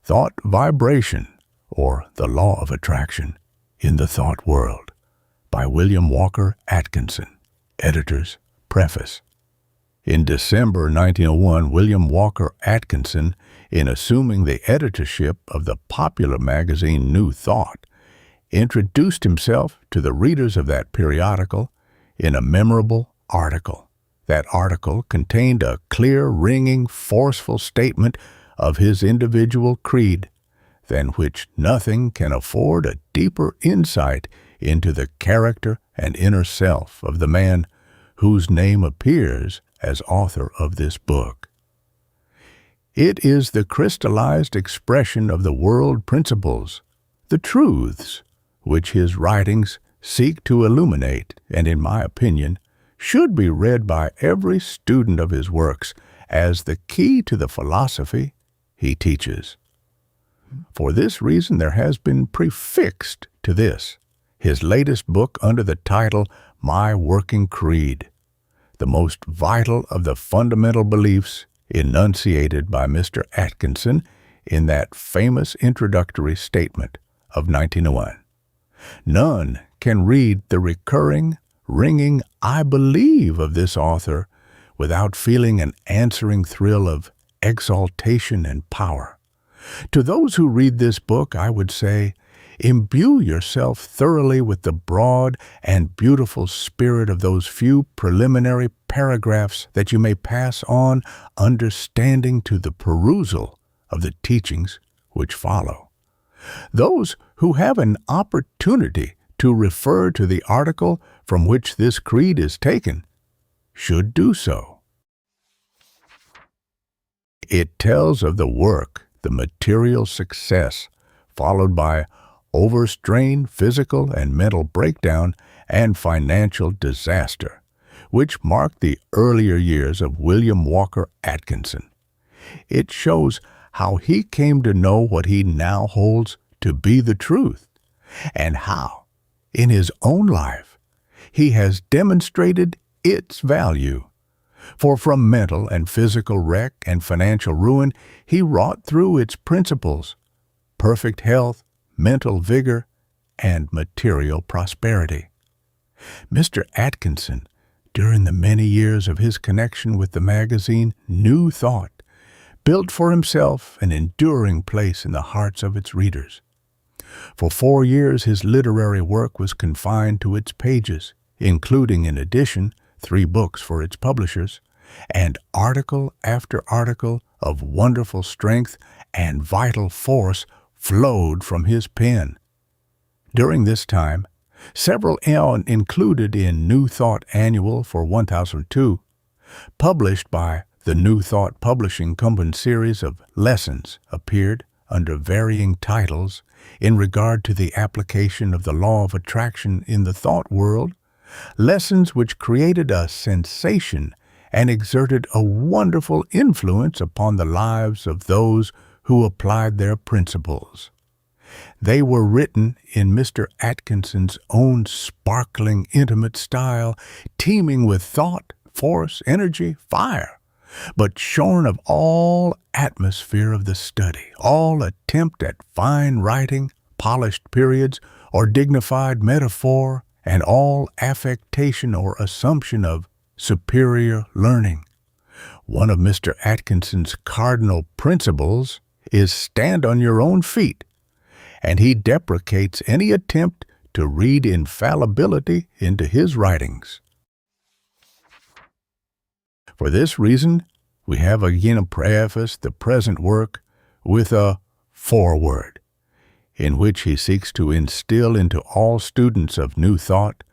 Thought Vibration, or The Law of Attraction in the Thought World, by William Walker Atkinson, editors, Preface. In December 1901, William Walker Atkinson, in assuming the editorship of the popular magazine New Thought, introduced himself to the readers of that periodical in a memorable article. That article contained a clear, ringing, forceful statement of his individual creed, than which nothing can afford a deeper insight into the character and inner self of the man whose name appears as author of this book. It is the crystallized expression of the world principles, the truths, which his writings seek to illuminate, and in my opinion, should be read by every student of his works as the key to the philosophy he teaches. For this reason, there has been prefixed to this, his latest book under the title My Working Creed, the most vital of the fundamental beliefs enunciated by Mr. Atkinson in that famous introductory statement of 1901. None can read the recurring, ringing I believe of this author without feeling an answering thrill of exaltation and power. To those who read this book, I would say, imbue yourself thoroughly with the broad and beautiful spirit of those few preliminary paragraphs that you may pass on understanding to the perusal of the teachings which follow. Those who have an opportunity to refer to the article from which this creed is taken should do so. It tells of the work, the material success, followed by overstrain, physical and mental breakdown, and financial disaster, which marked the earlier years of William Walker Atkinson. It shows how he came to know what he now holds to be the truth, and how, in his own life, he has demonstrated its value. For from mental and physical wreck and financial ruin, he wrought through its principles, perfect health, mental vigor, and material prosperity. Mr. Atkinson, during the many years of his connection with the magazine New Thought, built for himself an enduring place in the hearts of its readers. For 4 years, his literary work was confined to its pages, including, in addition, 3 books for its publishers, and article after article of wonderful strength and vital force flowed from his pen. During this time, several included in New Thought Annual for 1002, published by the New Thought Publishing Company series of lessons appeared under varying titles in regard to the application of the law of attraction in the thought world, lessons which created a sensation and exerted a wonderful influence upon the lives of those who applied their principles. They were written in Mr. Atkinson's own sparkling, intimate style, teeming with thought, force, energy, fire, but shorn of all atmosphere of the study, all attempt at fine writing, polished periods, or dignified metaphor, and all affectation or assumption of superior learning. One of Mr. Atkinson's cardinal principles is stand on your own feet, and he deprecates any attempt to read infallibility into his writings. For this reason, we have again prefaced the present work with a foreword, in which he seeks to instill into all students of New Thought,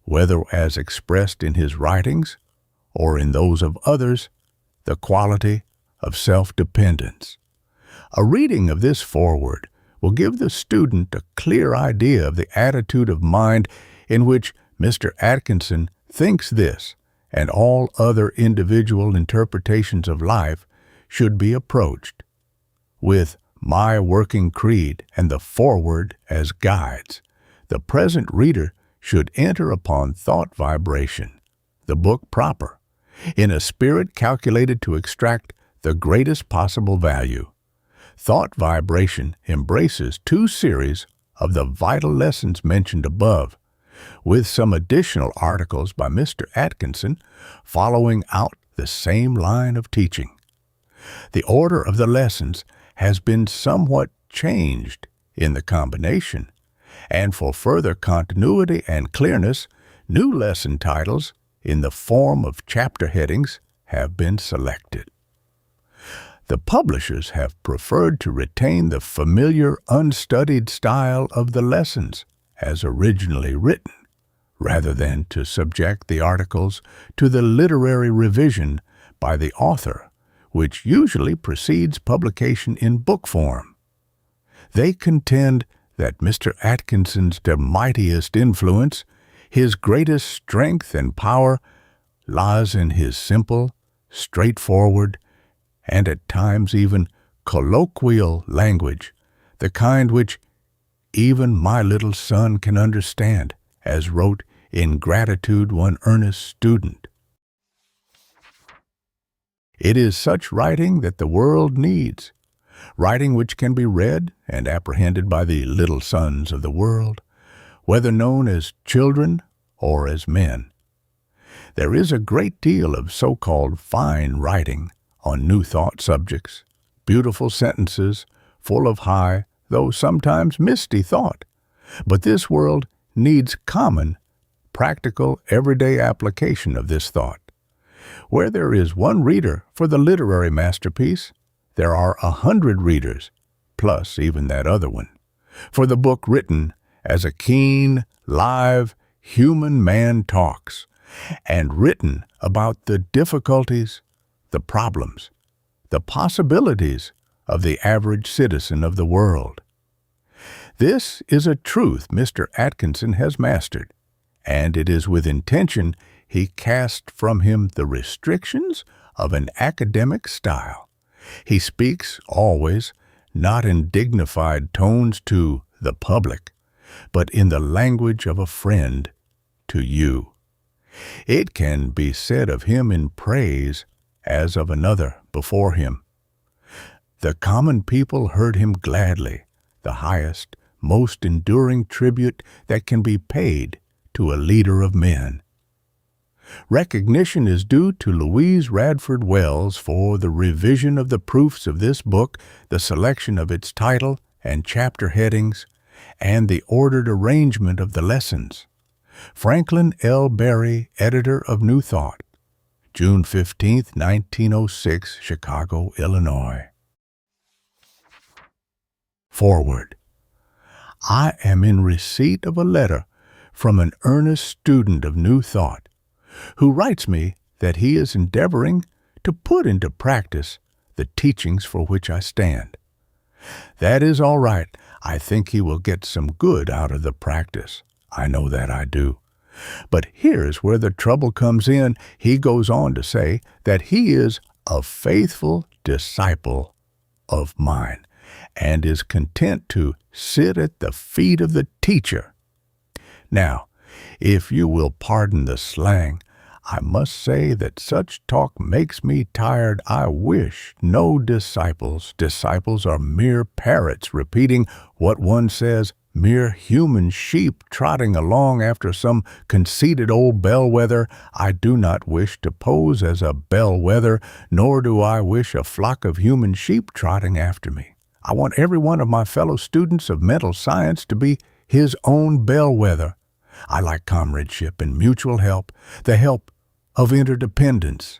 whether as expressed in his writings or in those of others, the quality of self-dependence. A reading of this foreword will give the student a clear idea of the attitude of mind in which Mr. Atkinson thinks this and all other individual interpretations of life should be approached, with My Working Creed and the foreword as guides. The present reader should enter upon Thought Vibration, the book proper, in a spirit calculated to extract the greatest possible value. Thought Vibration embraces 2 series of the vital lessons mentioned above, with some additional articles by Mr. Atkinson following out the same line of teaching. The order of the lessons has been somewhat changed in the combination, and for further continuity and clearness, new lesson titles in the form of chapter headings have been selected. The publishers have preferred to retain the familiar, unstudied style of the lessons as originally written, rather than to subject the articles to the literary revision by the author, which usually precedes publication in book form. They contend that Mr. Atkinson's mightiest influence, his greatest strength and power, lies in his simple, straightforward, and at times even colloquial language, the kind which even my little son can understand, as wrote in gratitude one earnest student. It is such writing that the world needs, writing which can be read and apprehended by the little sons of the world, whether known as children or as men. There is a great deal of so-called fine writing on New Thought subjects, beautiful sentences full of high, though sometimes misty thought. But this world needs common, practical, everyday application of this thought. Where there is one reader for the literary masterpiece, there are 100 readers, plus even that other one, for the book written as a keen, live, human man talks, and written about the difficulties, the problems, the possibilities of the average citizen of the world. This is a truth Mr. Atkinson has mastered, and it is with intention he cast from him the restrictions of an academic style. He speaks always not in dignified tones to the public, but in the language of a friend to you. It can be said of him in praise as of another before him. The common people heard him gladly, the highest, most enduring tribute that can be paid to a leader of men. Recognition is due to Louise Radford Wells for the revision of the proofs of this book, the selection of its title and chapter headings, and the ordered arrangement of the lessons. Franklin L. Berry, editor of New Thought, June 15, 1906, Chicago, Illinois. Foreword. I am in receipt of a letter from an earnest student of New Thought, who writes me that he is endeavoring to put into practice the teachings for which I stand. That is all right. I think he will get some good out of the practice. I know that I do. But here's where the trouble comes in. He goes on to say that he is a faithful disciple of mine and is content to sit at the feet of the teacher. Now, if you will pardon the slang, I must say that such talk makes me tired. I wish no disciples. Disciples are mere parrots repeating what one says, mere human sheep trotting along after some conceited old bellwether. I do not wish to pose as a bellwether, nor do I wish a flock of human sheep trotting after me. I want every one of my fellow students of mental science to be his own bellwether. I like comradeship and mutual help, the help of interdependence.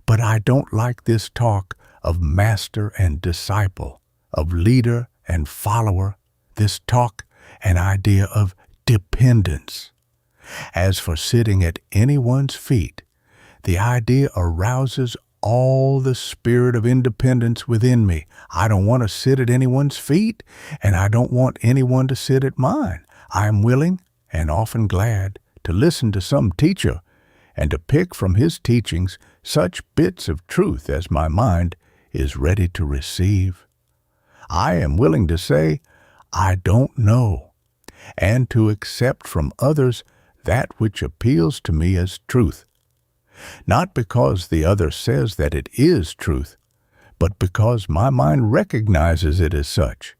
But I don't like this talk of master and disciple, of leader and follower, this talk and idea of dependence. As for sitting at anyone's feet, the idea arouses all the spirit of independence within me. I don't want to sit at anyone's feet, and I don't want anyone to sit at mine. I am willing and often glad to listen to some teacher and to pick from his teachings such bits of truth as my mind is ready to receive. I am willing to say, I don't know, and to accept from others that which appeals to me as truth. Not because the other says that it is truth, but because my mind recognizes it as such.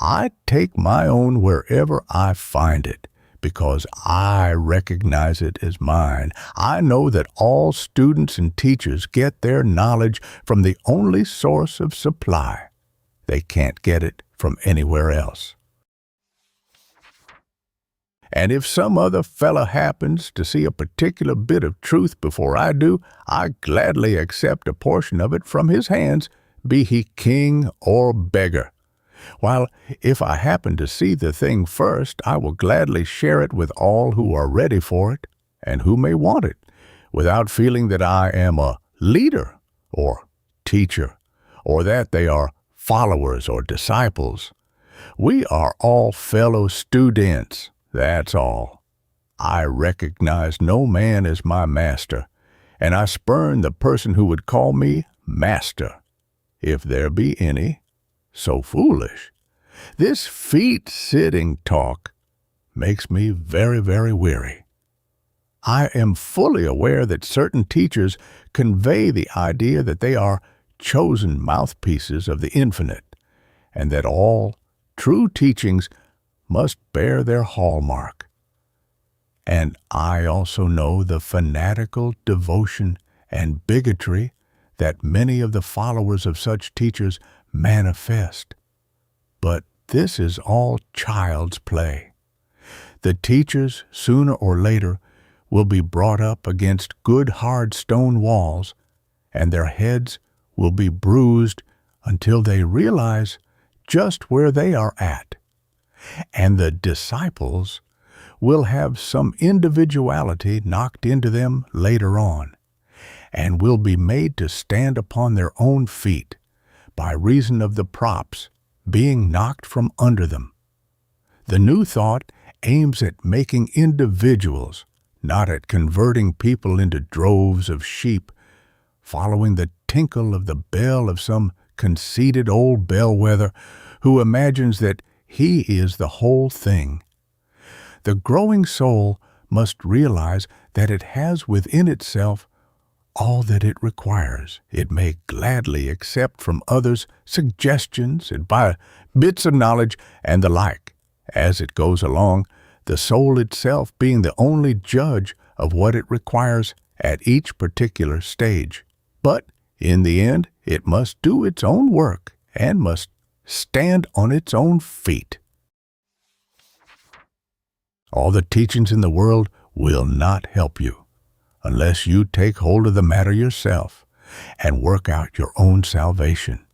I take my own wherever I find it, because I recognize it as mine. I know that all students and teachers get their knowledge from the only source of supply. They can't get it from anywhere else. And if some other fella happens to see a particular bit of truth before I do, I gladly accept a portion of it from his hands, be he king or beggar. While if I happen to see the thing first, I will gladly share it with all who are ready for it and who may want it, without feeling that I am a leader or teacher, or that they are followers or disciples. We are all fellow students, that's all. I recognize no man as my master, and I spurn the person who would call me master, if there be any so foolish. This feet-sitting talk makes me very, very weary. I am fully aware that certain teachers convey the idea that they are chosen mouthpieces of the infinite, and that all true teachings must bear their hallmark. And I also know the fanatical devotion and bigotry that many of the followers of such teachers manifest. But this is all child's play. The teachers, sooner or later, will be brought up against good hard stone walls, and their heads will be bruised until they realize just where they are at. And the disciples will have some individuality knocked into them later on, and will be made to stand upon their own feet by reason of the props being knocked from under them. The new thought aims at making individuals, not at converting people into droves of sheep, following the tinkle of the bell of some conceited old bellwether who imagines that he is the whole thing. The growing soul must realize that it has within itself all that it requires. It may gladly accept from others suggestions and by bits of knowledge and the like, as it goes along, the soul itself being the only judge of what it requires at each particular stage. But in the end, it must do its own work and must stand on its own feet. All the teachings in the world will not help you unless you take hold of the matter yourself and work out your own salvation.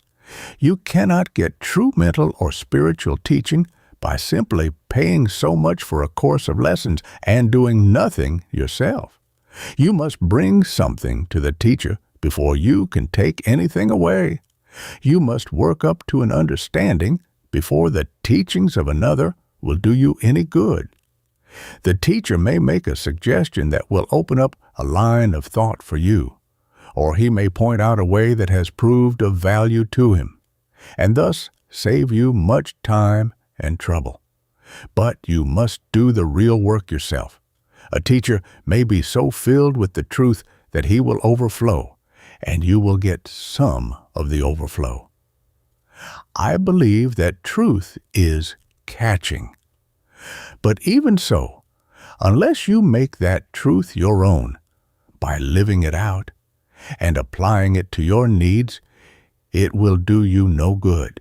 You cannot get true mental or spiritual teaching by simply paying so much for a course of lessons and doing nothing yourself. You must bring something to the teacher before you can take anything away. You must work up to an understanding before the teachings of another will do you any good. The teacher may make a suggestion that will open up a line of thought for you, or he may point out a way that has proved of value to him, and thus save you much time and trouble. But you must do the real work yourself. A teacher may be so filled with the truth that he will overflow, and you will get some of the overflow. I believe that truth is catching. But even so, unless you make that truth your own, by living it out and applying it to your needs, it will do you no good.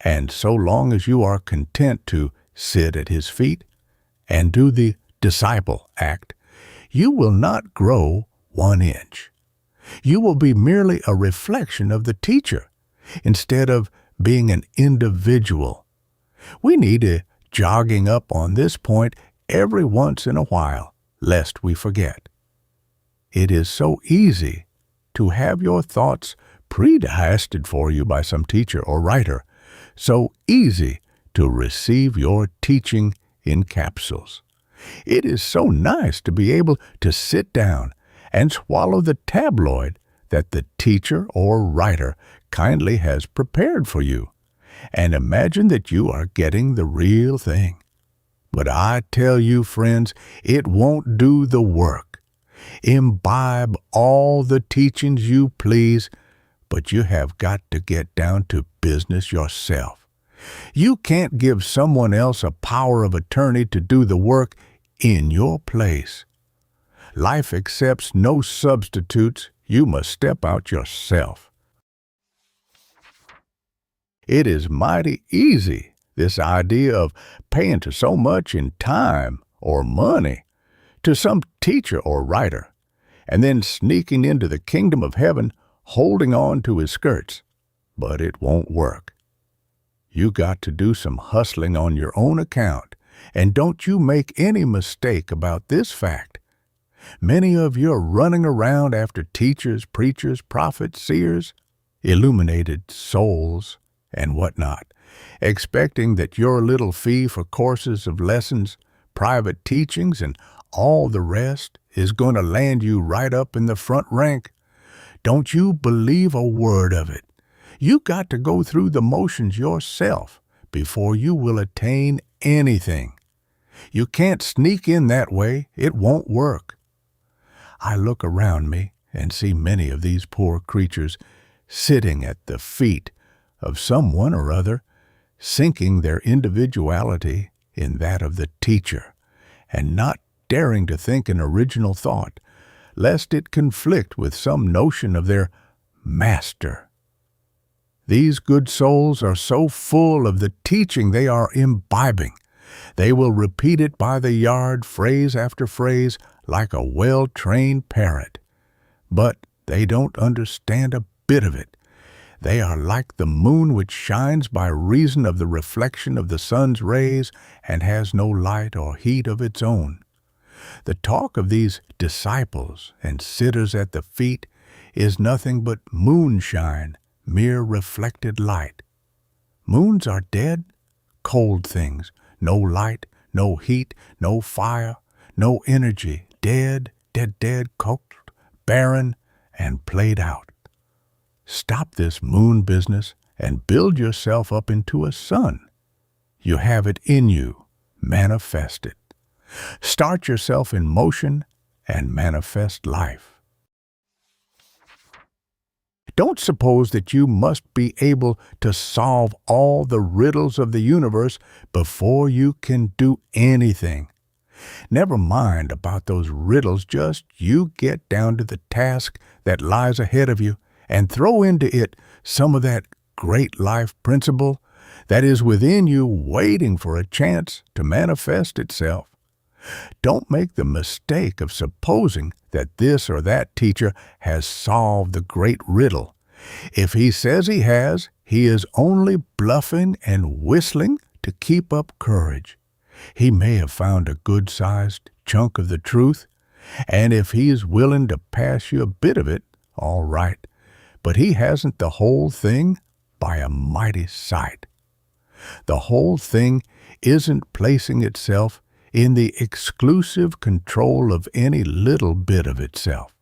And so long as you are content to sit at his feet and do the disciple act, you will not grow 1 inch. You will be merely a reflection of the teacher, instead of being an individual. We need a jogging up on this point every once in a while, lest we forget. It is so easy to have your thoughts pre-digested for you by some teacher or writer, so easy to receive your teaching in capsules. It is so nice to be able to sit down and swallow the tabloid that the teacher or writer kindly has prepared for you, and imagine that you are getting the real thing. But I tell you, friends, it won't do the work. Imbibe all the teachings you please, But you have got to get down to business yourself. You can't give someone else a power of attorney to do the work in your place. Life accepts no substitutes. You must step out yourself. It is mighty easy, this idea of paying to so much in time or money to some teacher or writer, and then sneaking into the kingdom of heaven holding on to his skirts. But it won't work. You got to do some hustling on your own account, and don't you make any mistake about this fact. Many of you are running around after teachers, preachers, prophets, seers, illuminated souls, and whatnot, expecting that your little fee for courses of lessons, private teachings, and all the rest is going to land you right up in the front rank. Don't you believe a word of it. You got to go through the motions yourself before you will attain anything. You can't sneak in that way. It won't work. I look around me and see many of these poor creatures sitting at the feet of someone or other, sinking their individuality in that of the teacher, and not daring to think an original thought, lest it conflict with some notion of their master. These good souls are so full of the teaching they are imbibing. They will repeat it by the yard, phrase after phrase, like a well-trained parrot. But they don't understand a bit of it. They are like the moon which shines by reason of the reflection of the sun's rays and has no light or heat of its own. The talk of these disciples and sitters at the feet is nothing but moonshine, mere reflected light. Moons are dead, cold things, no light, no heat, no fire, no energy, dead, cold, barren, and played out. Stop this moon business and build yourself up into a sun. You have it in you. Manifest it. Start yourself in motion and manifest life. Don't suppose that you must be able to solve all the riddles of the universe before you can do anything. Never mind about those riddles, just you get down to the task that lies ahead of you and throw into it some of that great life principle that is within you waiting for a chance to manifest itself. Don't make the mistake of supposing that this or that teacher has solved the great riddle. If he says he has, he is only bluffing and whistling to keep up courage. He may have found a good-sized chunk of the truth, and if he is willing to pass you a bit of it, all right. But he hasn't the whole thing by a mighty sight. The whole thing isn't placing itself in the exclusive control of any little bit of itself.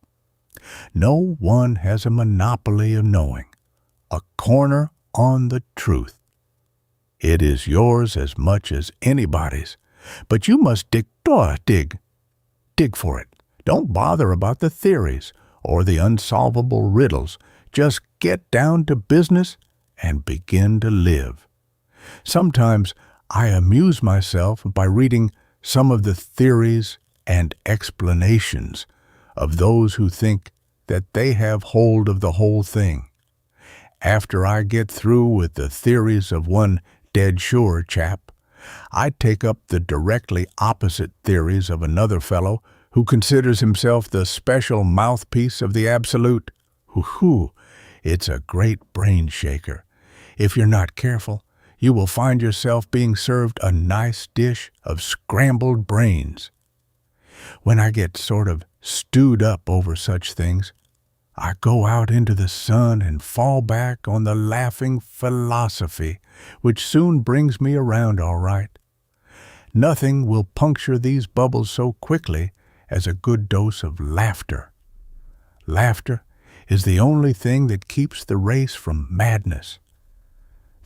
No one has a monopoly of knowing, a corner on the truth. It is yours as much as anybody's, but you must dig for it. Don't bother about the theories or the unsolvable riddles. Just get down to business and begin to live. Sometimes I amuse myself by reading some of the theories and explanations of those who think that they have hold of the whole thing. After I get through with the theories of one dead sure chap, I take up the directly opposite theories of another fellow who considers himself the special mouthpiece of the Absolute. Hoo-hoo! It's a great brain shaker. If you're not careful, you will find yourself being served a nice dish of scrambled brains. When I get sort of stewed up over such things, I go out into the sun and fall back on the laughing philosophy, which soon brings me around all right. Nothing will puncture these bubbles so quickly as a good dose of laughter. Laughter is the only thing that keeps the race from madness.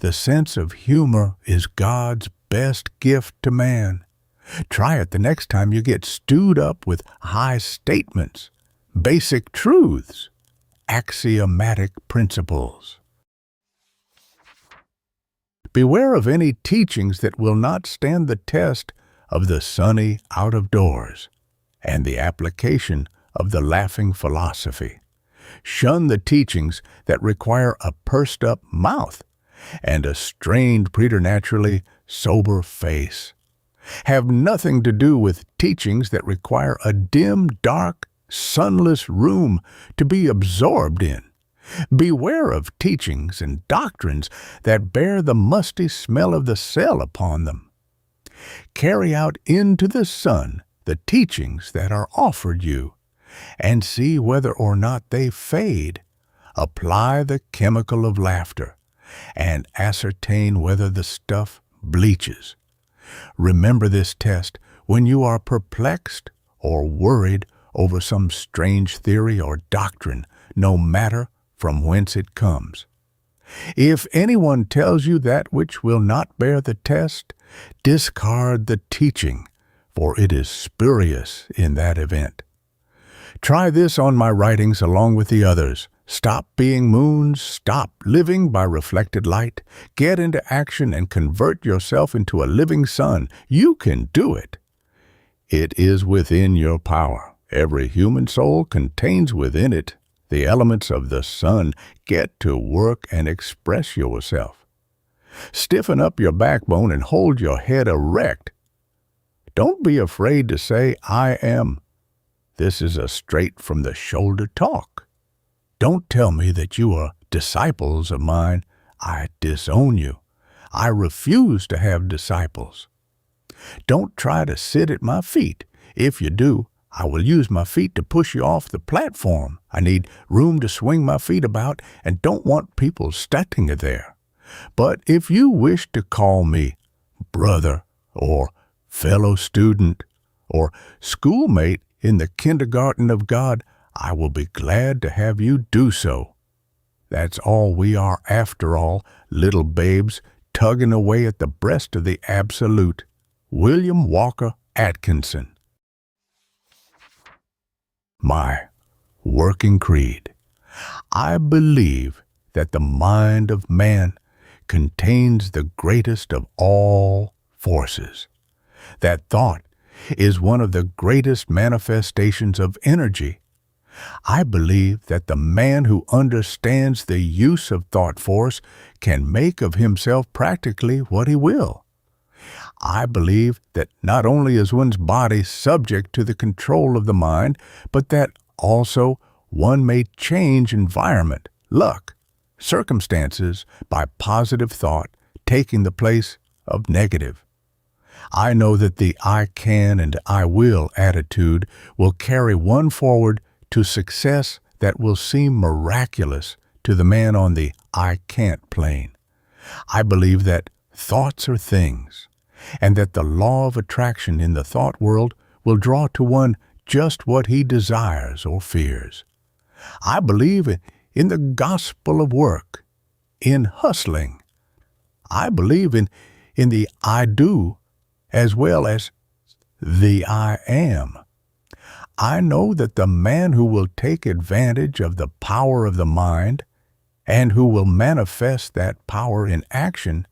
The sense of humor is God's best gift to man. Try it the next time you get stewed up with high statements, basic truths, axiomatic principles. Beware of any teachings that will not stand the test of the sunny out of doors and the application of the laughing philosophy. Shun the teachings that require a pursed-up mouth and a strained, preternaturally sober face. Have nothing to do with teachings that require a dim, dark, sunless room to be absorbed in. Beware of teachings and doctrines that bear the musty smell of the cell upon them. Carry out into the sun the teachings that are offered you, and see whether or not they fade. Apply the chemical of laughter, and ascertain whether the stuff bleaches. Remember this test when you are perplexed or worried over some strange theory or doctrine, no matter from whence it comes. If anyone tells you that which will not bear the test, discard the teaching, for it is spurious in that event. Try this on my writings along with the others. Stop being moons, stop living by reflected light, get into action and convert yourself into a living sun. You can do it. It is within your power. Every human soul contains within it the elements of the sun. Get to work and express yourself. Stiffen up your backbone and hold your head erect. Don't be afraid to say, I am. This is a straight from the shoulder talk. Don't tell me that you are disciples of mine. I disown you. I refuse to have disciples. Don't try to sit at my feet. If you do, I will use my feet to push you off the platform. I need room to swing my feet about and don't want people standing there. But if you wish to call me brother or fellow student or schoolmate in the kindergarten of God, I will be glad to have you do so. That's all we are after all, little babes tugging away at the breast of the Absolute. William Walker Atkinson. My working creed. I believe that the mind of man contains the greatest of all forces. That thought is one of the greatest manifestations of energy. I believe that the man who understands the use of thought force can make of himself practically what he will. I believe that not only is one's body subject to the control of the mind, but that also one may change environment, luck, circumstances by positive thought taking the place of negative. I know that the I can and I will attitude will carry one forward to success that will seem miraculous to the man on the I can't plane. I believe that thoughts are things, and that the law of attraction in the thought world will draw to one just what he desires or fears. I believe in the gospel of work, in hustling. I believe in the I do as well as the I am. I know that the man who will take advantage of the power of the mind and who will manifest that power in action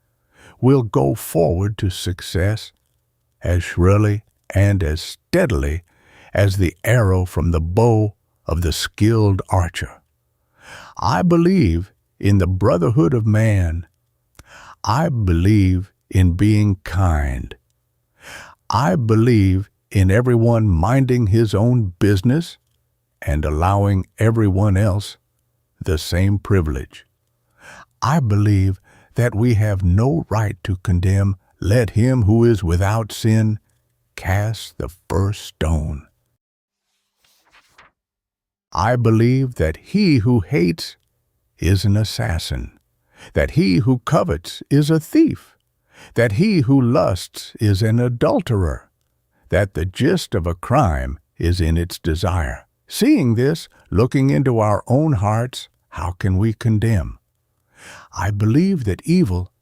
will go forward to success as surely and as steadily as the arrow from the bow of the skilled archer. I believe in the brotherhood of man. I believe in being kind. I believe in everyone minding his own business and allowing everyone else the same privilege. I believe that we have no right to condemn. Let him who is without sin cast the first stone. I believe that he who hates is an assassin, that he who covets is a thief, that he who lusts is an adulterer, that the gist of a crime is in its desire. Seeing this, looking into our own hearts, how can we condemn? I believe that evil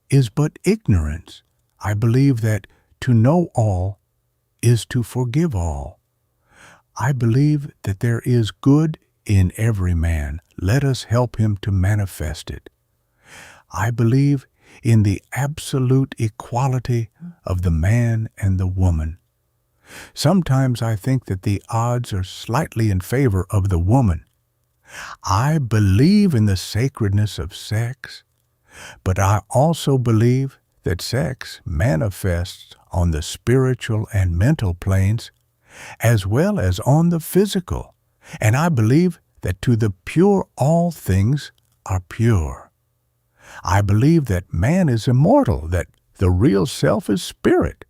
is but ignorance. I believe that to know all is to forgive all. I believe that there is good in every man. Let us help him to manifest it. I believe in the absolute equality of the man and the woman. Sometimes I think that the odds are slightly in favor of the woman. I believe in the sacredness of sex, but I also believe that sex manifests on the spiritual and mental planes as well as on the physical, and I believe that to the pure all things are pure. I believe that man is immortal, that the real self is spirit,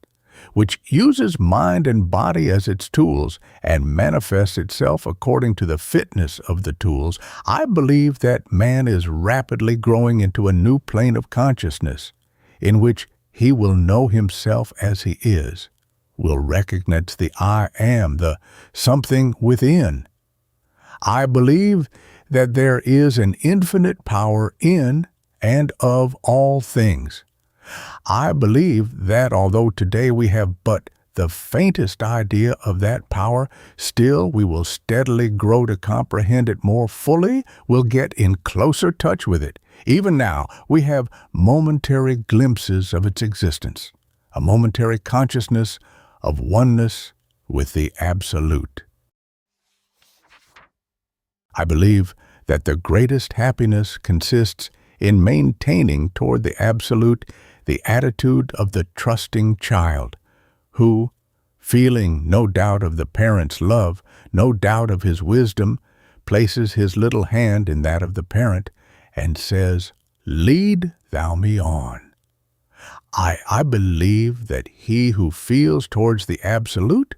which uses mind and body as its tools and manifests itself according to the fitness of the tools. I believe that man is rapidly growing into a new plane of consciousness in which he will know himself as he is, will recognize the I am, the something within. I believe that there is an infinite power in and of all things. I believe that although today we have but the faintest idea of that power, still we will steadily grow to comprehend it more fully, will get in closer touch with it. Even now, we have momentary glimpses of its existence, a momentary consciousness of oneness with the Absolute. I believe that the greatest happiness consists in maintaining toward the Absolute the attitude of the trusting child, who, feeling no doubt of the parent's love, no doubt of his wisdom, places his little hand in that of the parent and says, "Lead thou me on." I believe that he who feels towards the Absolute,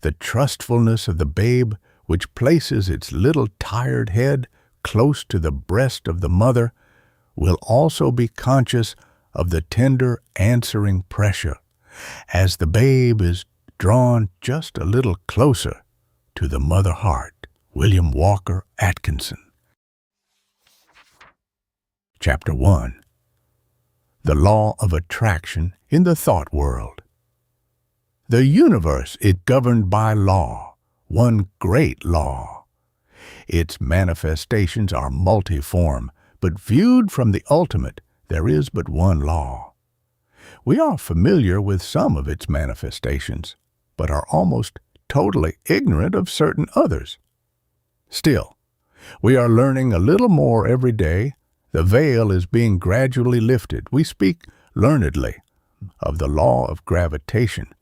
the trustfulness of the babe which places its little tired head close to the breast of the mother, will also be conscious of the tender answering pressure as the babe is drawn just a little closer to the mother heart. William Walker Atkinson. Chapter 1. The Law of Attraction in the Thought World. The universe is governed by law, one great law. Its manifestations are multiform, but viewed from the ultimate, there is but one law. We are familiar with some of its manifestations, but are almost totally ignorant of certain others. Still, we are learning a little more every day. The veil is being gradually lifted. We speak learnedly of the law of gravitation,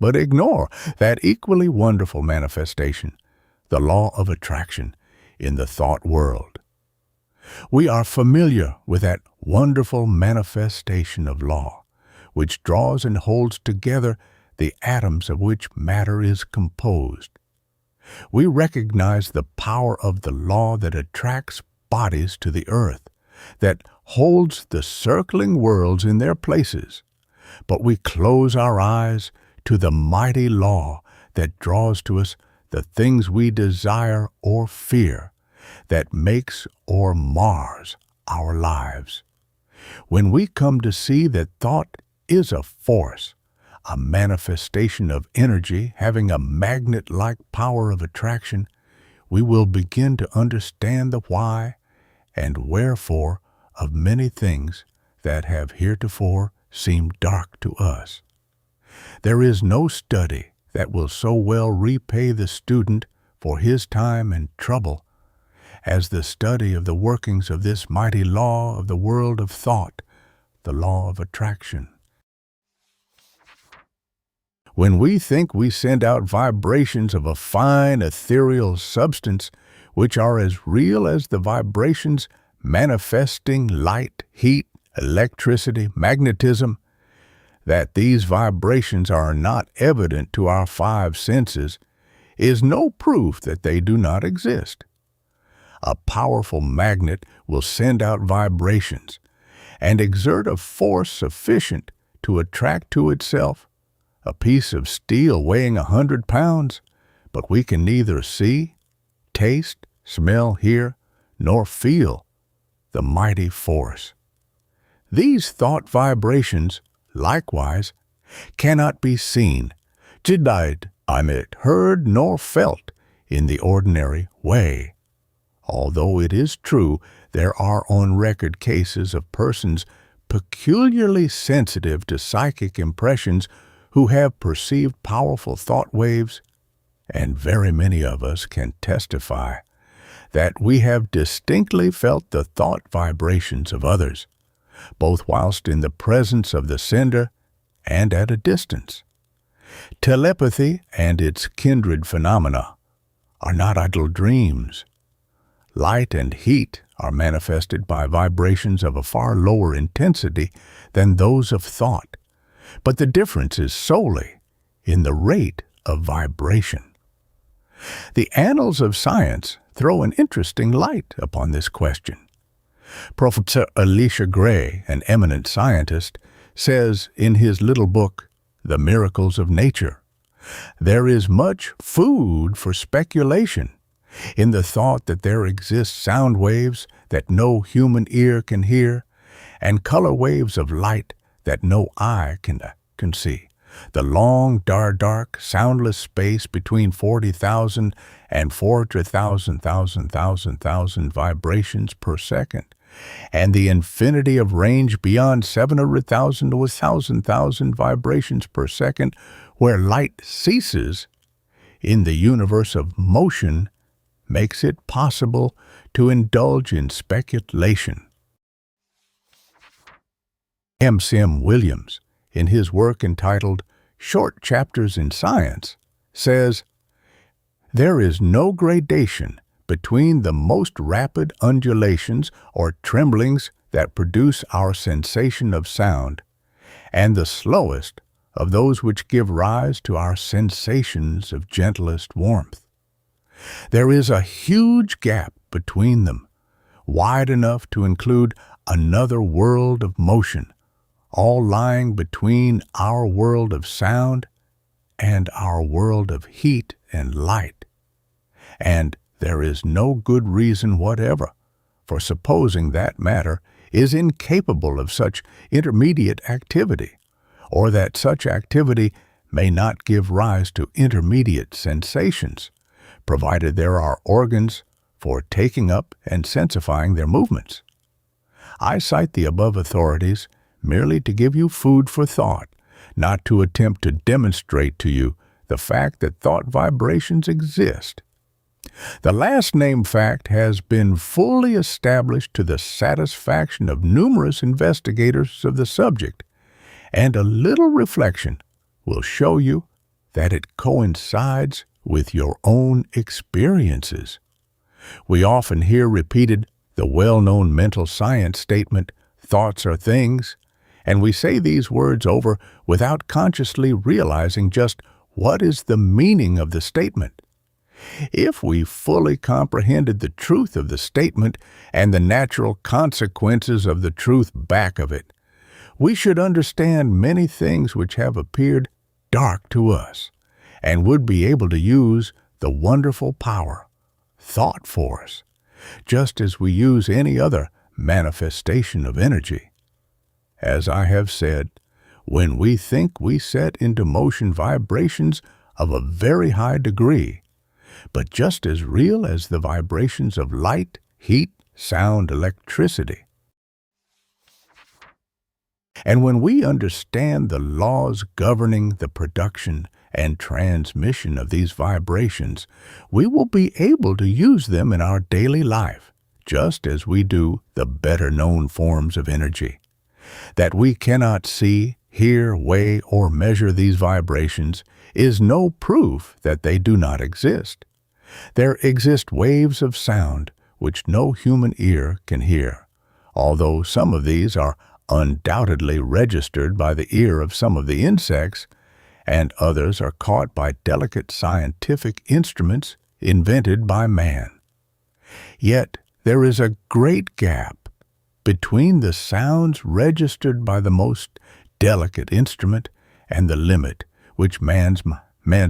but ignore that equally wonderful manifestation, the law of attraction in the thought world. We are familiar with that wonderful manifestation of law, which draws and holds together the atoms of which matter is composed. We recognize the power of the law that attracts bodies to the earth, that holds the circling worlds in their places, but we close our eyes to the mighty law that draws to us the things we desire or fear, that makes or mars our lives. When we come to see that thought is a force, a manifestation of energy having a magnet-like power of attraction, we will begin to understand the why and wherefore of many things that have heretofore seemed dark to us. There is no study that will so well repay the student for his time and trouble as the study of the workings of this mighty law of the world of thought, the law of attraction. When we think we send out vibrations of a fine ethereal substance which are as real as the vibrations manifesting light, heat, electricity, magnetism, that these vibrations are not evident to our five senses is no proof that they do not exist. A powerful magnet will send out vibrations and exert a force sufficient to attract to itself a piece of steel weighing 100 pounds, but we can neither see, taste, smell, hear, nor feel the mighty force. These thought vibrations, likewise, cannot be seen, heard nor felt in the ordinary way. although it is true there are on record cases of persons peculiarly sensitive to psychic impressions who have perceived powerful thought waves, and very many of us can testify that we have distinctly felt the thought vibrations of others, both whilst in the presence of the sender and at a distance. Telepathy and its kindred phenomena are not idle dreams. Light and heat are manifested by vibrations of a far lower intensity than those of thought, but the difference is solely in the rate of vibration. The annals of science throw an interesting light upon this question. Professor Elisha Gray, an eminent scientist, says in his little book, The Miracles of Nature, there is much food for speculation in the thought that there exist sound waves that no human ear can hear, and color waves of light that no eye can see. The long, dark, soundless space between 40,000 and 400,000 vibrations per second, and the infinity of range beyond 700,000 to 1,000,000 vibrations per second, where light ceases in the universe of motion, makes it possible to indulge in speculation. M. Williams, in his work entitled Short Chapters in Science, says, there is no gradation between the most rapid undulations or tremblings that produce our sensation of sound, and the slowest of those which give rise to our sensations of gentlest warmth. There is a huge gap between them, wide enough to include another world of motion, all lying between our world of sound and our world of heat and light. And there is no good reason whatever for supposing that matter is incapable of such intermediate activity, or that such activity may not give rise to intermediate sensations, provided there are organs for taking up and sensifying their movements. I cite the above authorities merely to give you food for thought, not to attempt to demonstrate to you the fact that thought vibrations exist. The last named fact has been fully established to the satisfaction of numerous investigators of the subject, and a little reflection will show you that it coincides with your own experiences. We often hear repeated the well-known mental science statement, thoughts are things, and we say these words over without consciously realizing just what is the meaning of the statement. If we fully comprehended the truth of the statement and the natural consequences of the truth back of it, we should understand many things which have appeared dark to us, and would be able to use the wonderful power, thought force, just as we use any other manifestation of energy. As I have said, when we think we set into motion vibrations of a very high degree, but just as real as the vibrations of light, heat, sound, electricity. And when we understand the laws governing the production and transmission of these vibrations, we will be able to use them in our daily life, just as we do the better-known forms of energy. That we cannot see, hear, weigh, or measure these vibrations is no proof that they do not exist. There exist waves of sound which no human ear can hear, although some of these are undoubtedly registered by the ear of some of the insects, and others are caught by delicate scientific instruments invented by man. Yet there is a great gap between the sounds registered by the most delicate instrument and the limit which man's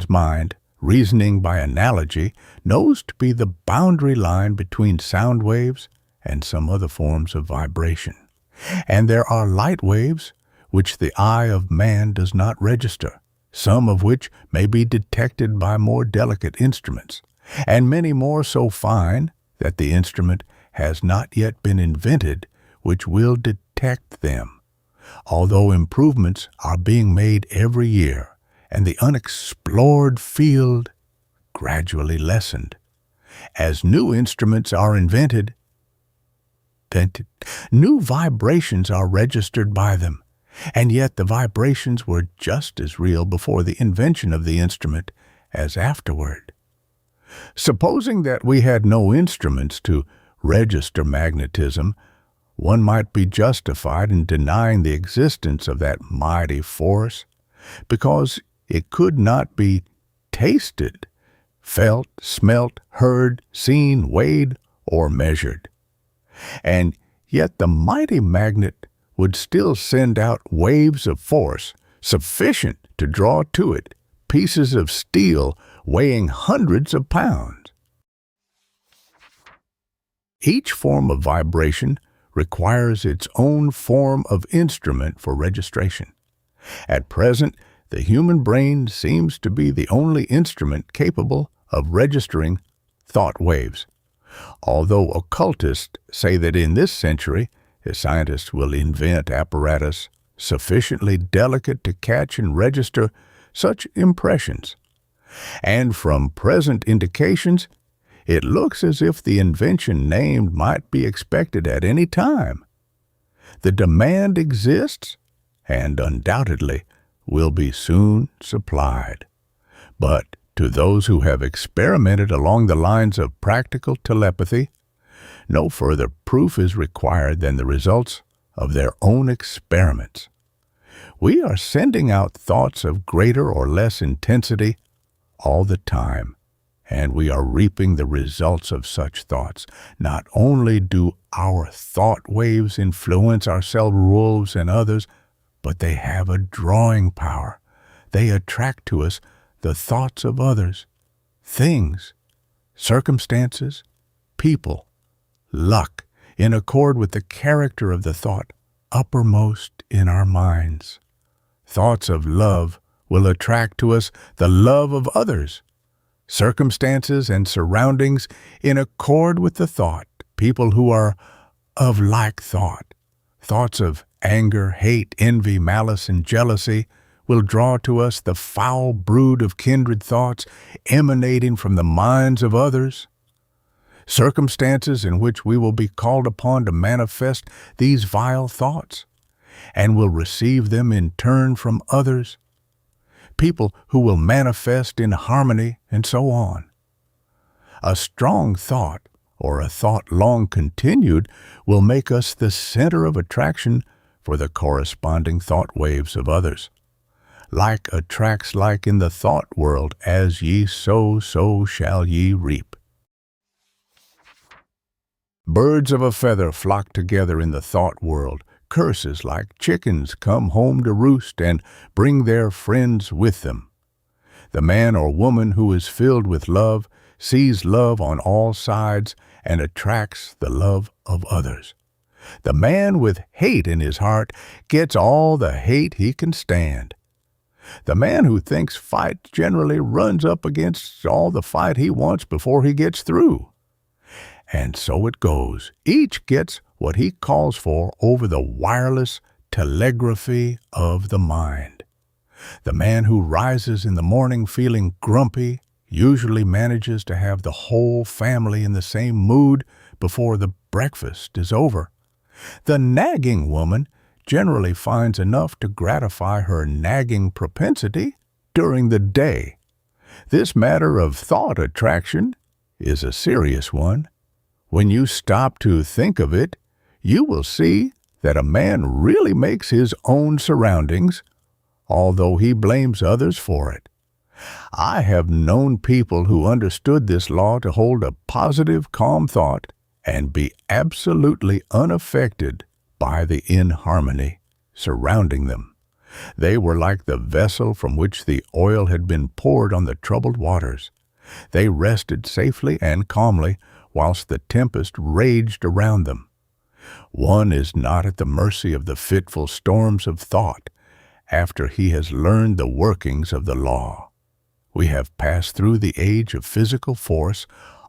mind, reasoning by analogy, knows to be the boundary line between sound waves and some other forms of vibration. And there are light waves which the eye of man does not register, some of which may be detected by more delicate instruments, and many more so fine that the instrument has not yet been invented which will detect them, although improvements are being made every year and the unexplored field gradually lessened. As new instruments are invented, new vibrations are registered by them, and yet the vibrations were just as real before the invention of the instrument as afterward. Supposing that we had no instruments to register magnetism, one might be justified in denying the existence of that mighty force, because it could not be tasted, felt, smelt, heard, seen, weighed, or measured. And yet the mighty magnet would still send out waves of force sufficient to draw to it pieces of steel weighing hundreds of pounds. Each form of vibration requires its own form of instrument for registration. At present, the human brain seems to be the only instrument capable of registering thought waves, although occultists say that in this century, scientists will invent apparatus sufficiently delicate to catch and register such impressions. And from present indications, it looks as if the invention named might be expected at any time. The demand exists, and undoubtedly will be soon supplied. But to those who have experimented along the lines of practical telepathy, no further proof is required than the results of their own experiments. We are sending out thoughts of greater or less intensity all the time, and we are reaping the results of such thoughts. Not only do our thought waves influence our self-wolves and others, but they have a drawing power. They attract to us the thoughts of others, things, circumstances, people, luck, in accord with the character of the thought uppermost in our minds. Thoughts of love will attract to us the love of others, circumstances and surroundings in accord with the thought, people who are of like thought. Thoughts of anger, hate, envy, malice, and jealousy will draw to us the foul brood of kindred thoughts emanating from the minds of others. Circumstances in which we will be called upon to manifest these vile thoughts, and will receive them in turn from others. People who will manifest in harmony, and so on. A strong thought, or a thought long continued, will make us the center of attraction for the corresponding thought waves of others. Like attracts like in the thought world, as ye sow, so shall ye reap. Birds of a feather flock together in the thought world. Curses like chickens come home to roost and bring their friends with them. The man or woman who is filled with love sees love on all sides and attracts the love of others. The man with hate in his heart gets all the hate he can stand. The man who thinks fight generally runs up against all the fight he wants before he gets through. And so it goes. Each gets what he calls for over the wireless telegraphy of the mind. The man who rises in the morning feeling grumpy usually manages to have the whole family in the same mood before the breakfast is over. The nagging woman generally finds enough to gratify her nagging propensity during the day. This matter of thought attraction is a serious one. When you stop to think of it, you will see that a man really makes his own surroundings, although he blames others for it. I have known people who understood this law to hold a positive, calm thought and be absolutely unaffected by the inharmony surrounding them. They were like the vessel from which the oil had been poured on the troubled waters. They rested safely and calmly whilst the tempest raged around them. One is not at the mercy of the fitful storms of thought after he has learned the workings of the law. We have passed through the age of physical force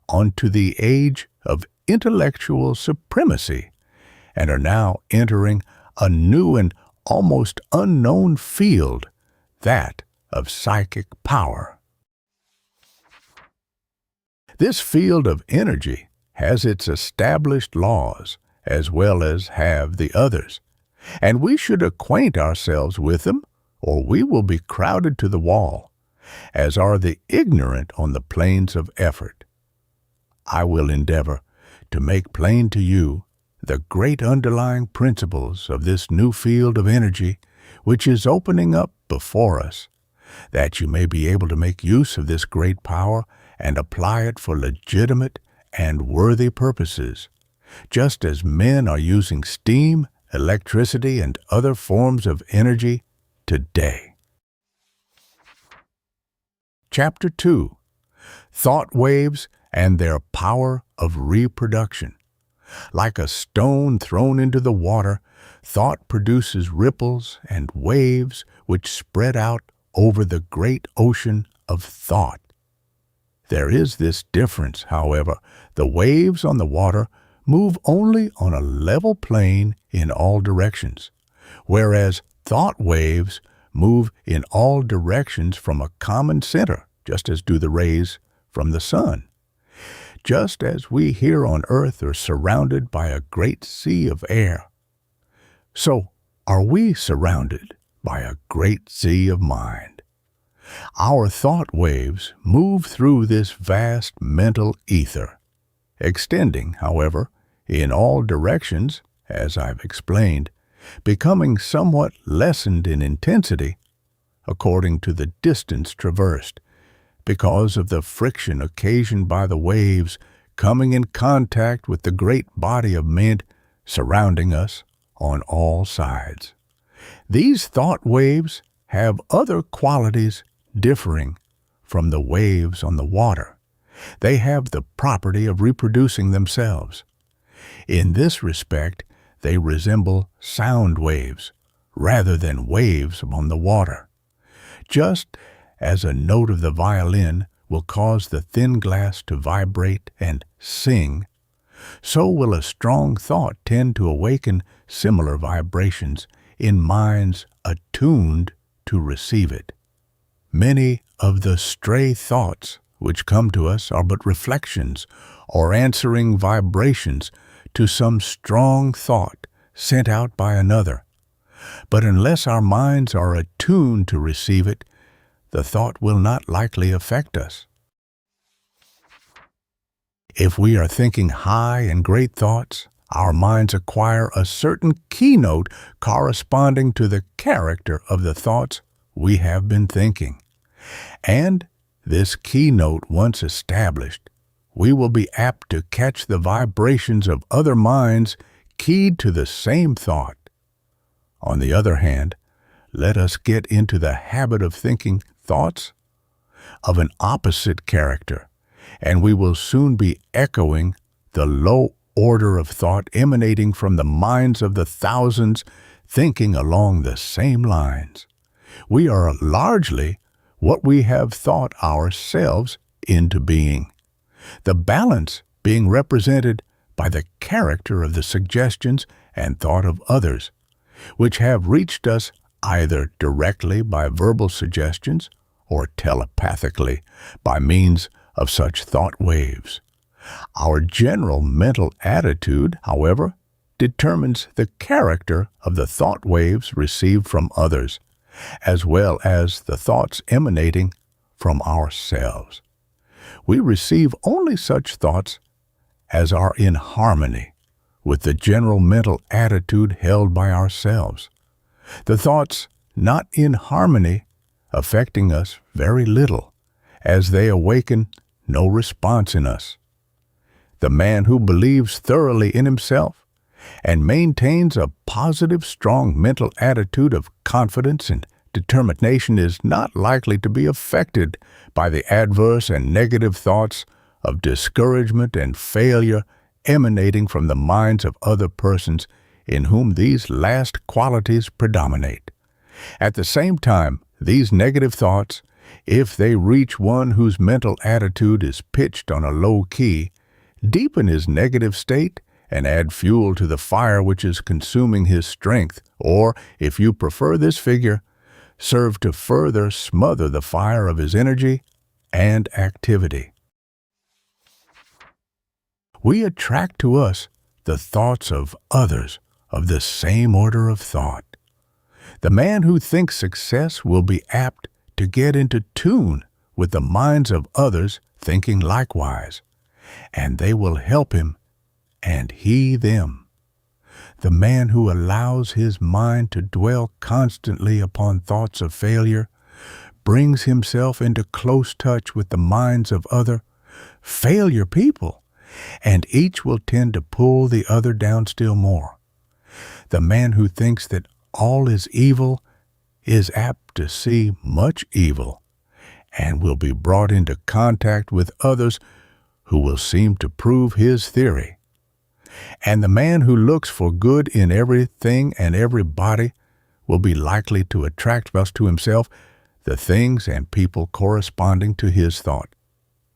onto the age of intellectual supremacy and are now entering a new and almost unknown field, that of psychic power. This field of energy has its established laws as well as have the others, and we should acquaint ourselves with them, or we will be crowded to the wall, as are the ignorant on the plains of effort. I will endeavor to make plain to you the great underlying principles of this new field of energy which is opening up before us, that you may be able to make use of this great power and apply it for legitimate and worthy purposes, just as men are using steam, electricity, and other forms of energy today. Chapter 2. Thought Waves and Their Power of Reproduction. Like a stone thrown into the water, thought produces ripples and waves which spread out over the great ocean of thought. There is this difference, however: the waves on the water move only on a level plane in all directions, whereas thought waves move in all directions from a common center, just as do the rays from the sun. Just as we here on earth are surrounded by a great sea of air, so are we surrounded by a great sea of mind. Our thought waves move through this vast mental ether, extending, however, in all directions, as I've explained, becoming somewhat lessened in intensity according to the distance traversed, because of the friction occasioned by the waves coming in contact with the great body of men surrounding us on all sides. These thought waves have other qualities differing from the waves on the water. They have the property of reproducing themselves. In this respect, they resemble sound waves rather than waves on the water. Just as a note of the violin will cause the thin glass to vibrate and sing, so will a strong thought tend to awaken similar vibrations in minds attuned to receive it. Many of the stray thoughts which come to us are but reflections or answering vibrations to some strong thought sent out by another. But unless our minds are attuned to receive it, the thought will not likely affect us. If we are thinking high and great thoughts, our minds acquire a certain keynote corresponding to the character of the thoughts we have been thinking. And this keynote once established, we will be apt to catch the vibrations of other minds keyed to the same thought. On the other hand, let us get into the habit of thinking thoughts of an opposite character, and we will soon be echoing the low order of thought emanating from the minds of the thousands thinking along the same lines. We are largely what we have thought ourselves into being, the balance being represented by the character of the suggestions and thought of others, which have reached us either directly by verbal suggestions or telepathically by means of such thought waves. Our general mental attitude, however, determines the character of the thought waves received from others, as well as the thoughts emanating from ourselves. We receive only such thoughts as are in harmony with the general mental attitude held by ourselves. The thoughts not in harmony affecting us very little, as they awaken no response in us. The man who believes thoroughly in himself and maintains a positive, strong mental attitude of confidence and determination is not likely to be affected by the adverse and negative thoughts of discouragement and failure emanating from the minds of other persons in whom these last qualities predominate. At the same time, these negative thoughts, if they reach one whose mental attitude is pitched on a low key, deepen his negative state and add fuel to the fire which is consuming his strength, or, if you prefer this figure, serve to further smother the fire of his energy and activity. We attract to us the thoughts of others of the same order of thought. The man who thinks success will be apt to get into tune with the minds of others thinking likewise, and they will help him and he them. The man who allows his mind to dwell constantly upon thoughts of failure brings himself into close touch with the minds of other failure people, and each will tend to pull the other down still more. The man who thinks that all is evil is apt to see much evil and will be brought into contact with others who will seem to prove his theory. And the man who looks for good in everything and everybody will be likely to attract thus to himself the things and people corresponding to his thought.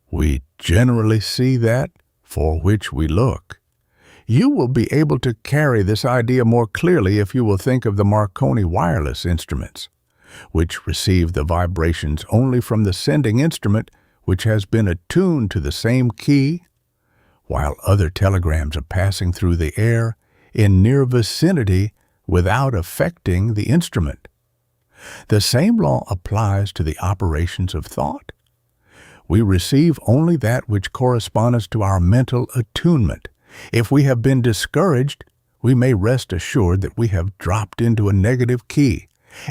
We generally see that for which we look. You will be able to carry this idea more clearly if you will think of the Marconi wireless instruments, which receive the vibrations only from the sending instrument, which has been attuned to the same key, while other telegrams are passing through the air in near vicinity without affecting the instrument. The same law applies to the operations of thought. We receive only that which corresponds to our mental attunement. If we have been discouraged, we may rest assured that we have dropped into a negative key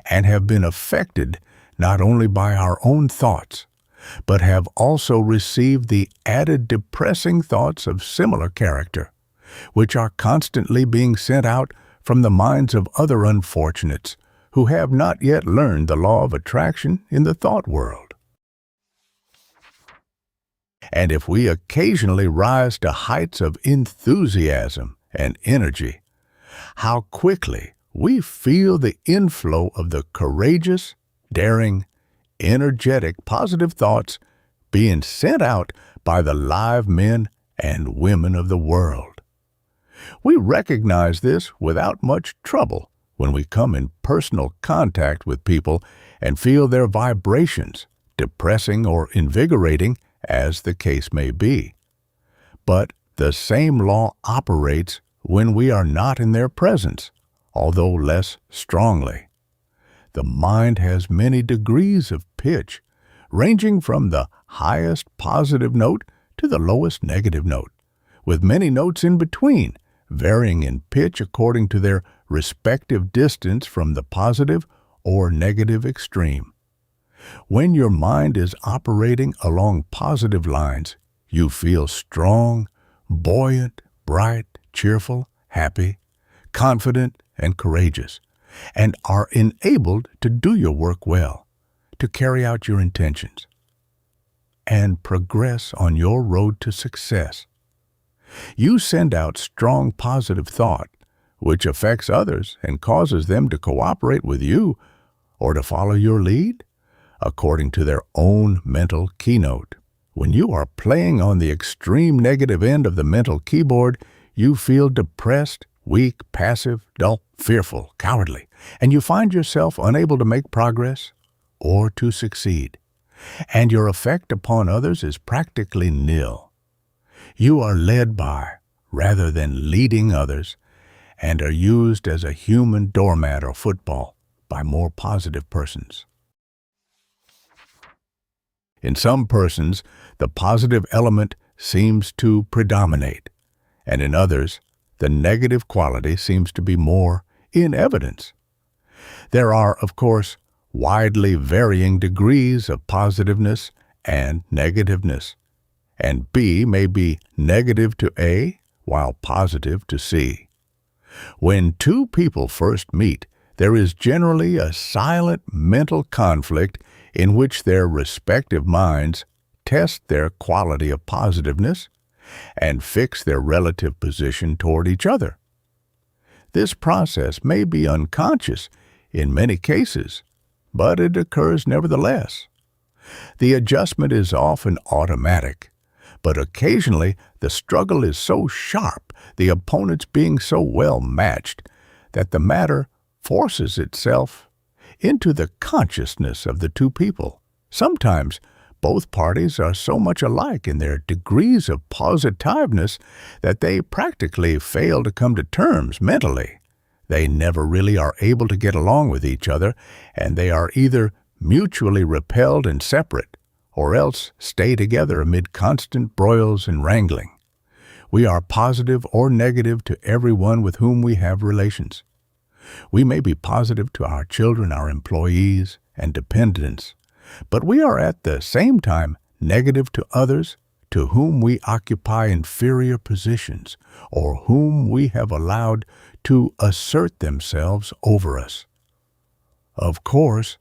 and have been affected not only by our own thoughts, but have also received the added depressing thoughts of similar character, which are constantly being sent out from the minds of other unfortunates who have not yet learned the law of attraction in the thought world. And if we occasionally rise to heights of enthusiasm and energy, how quickly we feel the inflow of the courageous, daring, energetic, positive thoughts being sent out by the live men and women of the world. We recognize this without much trouble when we come in personal contact with people and feel their vibrations, depressing or invigorating as the case may be. But the same law operates when we are not in their presence, although less strongly. The mind has many degrees of pitch, ranging from the highest positive note to the lowest negative note, with many notes in between, varying in pitch according to their respective distance from the positive or negative extreme. When your mind is operating along positive lines, you feel strong, buoyant, bright, cheerful, happy, confident, and courageous, and are enabled to do your work well, to carry out your intentions, and progress on your road to success. You send out strong positive thought, which affects others and causes them to cooperate with you or to follow your lead, according to their own mental keynote. When you are playing on the extreme negative end of the mental keyboard, you feel depressed, weak, passive, dull, fearful, cowardly, and you find yourself unable to make progress or to succeed, and your effect upon others is practically nil. You are led by, rather than leading others, and are used as a human doormat or football by more positive persons. In some persons, the positive element seems to predominate, and in others, the negative quality seems to be more in evidence. There are, of course, widely varying degrees of positiveness and negativeness, and B may be negative to A while positive to C. When two people first meet, there is generally a silent mental conflict in which their respective minds test their quality of positiveness and fix their relative position toward each other. This process may be unconscious in many cases, but it occurs nevertheless. The adjustment is often automatic, But occasionally the struggle is so sharp, the opponents being so well matched, that the matter forces itself into the consciousness of the two people. Sometimes both parties are so much alike in their degrees of positiveness that they practically fail to come to terms mentally. They never really are able to get along with each other, and they are either mutually repelled and separate, or else stay together amid constant broils and wrangling. We are positive or negative to everyone with whom we have relations. We may be positive to our children, our employees, and dependents, but we are at the same time negative to others to whom we occupy inferior positions or whom we have allowed to assert themselves over us. Of course,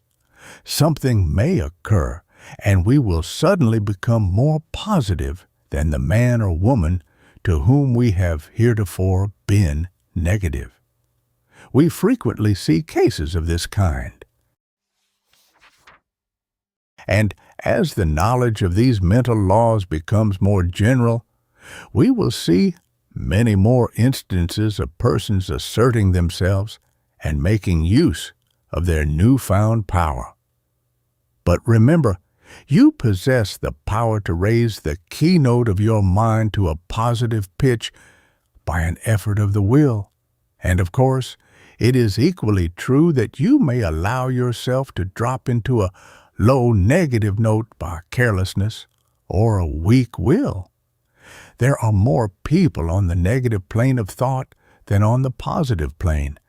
something may occur, and we will suddenly become more positive than the man or woman to whom we have heretofore been negative. We frequently see cases of this kind. And as the knowledge of these mental laws becomes more general, we will see many more instances of persons asserting themselves and making use of their newfound power. But remember, you possess the power to raise the keynote of your mind to a positive pitch by an effort of the will. And of course, it is equally true that you may allow yourself to drop into a low negative note by carelessness or a weak will. There are more people on the negative plane of thought than on the positive plane,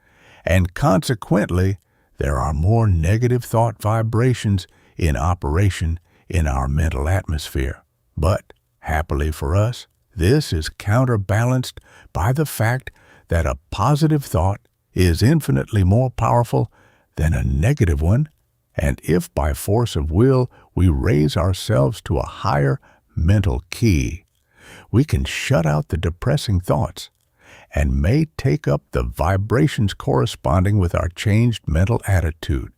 and consequently, there are more negative thought vibrations in operation in our mental atmosphere. But, happily for us, this is counterbalanced by the fact that a positive thought is infinitely more powerful than a negative one, and if by force of will we raise ourselves to a higher mental key, we can shut out the depressing thoughts and may take up the vibrations corresponding with our changed mental attitude.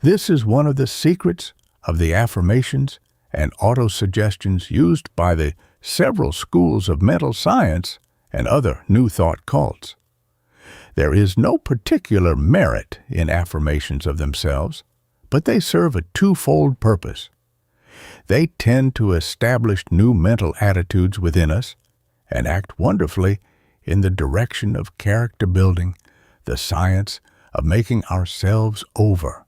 This is one of the secrets of the affirmations and autosuggestions used by the several schools of mental science and other New Thought cults. There is no particular merit in affirmations of themselves, but they serve a twofold purpose. They tend to establish new mental attitudes within us and act wonderfully in the direction of character building, the science of making ourselves over.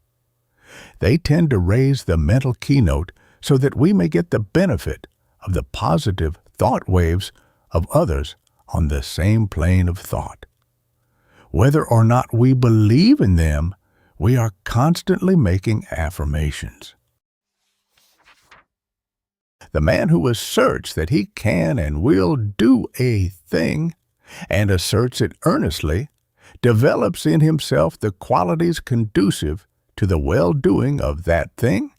They tend to raise the mental keynote so that we may get the benefit of the positive thought waves of others on the same plane of thought. Whether or not we believe in them, we are constantly making affirmations. The man who asserts that he can and will do a thing, and asserts it earnestly, develops in himself the qualities conducive to the well-doing of that thing,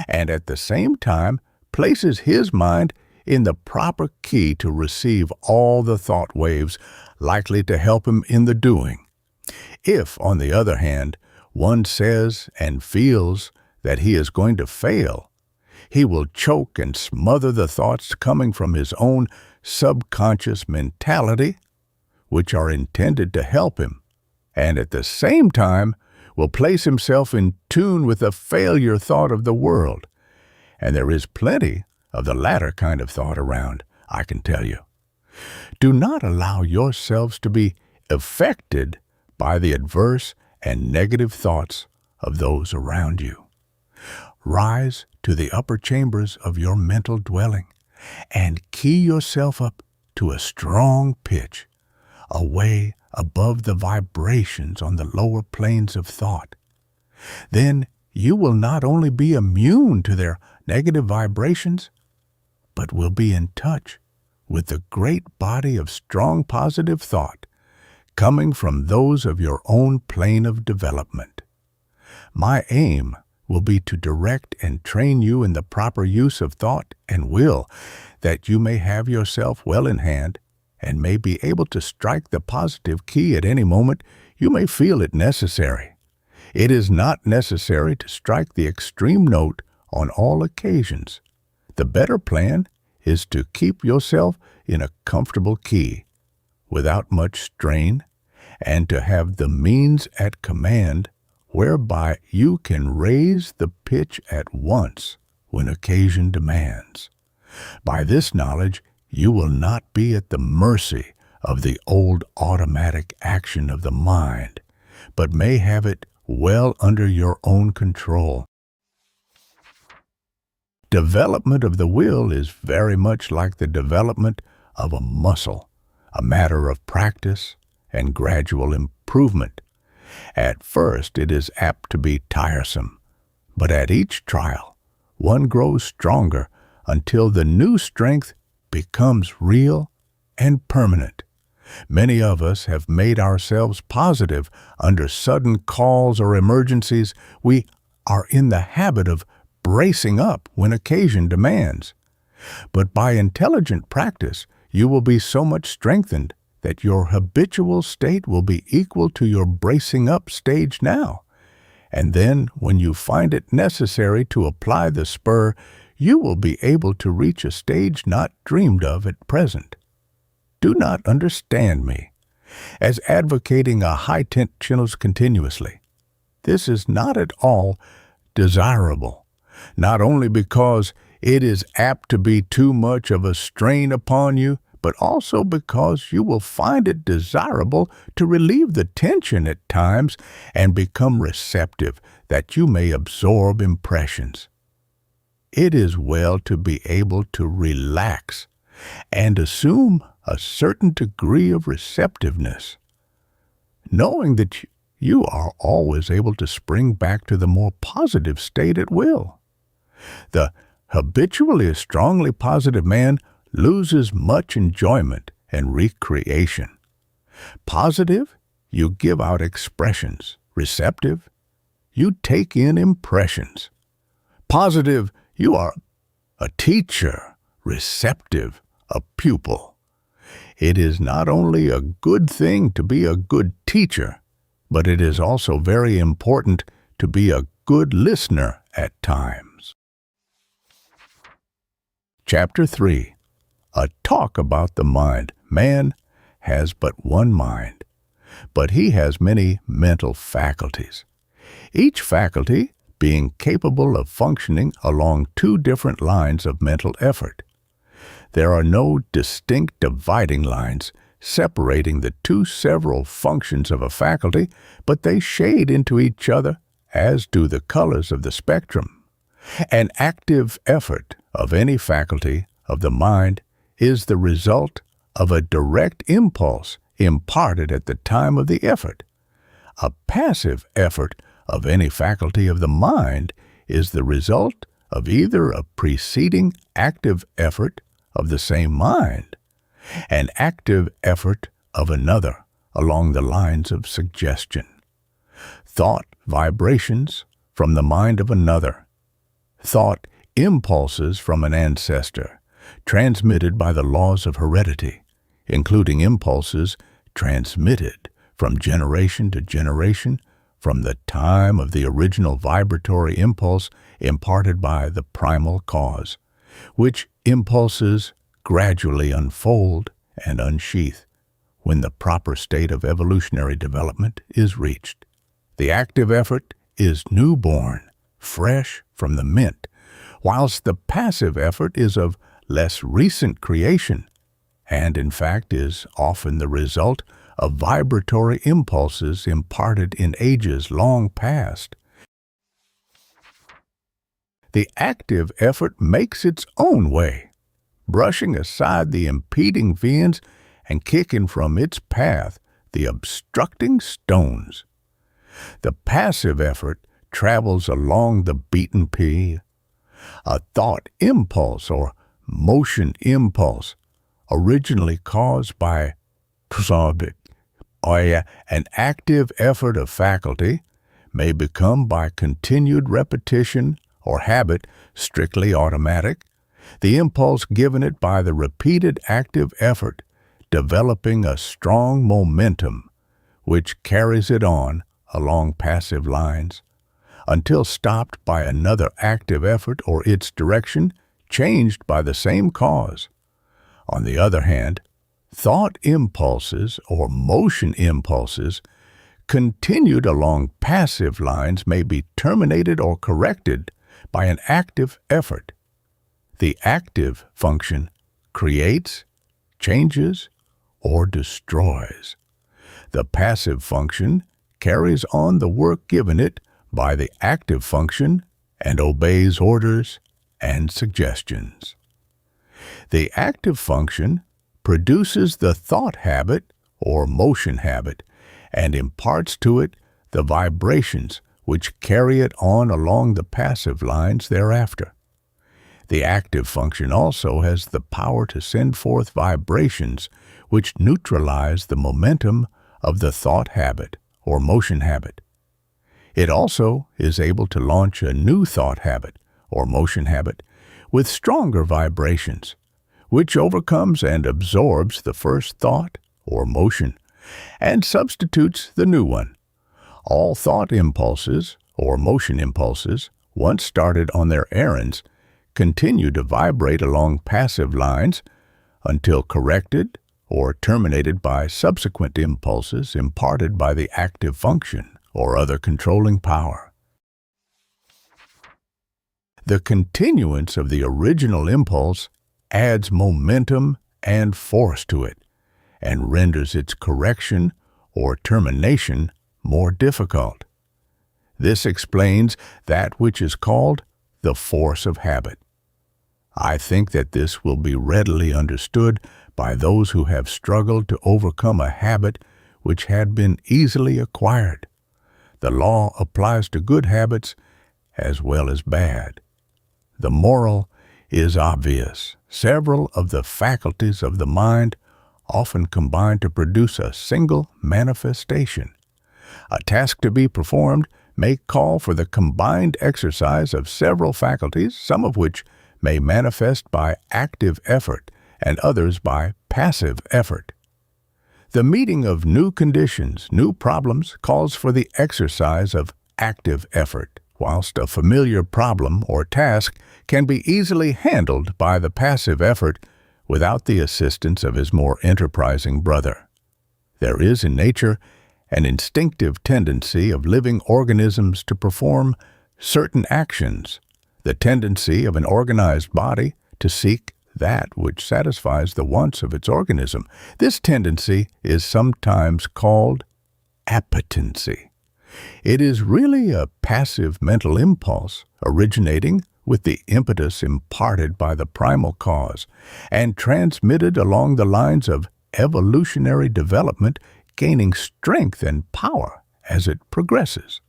and at the same time places his mind in the proper key to receive all the thought waves likely to help him in the doing. If, on the other hand, one says and feels that he is going to fail, he will choke and smother the thoughts coming from his own subconscious mentality, which are intended to help him, and at the same time will place himself in tune with the failure thought of the world. And there is plenty of the latter kind of thought around, I can tell you. Do not allow yourselves to be affected by the adverse and negative thoughts of those around you. Rise to the upper chambers of your mental dwelling and key yourself up to a strong pitch, away above the vibrations on the lower planes of thought. Then you will not only be immune to their negative vibrations, but will be in touch with the great body of strong positive thought coming from those of your own plane of development. My aim will be to direct and train you in the proper use of thought and will, that you may have yourself well in hand and may be able to strike the positive key at any moment you may feel it necessary. It is not necessary to strike the extreme note on all occasions. The better plan is to keep yourself in a comfortable key, without much strain, and to have the means at command whereby you can raise the pitch at once when occasion demands. By this knowledge, you will not be at the mercy of the old automatic action of the mind, but may have it well under your own control. Development of the will is very much like the development of a muscle, a matter of practice and gradual improvement. At first it is apt to be tiresome, but at each trial one grows stronger until the new strength becomes real and permanent. Many of us have made ourselves positive under sudden calls or emergencies. We are in the habit of bracing up when occasion demands. But by intelligent practice, you will be so much strengthened that your habitual state will be equal to your bracing up stage now. And then, when you find it necessary to apply the spur, you will be able to reach a stage not dreamed of at present. Do not understand me as advocating a high tension continuously. This is not at all desirable, not only because it is apt to be too much of a strain upon you, but also because you will find it desirable to relieve the tension at times and become receptive that you may absorb impressions. It is well to be able to relax and assume a certain degree of receptiveness, knowing that you are always able to spring back to the more positive state at will. The habitually strongly positive man loses much enjoyment and recreation. Positive, you give out expressions. Receptive, you take in impressions. Positive, you are a teacher. Receptive, a pupil. It is not only a good thing to be a good teacher, but it is also very important to be a good listener at times. Chapter 3. A talk about the mind. Man has but one mind, but he has many mental faculties, each faculty being capable of functioning along two different lines of mental effort. There are no distinct dividing lines separating the two several functions of a faculty, but they shade into each other, as do the colors of the spectrum. An active effort of any faculty of the mind is the result of a direct impulse imparted at the time of the effort. A passive effort of any faculty of the mind is the result of either a preceding active effort of the same mind, an active effort of another along the lines of suggestion, thought vibrations from the mind of another, thought impulses from an ancestor, transmitted by the laws of heredity, including impulses transmitted from generation to generation from the time of the original vibratory impulse imparted by the primal cause, which impulses gradually unfold and unsheath when the proper state of evolutionary development is reached. The active effort is newborn, fresh from the mint, whilst the passive effort is of less recent creation, and in fact is often the result of vibratory impulses imparted in ages long past. The active effort makes its own way, brushing aside the impeding viands and kicking from its path the obstructing stones. The passive effort travels along the beaten path. A thought impulse or motion impulse, originally caused by an active effort of faculty, may become by continued repetition or habit strictly automatic, the impulse given it by the repeated active effort developing a strong momentum which carries it on along passive lines until stopped by another active effort or its direction changed by the same cause. On the other hand, thought impulses or motion impulses continued along passive lines may be terminated or corrected by an active effort. The active function creates, changes, or destroys. The passive function carries on the work given it by the active function and obeys orders and suggestions. The active function produces the thought habit or motion habit and imparts to it the vibrations which carry it on along the passive lines thereafter. The active function also has the power to send forth vibrations which neutralize the momentum of the thought habit or motion habit. It also is able to launch a new thought habit or motion habit with stronger vibrations, which overcomes and absorbs the first thought or motion and substitutes the new one. All thought impulses or motion impulses, once started on their errands, continue to vibrate along passive lines until corrected or terminated by subsequent impulses imparted by the active function or other controlling power. The continuance of the original impulse adds momentum and force to it and renders its correction or termination more difficult. This explains that which is called the force of habit. I think that this will be readily understood by those who have struggled to overcome a habit which had been easily acquired. The law applies to good habits as well as bad. The moral is obvious. Several of the faculties of the mind often combine to produce a single manifestation. A task to be performed may call for the combined exercise of several faculties, some of which may manifest by active effort and others by passive effort. The meeting of new conditions, new problems, calls for the exercise of active effort, whilst a familiar problem or task can be easily handled by the passive effort without the assistance of his more enterprising brother. There is in nature an instinctive tendency of living organisms to perform certain actions, the tendency of an organized body to seek that which satisfies the wants of its organism. This tendency is sometimes called appetency. It is really a passive mental impulse originating with the impetus imparted by the primal cause and transmitted along the lines of evolutionary development, gaining strength and power as it progresses.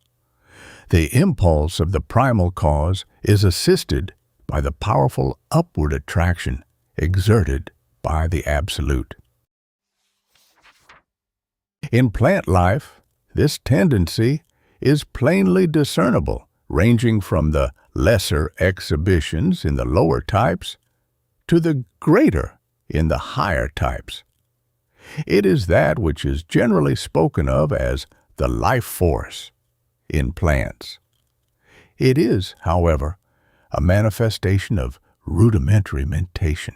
The impulse of the primal cause is assisted by the powerful upward attraction exerted by the Absolute. In plant life, this tendency is plainly discernible, ranging from the lesser exhibitions in the lower types to the greater in the higher types. It is that which is generally spoken of as the life force in plants. It is, however, a manifestation of rudimentary mentation,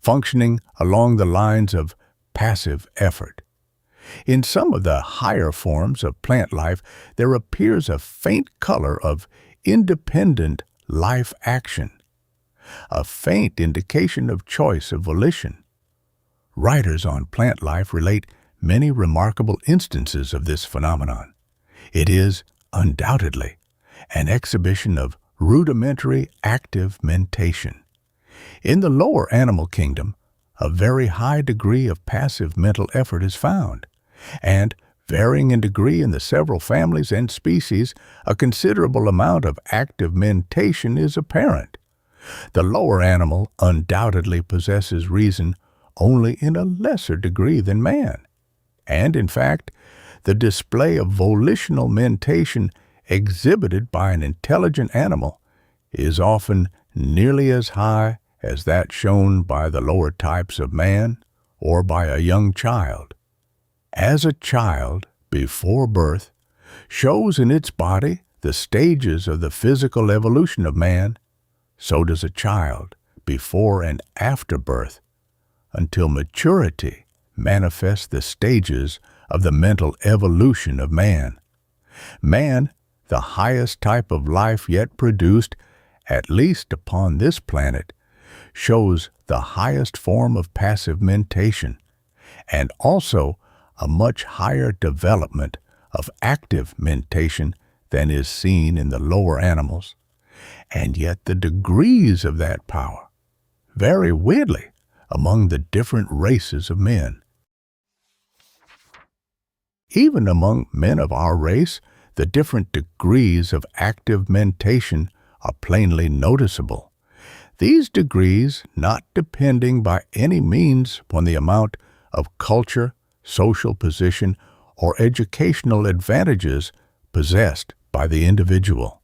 functioning along the lines of passive effort. In some of the higher forms of plant life, there appears a faint color of independent life action, a faint indication of choice of volition. Writers on plant life relate many remarkable instances of this phenomenon. It is, undoubtedly, an exhibition of rudimentary active mentation. In the lower animal kingdom, a very high degree of passive mental effort is found, and, varying in degree in the several families and species, a considerable amount of active mentation is apparent. The lower animal undoubtedly possesses reason only in a lesser degree than man, and, in fact, the display of volitional mentation exhibited by an intelligent animal is often nearly as high as that shown by the lower types of man or by a young child. As a child, before birth, shows in its body the stages of the physical evolution of man, so does a child, before and after birth, until maturity manifests the stages of the mental evolution of man. Man, the highest type of life yet produced, at least upon this planet, shows the highest form of passive mentation, and also a much higher development of active mentation than is seen in the lower animals. And yet the degrees of that power vary widely among the different races of men. Even among men of our race, the different degrees of active mentation are plainly noticeable. These degrees not depending by any means upon the amount of culture, social position, or educational advantages possessed by the individual.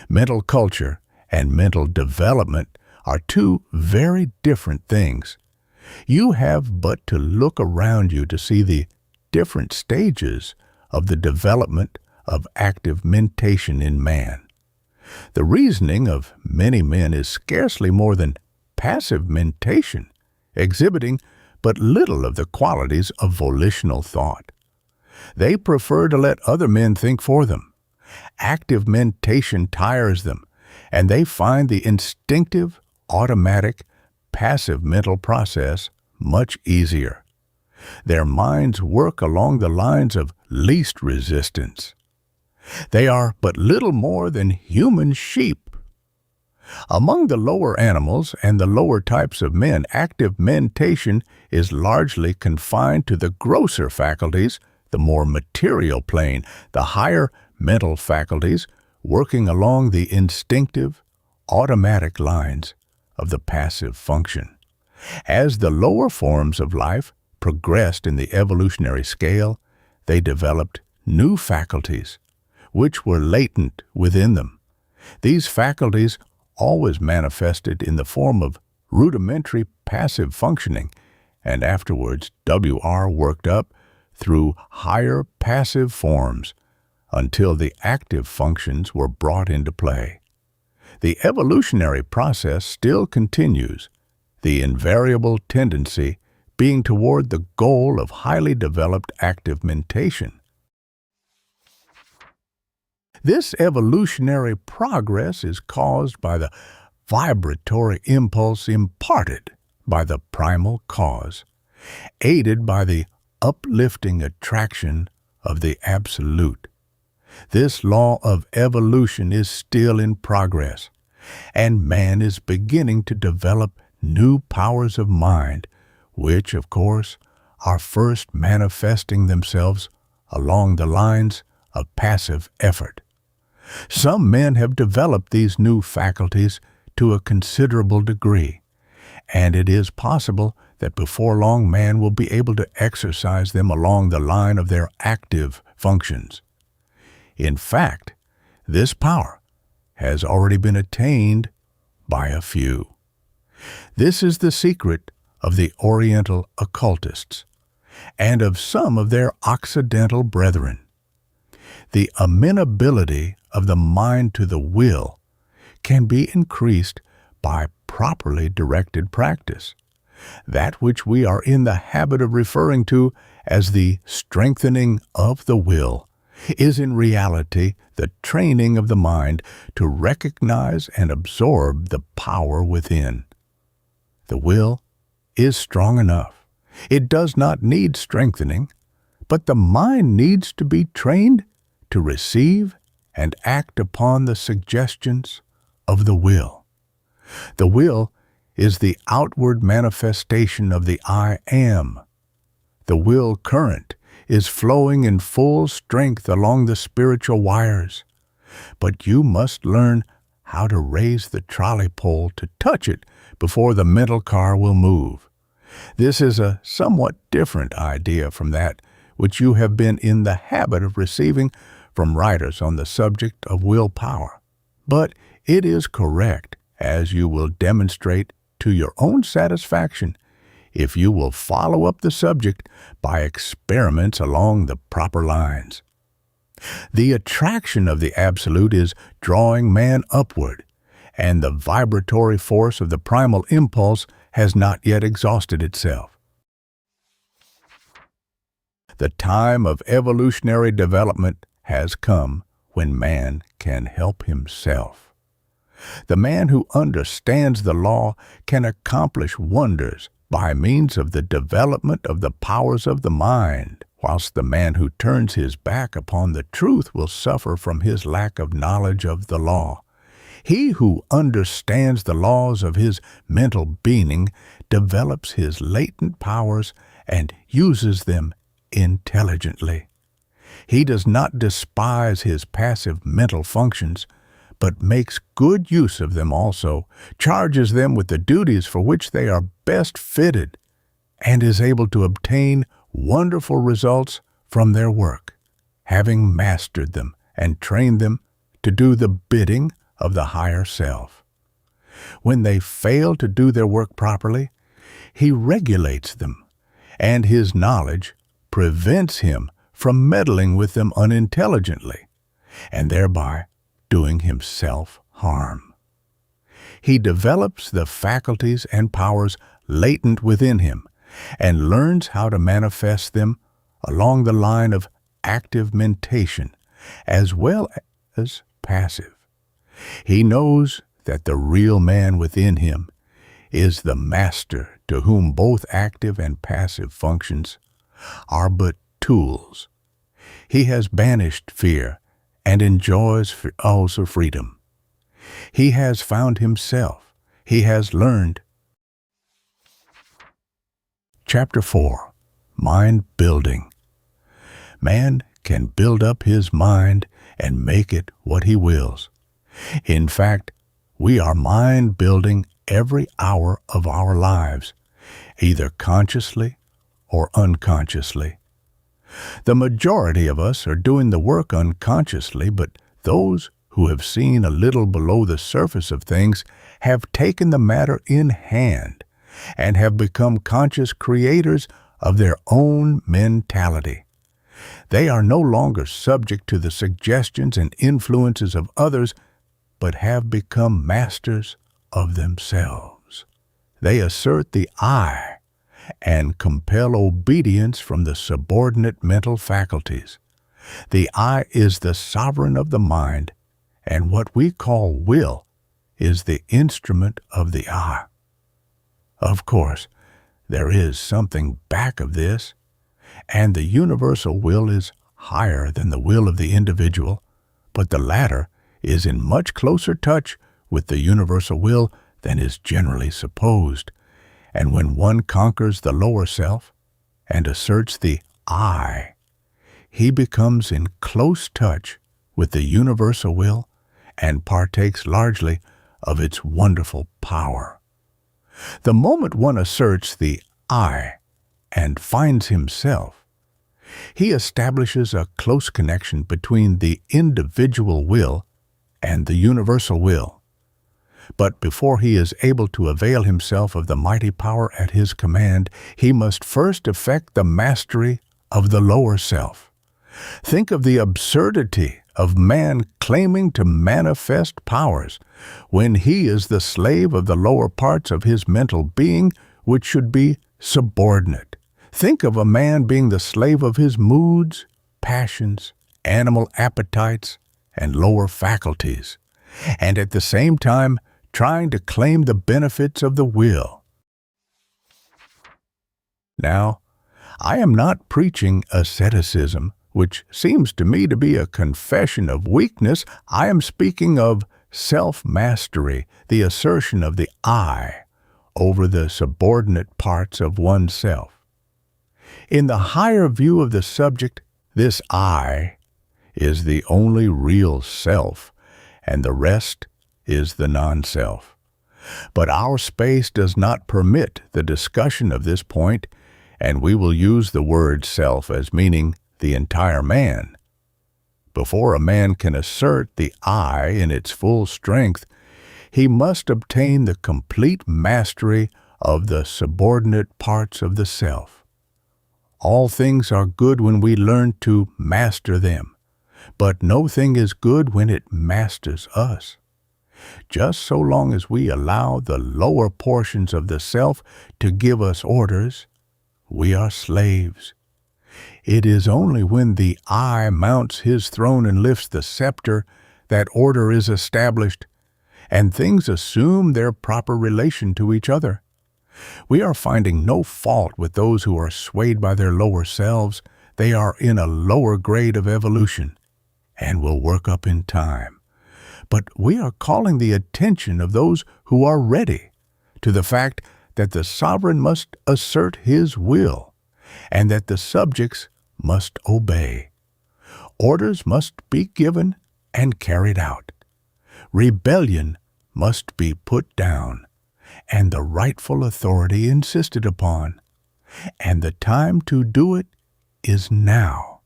Mental culture and mental development are two very different things. You have but to look around you to see the different stages of the development of active mentation in man. The reasoning of many men is scarcely more than passive mentation, exhibiting but little of the qualities of volitional thought. They prefer to let other men think for them. Active mentation tires them, and they find the instinctive, automatic, passive mental process much easier. Their minds work along the lines of least resistance. They are but little more than human sheep. Among the lower animals and the lower types of men, active mentation is largely confined to the grosser faculties, the more material plane, the higher mental faculties working along the instinctive, automatic lines of the passive function. As the lower forms of life progressed in the evolutionary scale, they developed new faculties, which were latent within them. These faculties always manifested in the form of rudimentary passive functioning, and afterwards WR worked up through higher passive forms until the active functions were brought into play. The evolutionary process still continues, the invariable tendency being toward the goal of highly developed active mentation. This evolutionary progress is caused by the vibratory impulse imparted by the primal cause, aided by the uplifting attraction of the Absolute. This law of evolution is still in progress, and man is beginning to develop new powers of mind, which, of course, are first manifesting themselves along the lines of passive effort. Some men have developed these new faculties to a considerable degree, and it is possible that before long man will be able to exercise them along the line of their active functions. In fact, this power has already been attained by a few. This is the secret of the Oriental occultists and of some of their Occidental brethren. The amenability of the mind to the will can be increased by properly directed practice. That which we are in the habit of referring to as the strengthening of the will is in reality the training of the mind to recognize and absorb the power within. The will is strong enough. It does not need strengthening, but the mind needs to be trained to receive and act upon the suggestions of the will. The will is the outward manifestation of the I am. The will current is flowing in full strength along the spiritual wires, but you must learn how to raise the trolley pole to touch it before the mental car will move. This is a somewhat different idea from that which you have been in the habit of receiving from writers on the subject of willpower, but it is correct, as you will demonstrate to your own satisfaction, if you will follow up the subject by experiments along the proper lines. The attraction of the Absolute is drawing man upward, and the vibratory force of the primal impulse has not yet exhausted itself. The time of evolutionary development has come when man can help himself. The man who understands the law can accomplish wonders by means of the development of the powers of the mind, whilst the man who turns his back upon the truth will suffer from his lack of knowledge of the law. He who understands the laws of his mental being develops his latent powers and uses them intelligently. He does not despise his passive mental functions, but makes good use of them also, charges them with the duties for which they are best fitted, and is able to obtain wonderful results from their work, having mastered them and trained them to do the bidding of the higher self. When they fail to do their work properly, he regulates them, and his knowledge prevents him from meddling with them unintelligently, and thereby doing himself harm. He develops the faculties and powers latent within him, and learns how to manifest them along the line of active mentation as well as passive. He knows that the real man within him is the master to whom both active and passive functions are but tools. He has banished fear and enjoys also freedom. He has found himself. He has learned. Chapter 4. Mind Building. Man can build up his mind and make it what he wills. In fact, we are mind-building every hour of our lives, either consciously or unconsciously. The majority of us are doing the work unconsciously, but those who have seen a little below the surface of things have taken the matter in hand and have become conscious creators of their own mentality. They are no longer subject to the suggestions and influences of others, but have become masters of themselves. They assert the I and compel obedience from the subordinate mental faculties. The I is the sovereign of the mind, and what we call will is the instrument of the I. Of course, there is something back of this, and the universal will is higher than the will of the individual, but the latter is in much closer touch with the universal will than is generally supposed. And when one conquers the lower self and asserts the I, he becomes in close touch with the universal will and partakes largely of its wonderful power. The moment one asserts the I and finds himself, he establishes a close connection between the individual will and the universal will. But before he is able to avail himself of the mighty power at his command, he must first effect the mastery of the lower self. Think of the absurdity of man claiming to manifest powers when he is the slave of the lower parts of his mental being, which should be subordinate. Think of a man being the slave of his moods, passions, animal appetites, and lower faculties, and at the same time trying to claim the benefits of the will. Now, I am not preaching asceticism, which seems to me to be a confession of weakness. I am speaking of self-mastery, the assertion of the I over the subordinate parts of oneself. In the higher view of the subject, this I is the only real self, and the rest is the non-self. But our space does not permit the discussion of this point, and we will use the word self as meaning the entire man. Before a man can assert the I in its full strength, he must obtain the complete mastery of the subordinate parts of the self. All things are good when we learn to master them, but no thing is good when it masters us. Just so long as we allow the lower portions of the self to give us orders, we are slaves. It is only when the I mounts his throne and lifts the scepter that order is established, and things assume their proper relation to each other. We are finding no fault with those who are swayed by their lower selves. They are in a lower grade of evolution and will work up in time. But we are calling the attention of those who are ready to the fact that the sovereign must assert his will and that the subjects must obey. Orders must be given and carried out. Rebellion must be put down, and the rightful authority insisted upon. And the time to do it is now.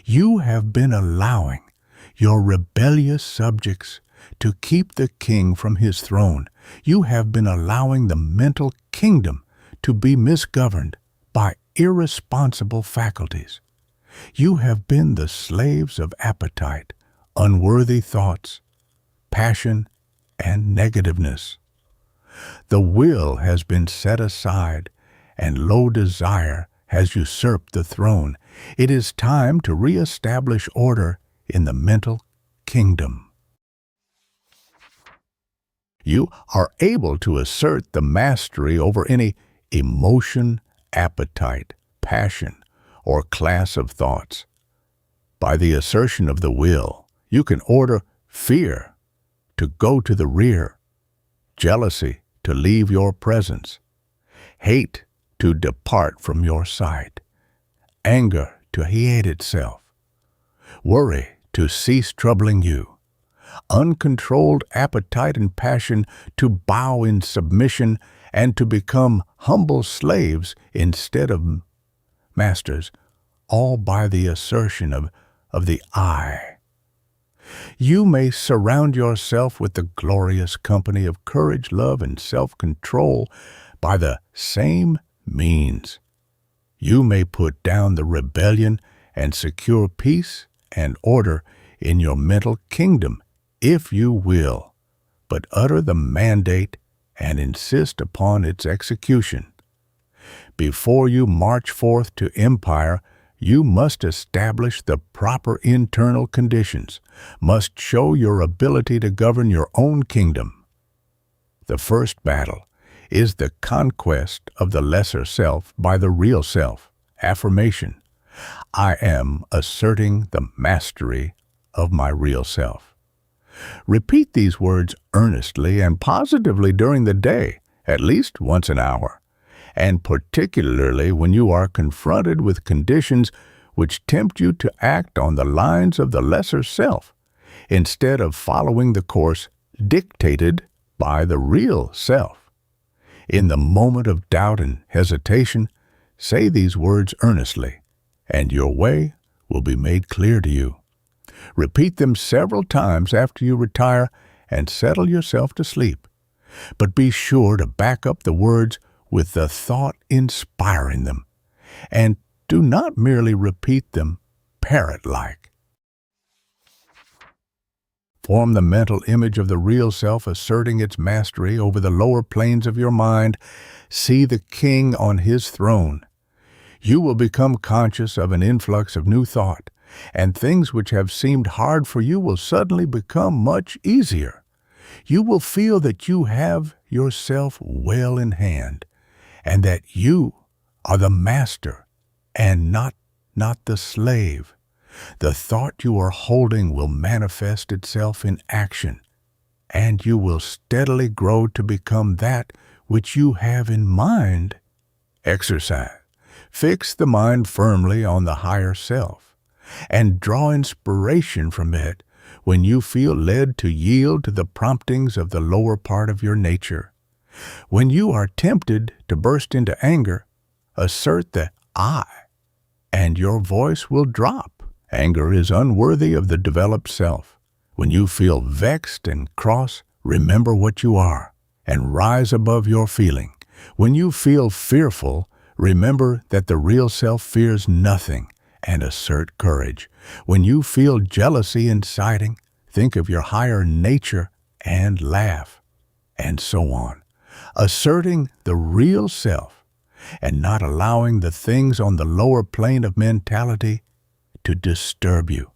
You have been allowing your rebellious subjects to keep the king from his throne. You have been allowing the mental kingdom to be misgoverned by irresponsible faculties. You have been the slaves of appetite, unworthy thoughts, passion, and negativeness. The will has been set aside, and low desire has usurped the throne. It is time to reestablish order in the mental kingdom. You are able to assert the mastery over any emotion, appetite, passion, or class of thoughts. By the assertion of the will, you can order fear to go to the rear, jealousy to leave your presence, hate to depart from your sight, anger to hate itself, worry to cease troubling you, uncontrolled appetite and passion to bow in submission and to become humble slaves instead of masters, all by the assertion of the I. You may surround yourself with the glorious company of courage, love, and self-control by the same means. You may put down the rebellion and secure peace and order in your mental kingdom if you will, but utter the mandate and insist upon its execution. Before you march forth to empire, you must establish the proper internal conditions, must show your ability to govern your own kingdom. The first battle is the conquest of the lesser self by the real self, affirmation. I am asserting the mastery of my real self. Repeat these words earnestly and positively during the day, at least once an hour, and particularly when you are confronted with conditions which tempt you to act on the lines of the lesser self, instead of following the course dictated by the real self. In the moment of doubt and hesitation, say these words earnestly, and your way will be made clear to you. Repeat them several times after you retire and settle yourself to sleep. But be sure to back up the words with the thought inspiring them, and do not merely repeat them parrot-like. Form the mental image of the real self asserting its mastery over the lower planes of your mind. See the king on his throne. You will become conscious of an influx of new thought, and things which have seemed hard for you will suddenly become much easier. You will feel that you have yourself well in hand, and that you are the master and not the slave. The thought you are holding will manifest itself in action, and you will steadily grow to become that which you have in mind. Exercise. Fix the mind firmly on the higher self, and draw inspiration from it when you feel led to yield to the promptings of the lower part of your nature. When you are tempted to burst into anger, assert the I, and your voice will drop. Anger is unworthy of the developed self. When you feel vexed and cross, remember what you are, and rise above your feeling. When you feel fearful, remember that the real self fears nothing, and assert courage. When you feel jealousy inciting, think of your higher nature and laugh, and so on, asserting the real self and not allowing the things on the lower plane of mentality to disturb you.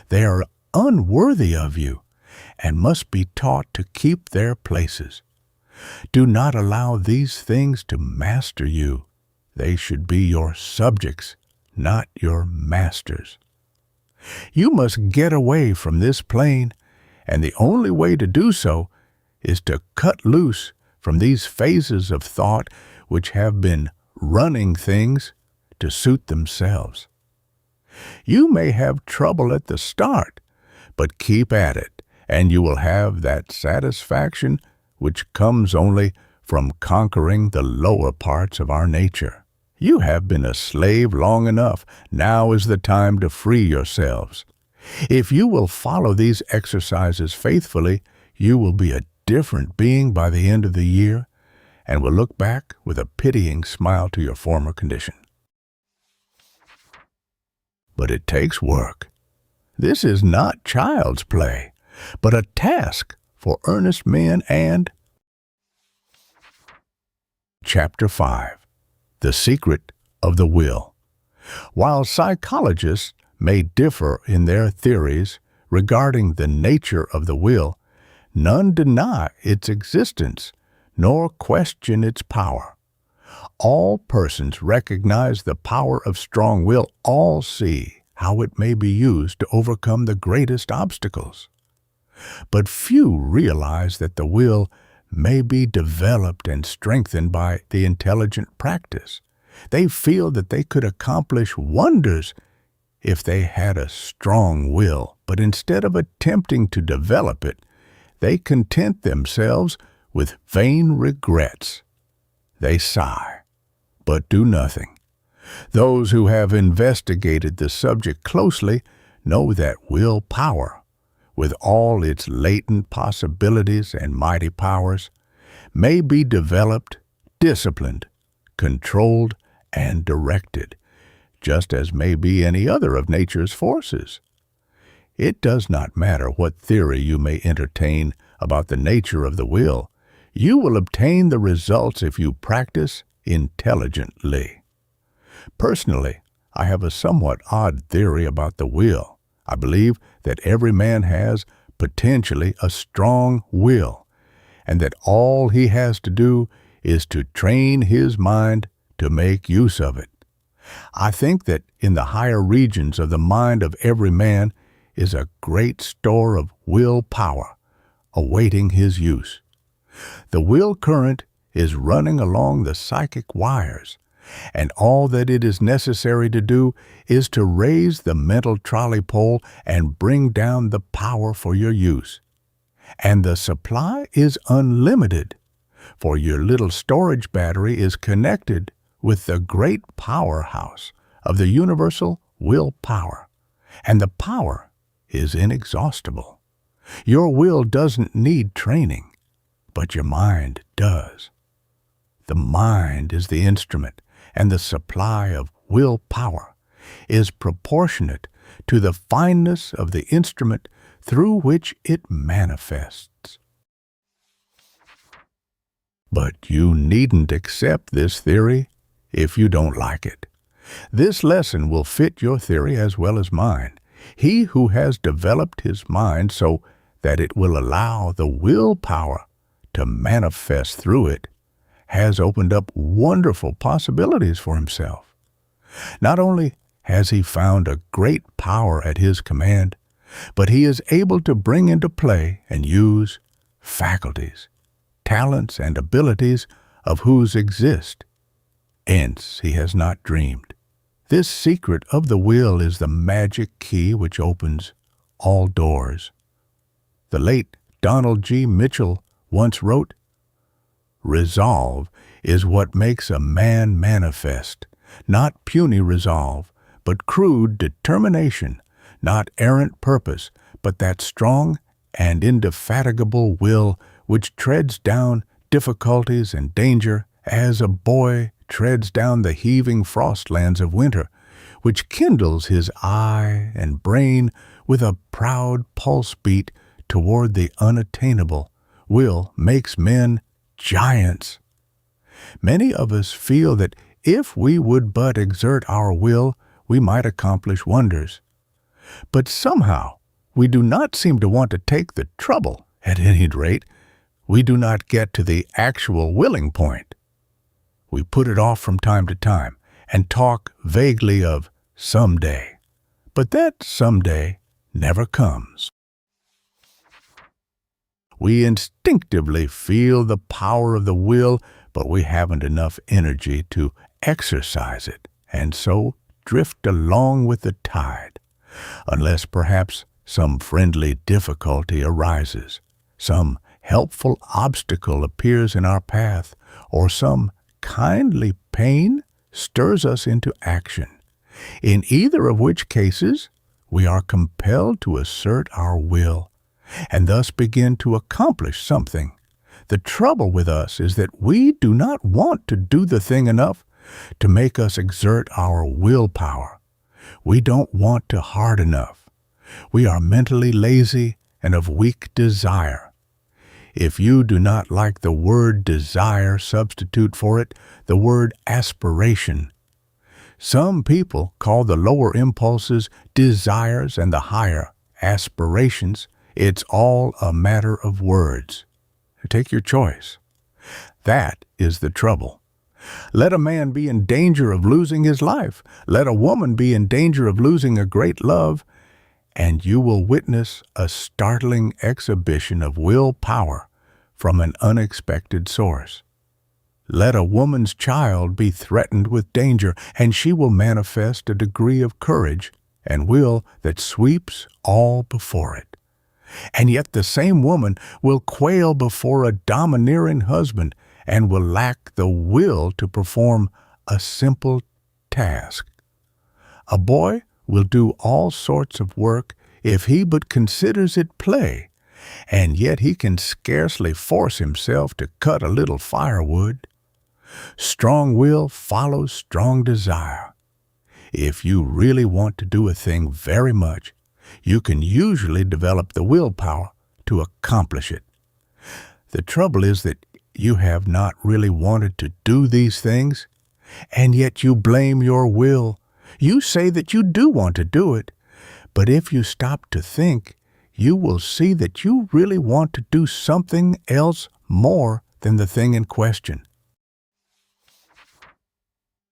They are unworthy of you and must be taught to keep their places. Do not allow these things to master you. They should be your subjects, not your masters. You must get away from this plane, and the only way to do so is to cut loose from these phases of thought which have been running things to suit themselves. You may have trouble at the start, but keep at it, and you will have that satisfaction which comes only from conquering the lower parts of our nature. You have been a slave long enough. Now is the time to free yourselves. If you will follow these exercises faithfully, you will be a different being by the end of the year and will look back with a pitying smile to your former condition. But it takes work. This is not child's play, but a task for earnest men. And Chapter 5. The Secret of the Will. While psychologists may differ in their theories regarding the nature of the will, none deny its existence nor question its power. All persons recognize the power of strong will. All see how it may be used to overcome the greatest obstacles. But few realize that the will may be developed and strengthened by the intelligent practice. They feel that they could accomplish wonders if they had a strong will, but instead of attempting to develop it, they content themselves with vain regrets. They sigh, but do nothing. Those who have investigated the subject closely know that willpower, with all its latent possibilities and mighty powers, may be developed, disciplined, controlled, and directed, just as may be any other of nature's forces. It does not matter what theory you may entertain about the nature of the will. You will obtain the results if you practice intelligently. Personally, I have a somewhat odd theory about the will. I believe that every man has potentially a strong will, and that all he has to do is to train his mind to make use of it. I think that in the higher regions of the mind of every man is a great store of willpower awaiting his use. The will current is running along the psychic wires, and all that it is necessary to do is to raise the mental trolley pole and bring down the power for your use. And the supply is unlimited, for your little storage battery is connected with the great powerhouse of the universal willpower, and the power is inexhaustible. Your will doesn't need training, but your mind does. The mind is the instrument, and the supply of willpower is proportionate to the fineness of the instrument through which it manifests. But you needn't accept this theory if you don't like it. This lesson will fit your theory as well as mine. He who has developed his mind so that it will allow the willpower to manifest through it has opened up wonderful possibilities for himself. Not only has he found a great power at his command, but he is able to bring into play and use faculties, talents, and abilities of whose exist. Hence he has not dreamed. This secret of the will is the magic key which opens all doors. The late Donald G. Mitchell once wrote, "Resolve is what makes a man manifest, not puny resolve, but crude determination, not errant purpose, but that strong and indefatigable will which treads down difficulties and danger as a boy treads down the heaving frostlands of winter, which kindles his eye and brain with a proud pulse beat toward the unattainable. Will makes men giants. Many of us feel that if we would but exert our will, we might accomplish wonders. But somehow, we do not seem to want to take the trouble. At any rate, we do not get to the actual willing point. We put it off from time to time and talk vaguely of someday. But that someday never comes. We instinctively feel the power of the will, but we haven't enough energy to exercise it, and so drift along with the tide, unless perhaps some friendly difficulty arises, some helpful obstacle appears in our path, or some kindly pain stirs us into action, in either of which cases we are compelled to assert our will, and thus begin to accomplish something. The trouble with us is that we do not want to do the thing enough to make us exert our willpower. We don't want to hard enough. We are mentally lazy and of weak desire. If you do not like the word desire, substitute for it the word aspiration. Some people call the lower impulses desires and the higher aspirations. It's all a matter of words. Take your choice. That is the trouble. Let a man be in danger of losing his life. Let a woman be in danger of losing a great love, and you will witness a startling exhibition of willpower from an unexpected source. Let a woman's child be threatened with danger, and she will manifest a degree of courage and will that sweeps all before it. And yet the same woman will quail before a domineering husband and will lack the will to perform a simple task. A boy will do all sorts of work if he but considers it play, and yet he can scarcely force himself to cut a little firewood. Strong will follows strong desire. If you really want to do a thing very much, you can usually develop the willpower to accomplish it. The trouble is that you have not really wanted to do these things, and yet you blame your will. You say that you do want to do it, but if you stop to think, you will see that you really want to do something else more than the thing in question.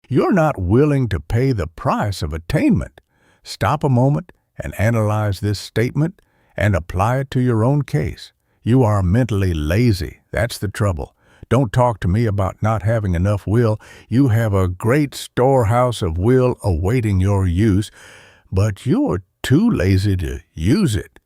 You're not willing to pay the price of attainment. Stop a moment and analyze this statement and apply it to your own case. You are mentally lazy. That's the trouble. Don't talk to me about not having enough will. You have a great storehouse of will awaiting your use, but you're too lazy to use it.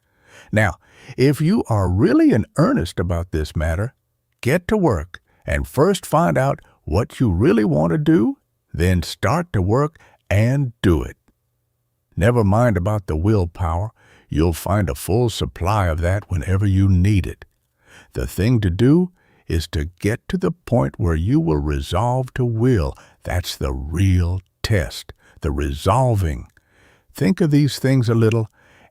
Now, if you are really in earnest about this matter, get to work and first find out what you really want to do, then start to work and do it. Never mind about the willpower. You'll find a full supply of that whenever you need it. The thing to do is to get to the point where you will resolve to will. That's the real test, the resolving. Think of these things a little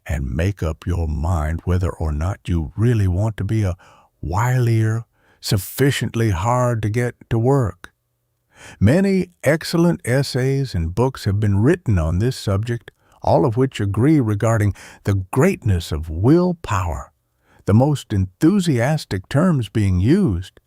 and make up your mind whether or not you really want to be a wilier, sufficiently hard to get to work. Many excellent essays and books have been written on this subject, all of which agree regarding the greatness of willpower, the most enthusiastic terms being used.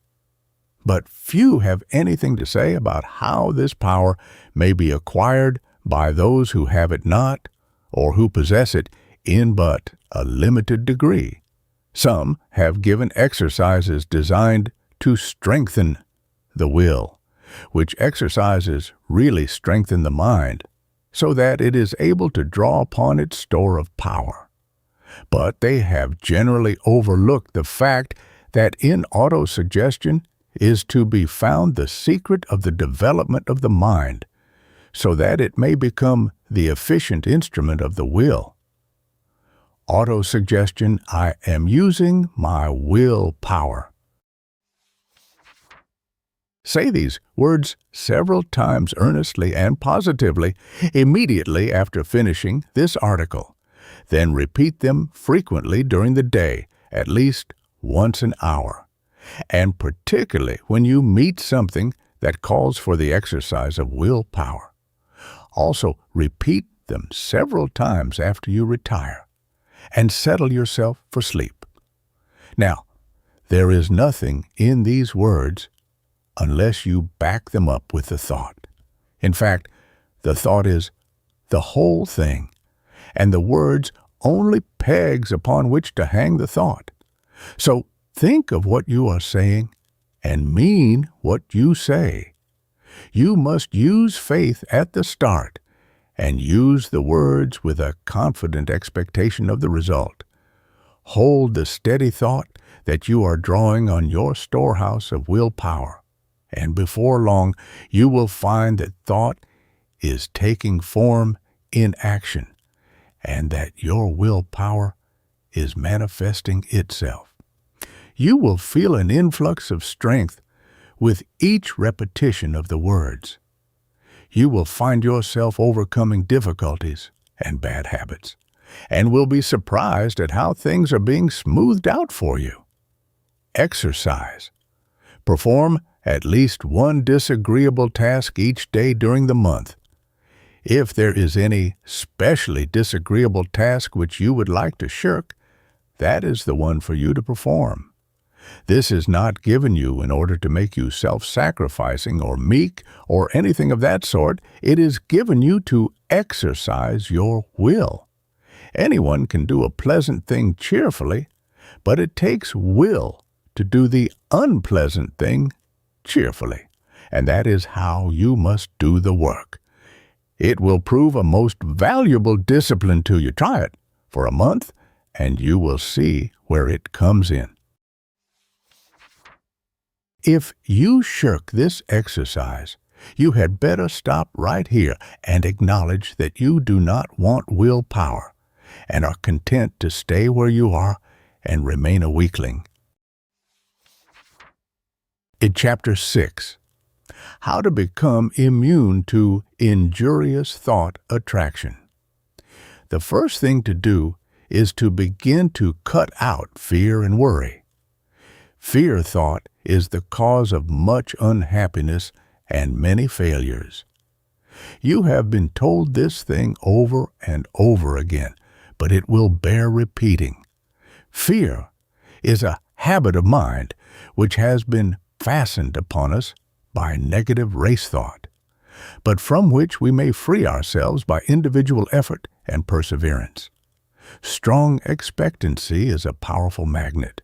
But few have anything to say about how this power may be acquired by those who have it not, or who possess it in but a limited degree. Some have given exercises designed to strengthen the will, which exercises really strengthen the mind, so that it is able to draw upon its store of power. But they have generally overlooked the fact that in autosuggestion is to be found the secret of the development of the mind, so that it may become the efficient instrument of the will. Autosuggestion, I am using my willpower. Say these words several times earnestly and positively immediately after finishing this article. Then repeat them frequently during the day at least once an hour, and particularly when you meet something that calls for the exercise of willpower. Also, repeat them several times after you retire, and settle yourself for sleep. Now, there is nothing in these words unless you back them up with the thought. In fact, the thought is the whole thing, and the words only pegs upon which to hang the thought. So think of what you are saying and mean what you say. You must use faith at the start and use the words with a confident expectation of the result. Hold the steady thought that you are drawing on your storehouse of willpower, and before long you will find that thought is taking form in action, and that your willpower is manifesting itself. You will feel an influx of strength with each repetition of the words. You will find yourself overcoming difficulties and bad habits, and will be surprised at how things are being smoothed out for you. Exercise. Perform at least one disagreeable task each day during the month. If there is any specially disagreeable task which you would like to shirk, that is the one for you to perform. This is not given you in order to make you self-sacrificing or meek or anything of that sort. It is given you to exercise your will. Anyone can do a pleasant thing cheerfully, but it takes will to do the unpleasant thing cheerfully, and that is how you must do the work. It will prove a most valuable discipline to you. Try it for a month, and you will see where it comes in. If you shirk this exercise, you had better stop right here and acknowledge that you do not want willpower and are content to stay where you are and remain a weakling. In Chapter 6, How to Become Immune to Injurious Thought Attraction. The first thing to do is to begin to cut out fear and worry. Fear thought is the cause of much unhappiness and many failures. You have been told this thing over and over again, but it will bear repeating. Fear is a habit of mind which has been fastened upon us by negative race thought, but from which we may free ourselves by individual effort and perseverance. Strong expectancy is a powerful magnet.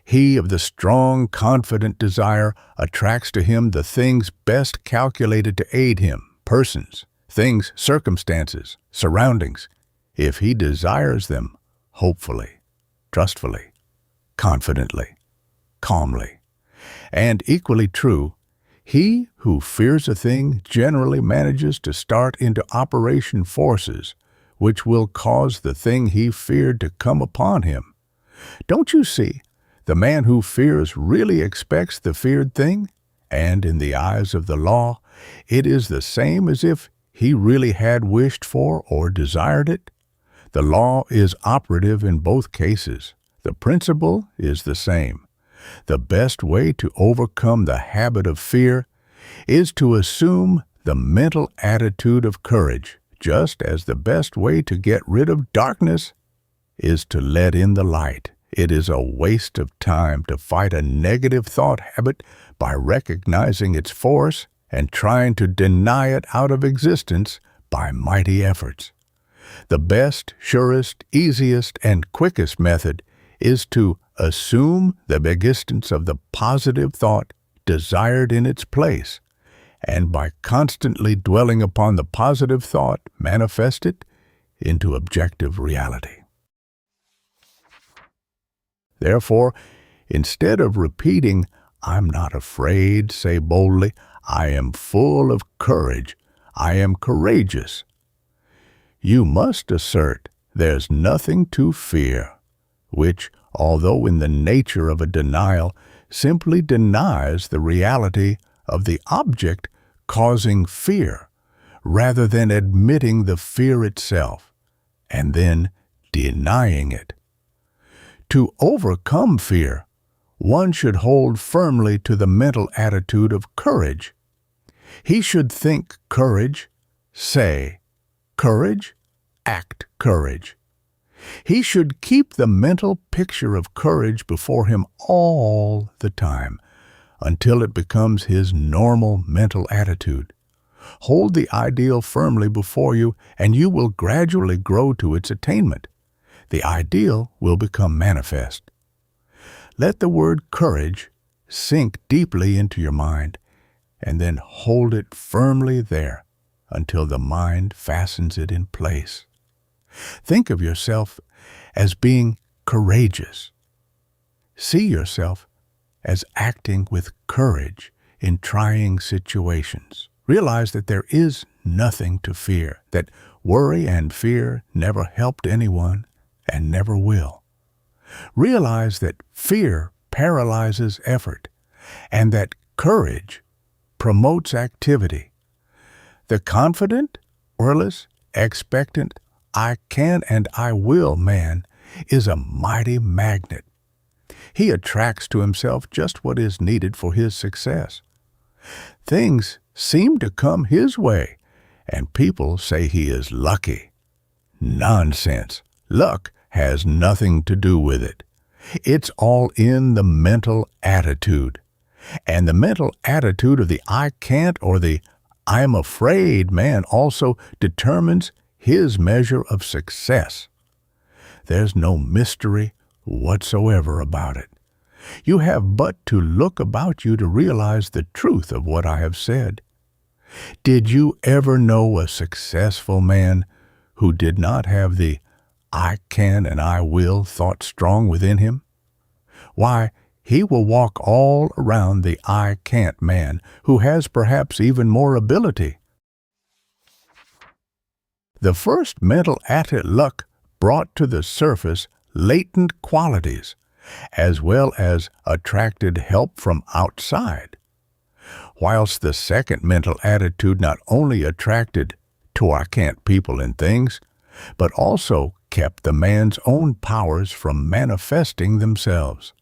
He of the strong, confident desire attracts to him the things best calculated to aid him, persons, things, circumstances, surroundings, if he desires them hopefully, trustfully, confidently, calmly. And equally true, he who fears a thing generally manages to start into operation forces which will cause the thing he feared to come upon him. Don't you see? The man who fears really expects the feared thing, and in the eyes of the law, it is the same as if he really had wished for or desired it. The law is operative in both cases. The principle is the same. The best way to overcome the habit of fear is to assume the mental attitude of courage, just as the best way to get rid of darkness is to let in the light. It is a waste of time to fight a negative thought habit by recognizing its force and trying to deny it out of existence by mighty efforts. The best, surest, easiest, and quickest method is to assume the existence of the positive thought desired in its place, and by constantly dwelling upon the positive thought, manifest it into objective reality. Therefore, instead of repeating, "I'm not afraid," say boldly, "I am full of courage. I am courageous." You must assert, "There's nothing to fear," which, although in the nature of a denial, simply denies the reality of the object causing fear, rather than admitting the fear itself, and then denying it. To overcome fear, one should hold firmly to the mental attitude of courage. He should think courage, say courage, act courage. He should keep the mental picture of courage before him all the time, until it becomes his normal mental attitude. Hold the ideal firmly before you, and you will gradually grow to its attainment. The ideal will become manifest. Let the word courage sink deeply into your mind, and then hold it firmly there until the mind fastens it in place. Think of yourself as being courageous. See yourself as acting with courage in trying situations. Realize that there is nothing to fear, that worry and fear never helped anyone and never will. Realize that fear paralyzes effort and that courage promotes activity. The confident, fearless, expectant, I can and I will man is a mighty magnet. He attracts to himself just what is needed for his success. Things seem to come his way, and people say he is lucky. Nonsense. Luck has nothing to do with it. It's all in the mental attitude. And the mental attitude of the I can't or the I'm afraid man also determines his measure of success. There's no mystery whatsoever about it. You have but to look about you to realize the truth of what I have said. Did you ever know a successful man who did not have the I can and I will thought strong within him? Why, he will walk all around the I can't man who has perhaps even more ability. The first mental luck brought to the surface latent qualities, as well as attracted help from outside, whilst the second mental attitude not only attracted to I can't people and things, but also kept the man's own powers from manifesting themselves.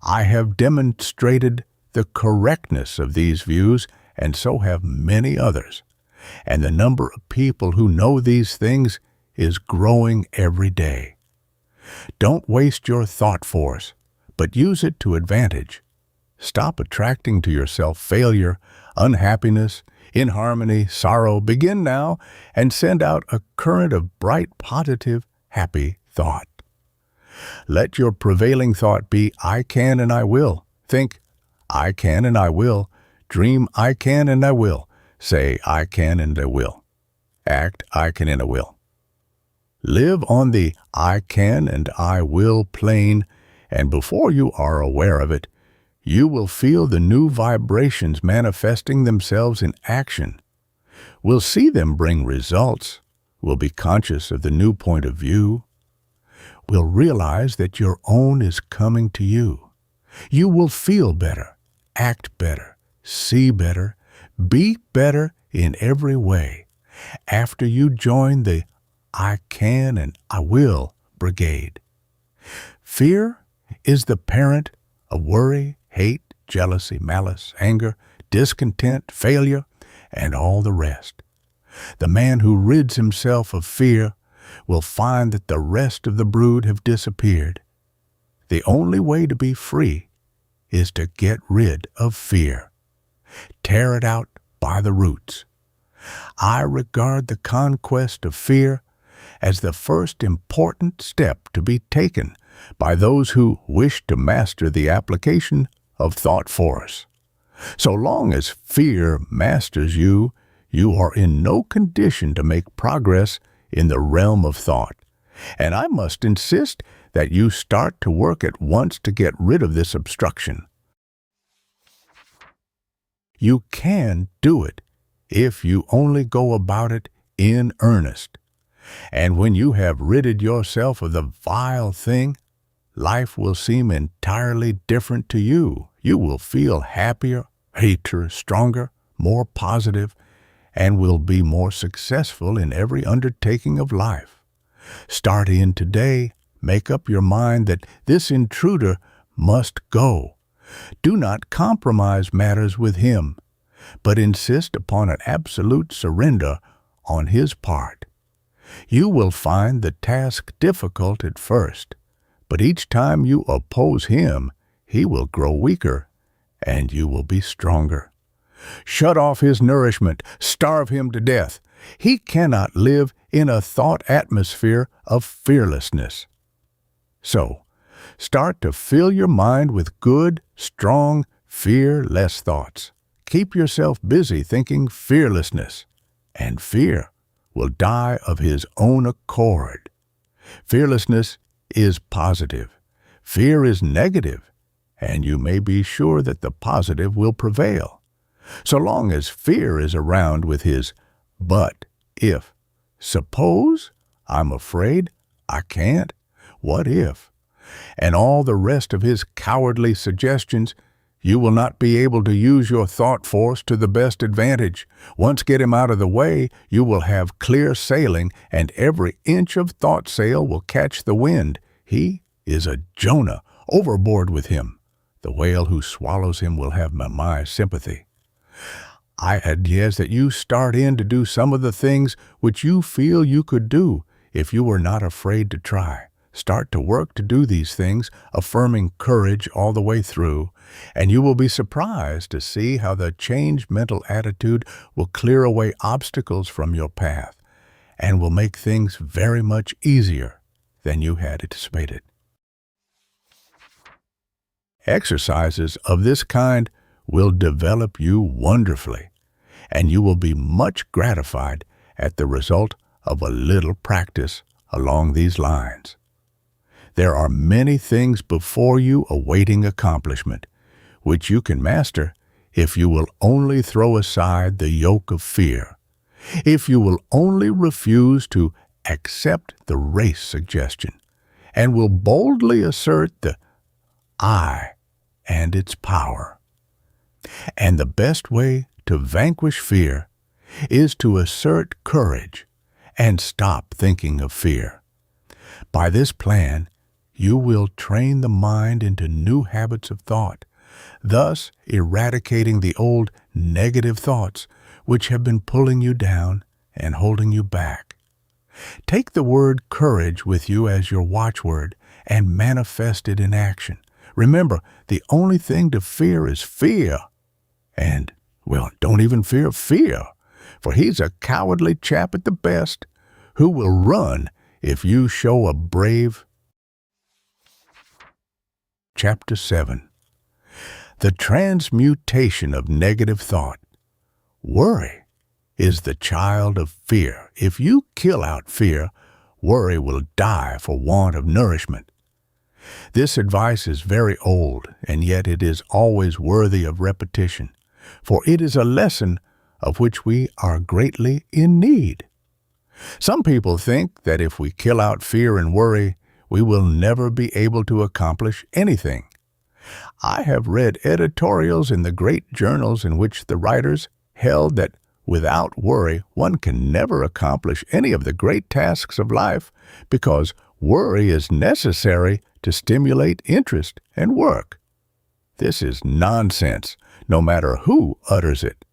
I have demonstrated the correctness of these views, and so have many others. And the number of people who know these things is growing every day. Don't waste your thought force, but use it to advantage. Stop attracting to yourself failure, unhappiness, inharmony, sorrow. Begin now and send out a current of bright, positive, happy thought. Let your prevailing thought be, I can and I will. Think, I can and I will. Dream, I can and I will. Say, I can and I will. Act, I can and I will. Live on the I can and I will plane, and before you are aware of it, you will feel the new vibrations manifesting themselves in action. We'll see them bring results. We'll be conscious of the new point of view. We'll realize that your own is coming to you. You will feel better, act better, see better, be better in every way after you join the I can and I will brigade. Fear is the parent of worry, hate, jealousy, malice, anger, discontent, failure, and all the rest. The man who rids himself of fear will find that the rest of the brood have disappeared. The only way to be free is to get rid of fear. Tear it out by the roots. I regard the conquest of fear as the first important step to be taken by those who wish to master the application of thought force. So long as fear masters you, you are in no condition to make progress in the realm of thought. And I must insist that you start to work at once to get rid of this obstruction. You can do it if you only go about it in earnest. And when you have ridded yourself of the vile thing, life will seem entirely different to you. You will feel happier, stronger, more positive, and will be more successful in every undertaking of life. Start in today, make up your mind that this intruder must go. Do not compromise matters with him, but insist upon an absolute surrender on his part. You will find the task difficult at first, but each time you oppose him, he will grow weaker, and you will be stronger. Shut off his nourishment, starve him to death. He cannot live in a thought atmosphere of fearlessness. So, start to fill your mind with good, strong, fearless thoughts. Keep yourself busy thinking fearlessness, and fear will die of his own accord. Fearlessness is positive. Fear is negative, and you may be sure that the positive will prevail. So long as fear is around with his but, if, suppose, I'm afraid, I can't, what if, and all the rest of his cowardly suggestions, you will not be able to use your thought force to the best advantage. Once get him out of the way, you will have clear sailing, and every inch of thought sail will catch the wind. He is a Jonah. Overboard with him. The whale who swallows him will have my sympathy. I advise that you start in to do some of the things which you feel you could do if you were not afraid to try. Start to work to do these things, affirming courage all the way through, and you will be surprised to see how the changed mental attitude will clear away obstacles from your path and will make things very much easier than you had anticipated. Exercises of this kind will develop you wonderfully, and you will be much gratified at the result of a little practice along these lines. There are many things before you awaiting accomplishment, which you can master if you will only throw aside the yoke of fear, if you will only refuse to accept the race suggestion, and will boldly assert the I and its power. And the best way to vanquish fear is to assert courage and stop thinking of fear. By this plan, you will train the mind into new habits of thought, thus eradicating the old negative thoughts which have been pulling you down and holding you back. Take the word courage with you as your watchword and manifest it in action. Remember, the only thing to fear is fear. And, well, don't even fear fear, for he's a cowardly chap at the best who will run if you show a brave. Chapter 7. The Transmutation of Negative Thought. Worry is the child of fear. If you kill out fear, worry will die for want of nourishment. This advice is very old, and yet it is always worthy of repetition, for it is a lesson of which we are greatly in need. Some people think that if we kill out fear and worry, we will never be able to accomplish anything. I have read editorials in the great journals in which the writers held that without worry one can never accomplish any of the great tasks of life because worry is necessary to stimulate interest and work. This is nonsense, no matter who utters it.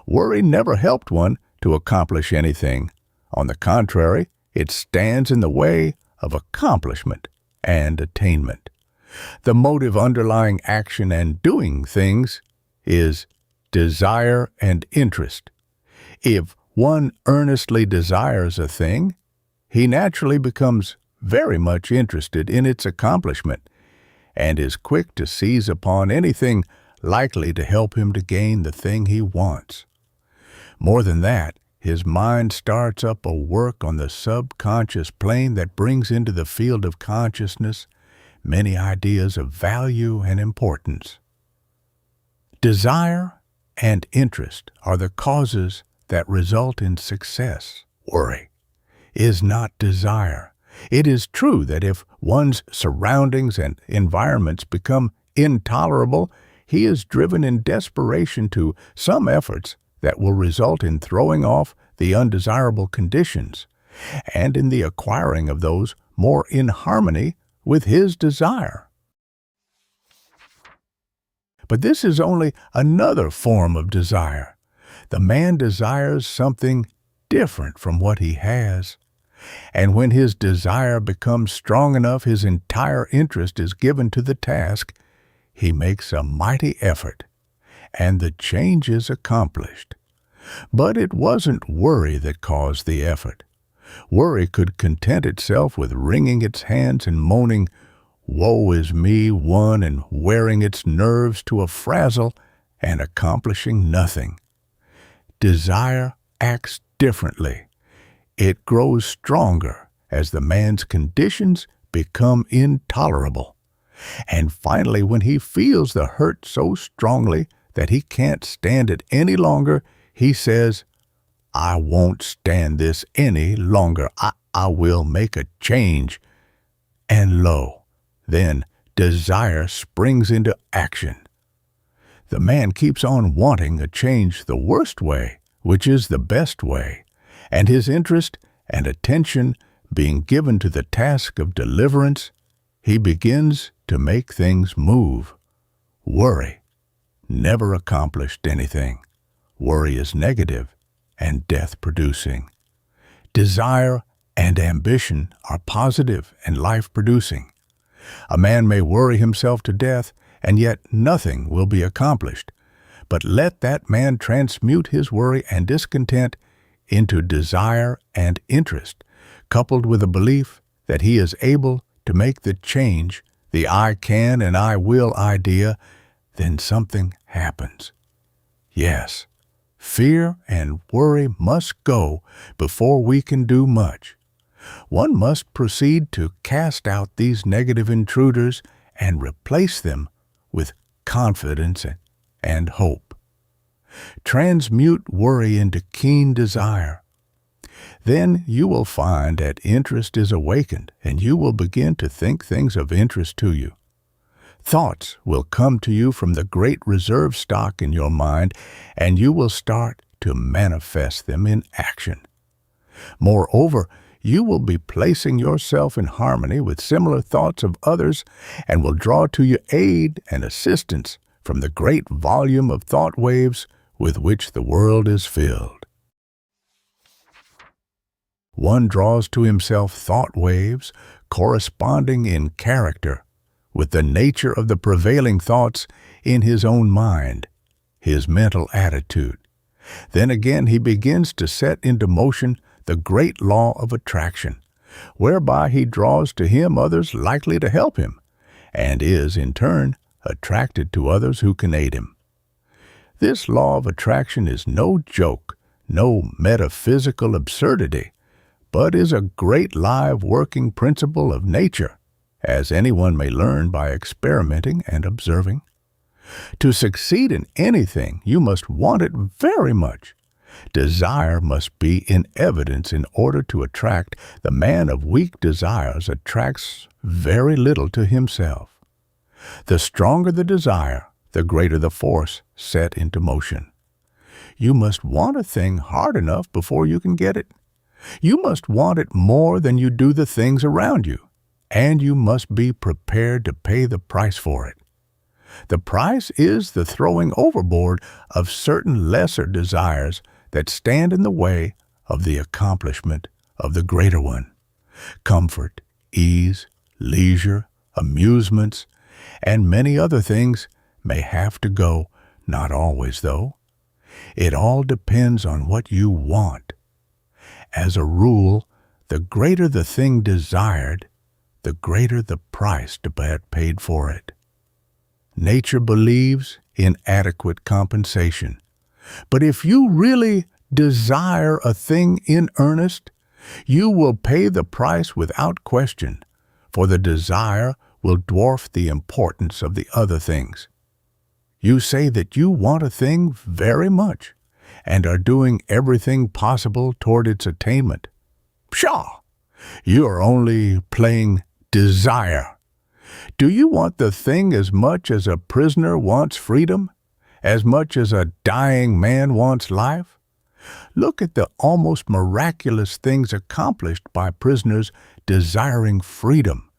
Worry never helped one to accomplish anything. On the contrary, it stands in the way of accomplishment and attainment. The motive underlying action and doing things is desire and interest. If one earnestly desires a thing, he naturally becomes very much interested in its accomplishment and is quick to seize upon anything likely to help him to gain the thing he wants. More than that, his mind starts up a work on the subconscious plane that brings into the field of consciousness many ideas of value and importance. Desire and interest are the causes that result in success. Worry is not desire. It is true that if one's surroundings and environments become intolerable, he is driven in desperation to some efforts that will result in throwing off the undesirable conditions and in the acquiring of those more in harmony with his desire. But this is only another form of desire. The man desires something different from what he has. And when his desire becomes strong enough, his entire interest is given to the task. He makes a mighty effort, and the change is accomplished. But it wasn't worry that caused the effort. Worry could content itself with wringing its hands and moaning, "Woe is me, one," and wearing its nerves to a frazzle and accomplishing nothing. Desire acts differently. It grows stronger as the man's conditions become intolerable. And finally, when he feels the hurt so strongly that he can't stand it any longer, he says, "I won't stand this any longer. I will make a change." And lo, then desire springs into action. The man keeps on wanting a change the worst way, which is the best way, and his interest and attention being given to the task of deliverance, he begins to make things move. Worry never accomplished anything. Worry is negative and death-producing. Desire and ambition are positive and life-producing. A man may worry himself to death, and yet nothing will be accomplished. But let that man transmute his worry and discontent into desire and interest, coupled with a belief that he is able to make the change, the "I can" and "I will" idea, then something happens. Yes, fear and worry must go before we can do much. One must proceed to cast out these negative intruders and replace them with confidence and hope. Transmute worry into keen desire. Then you will find that interest is awakened, and you will begin to think things of interest to you. Thoughts will come to you from the great reserve stock in your mind, and you will start to manifest them in action. Moreover, you will be placing yourself in harmony with similar thoughts of others and will draw to you aid and assistance from the great volume of thought waves with which the world is filled. One draws to himself thought waves corresponding in character with the nature of the prevailing thoughts in his own mind, his mental attitude. Then again he begins to set into motion the great law of attraction, whereby he draws to him others likely to help him, and is, in turn, attracted to others who can aid him. This law of attraction is no joke, no metaphysical absurdity, but is a great live working principle of nature, as anyone may learn by experimenting and observing. To succeed in anything, you must want it very much. Desire must be in evidence in order to attract. The man of weak desires attracts very little to himself. The stronger the desire, the greater the force set into motion. You must want a thing hard enough before you can get it. You must want it more than you do the things around you, and you must be prepared to pay the price for it. The price is the throwing overboard of certain lesser desires that stand in the way of the accomplishment of the greater one. Comfort, ease, leisure, amusements, and many other things may have to go, not always though. It all depends on what you want. As a rule, the greater the thing desired, the greater the price to be paid for it. Nature believes in adequate compensation. But if you really desire a thing in earnest, you will pay the price without question, for the desire will dwarf the importance of the other things. You say that you want a thing very much, and are doing everything possible toward its attainment. Pshaw! You are only playing desire. Do you want the thing as much as a prisoner wants freedom? As much as a dying man wants life? Look at the almost miraculous things accomplished by prisoners desiring freedom.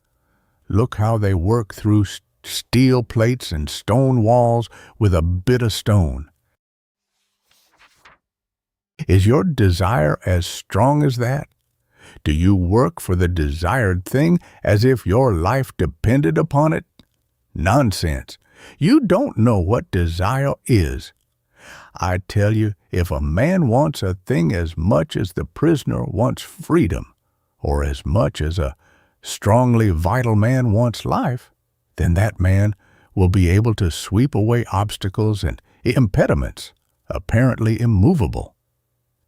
Look how they work through steel plates and stone walls with a bit of stone. Is your desire as strong as that? Do you work for the desired thing as if your life depended upon it? Nonsense. You don't know what desire is. I tell you, if a man wants a thing as much as the prisoner wants freedom, or as much as a strongly vital man wants life, then that man will be able to sweep away obstacles and impediments, apparently immovable.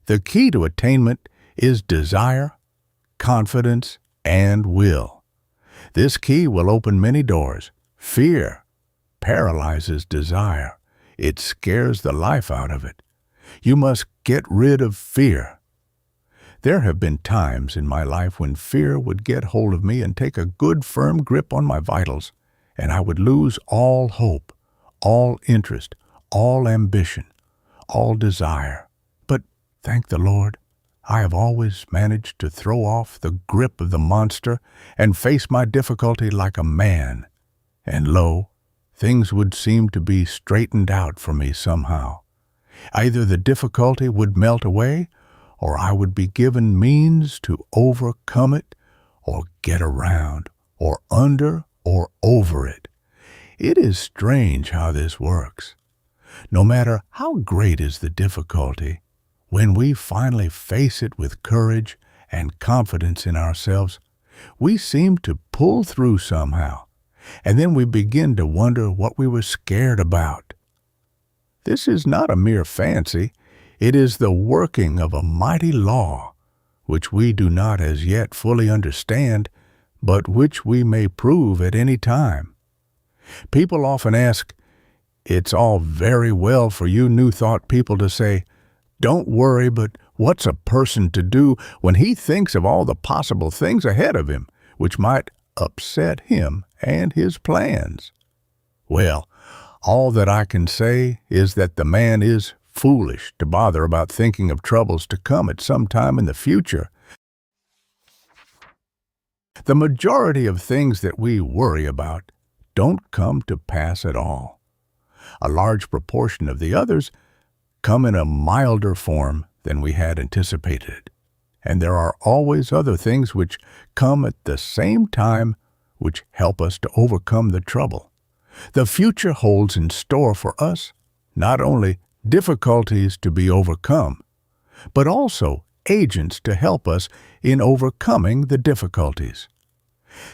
The key to attainment is desire, confidence, and will. This key will open many doors. Fear paralyzes desire. It scares the life out of it. You must get rid of fear. There have been times in my life when fear would get hold of me and take a good firm grip on my vitals, and I would lose all hope, all interest, all ambition, all desire. But thank the Lord, I have always managed to throw off the grip of the monster and face my difficulty like a man. And lo, things would seem to be straightened out for me somehow. Either the difficulty would melt away, or I would be given means to overcome it, or get around, or under, or over it. It is strange how this works. No matter how great is the difficulty, when we finally face it with courage and confidence in ourselves, we seem to pull through somehow, and then we begin to wonder what we were scared about. This is not a mere fancy. It is the working of a mighty law, which we do not as yet fully understand, but which we may prove at any time. People often ask, "It's all very well for you New Thought people to say, 'Don't worry, but what's a person to do when he thinks of all the possible things ahead of him, which might upset him and his plans?' Well, all that I can say is that the man is foolish to bother about thinking of troubles to come at some time in the future. The majority of things that we worry about don't come to pass at all. A large proportion of the others come in a milder form than we had anticipated. And there are always other things which come at the same time which help us to overcome the trouble. The future holds in store for us not only difficulties to be overcome, but also agents to help us in overcoming the difficulties.